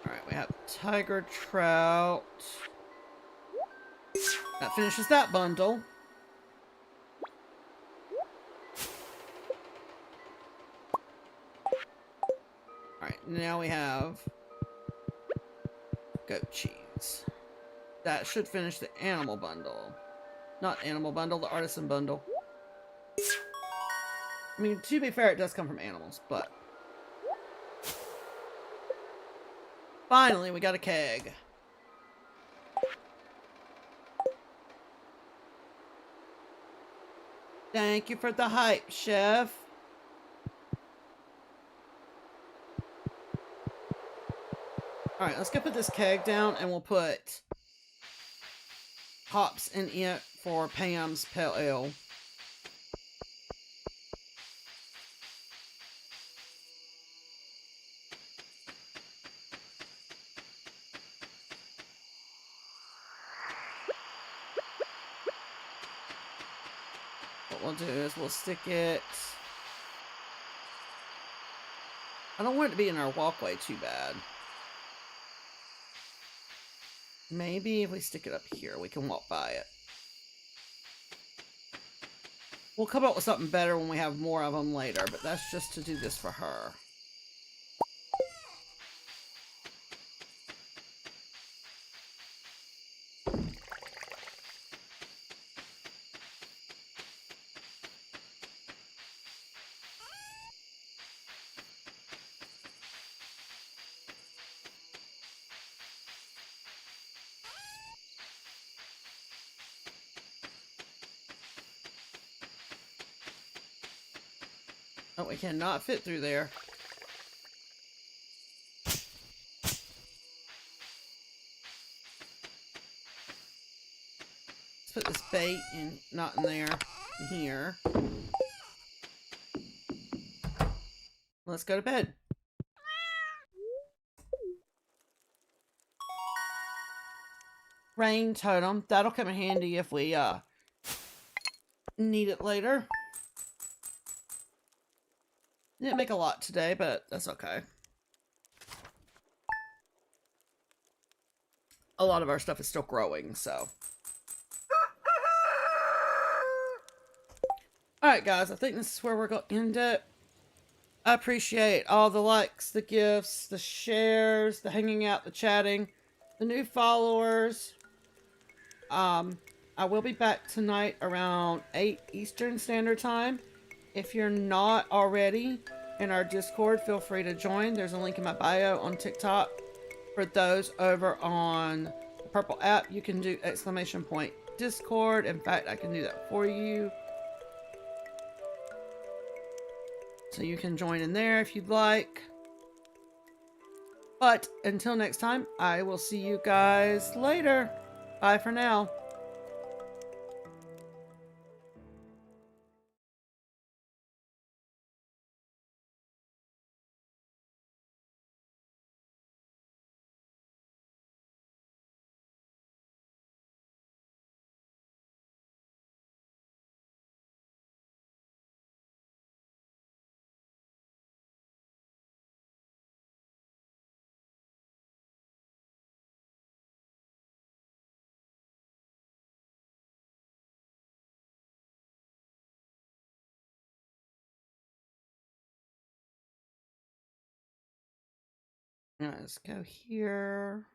Alright, we have tiger trout. That finishes that bundle. Alright, now we have goat cheese. That should finish the animal bundle. Not animal bundle, the artisan bundle. I mean, to be fair, it does come from animals, but... Finally, we got a keg. Thank you for the hype, chef. Alright, let's go put this keg down, and we'll put hops in it for Pam's Pale Ale. What we'll do is we'll stick it... I don't want it to be in our walkway too bad. Maybe if we stick it up here, we can walk by it. We'll come up with something better when we have more of them later, but that's just to do this for her. Oh, we cannot fit through there. Let's put put this bait in, not in there, in here. Let's go to bed. Rain totem. That'll come in handy if we need it later. Didn't make a lot today, but that's okay. A lot of our stuff is still growing, so. Alright guys, I think this is where we're going to end it. I appreciate all the likes, the gifts, the shares, the hanging out, the chatting, the new followers. I will be back tonight around 8 Eastern Standard Time. If you're not already in our Discord, feel free to join. There's a link in my bio on TikTok. For those over on the purple app, you can do !Discord. In fact, I can do that for you. So you can join in there if you'd like. But until next time, I will see you guys later. Bye for now. Let's go here.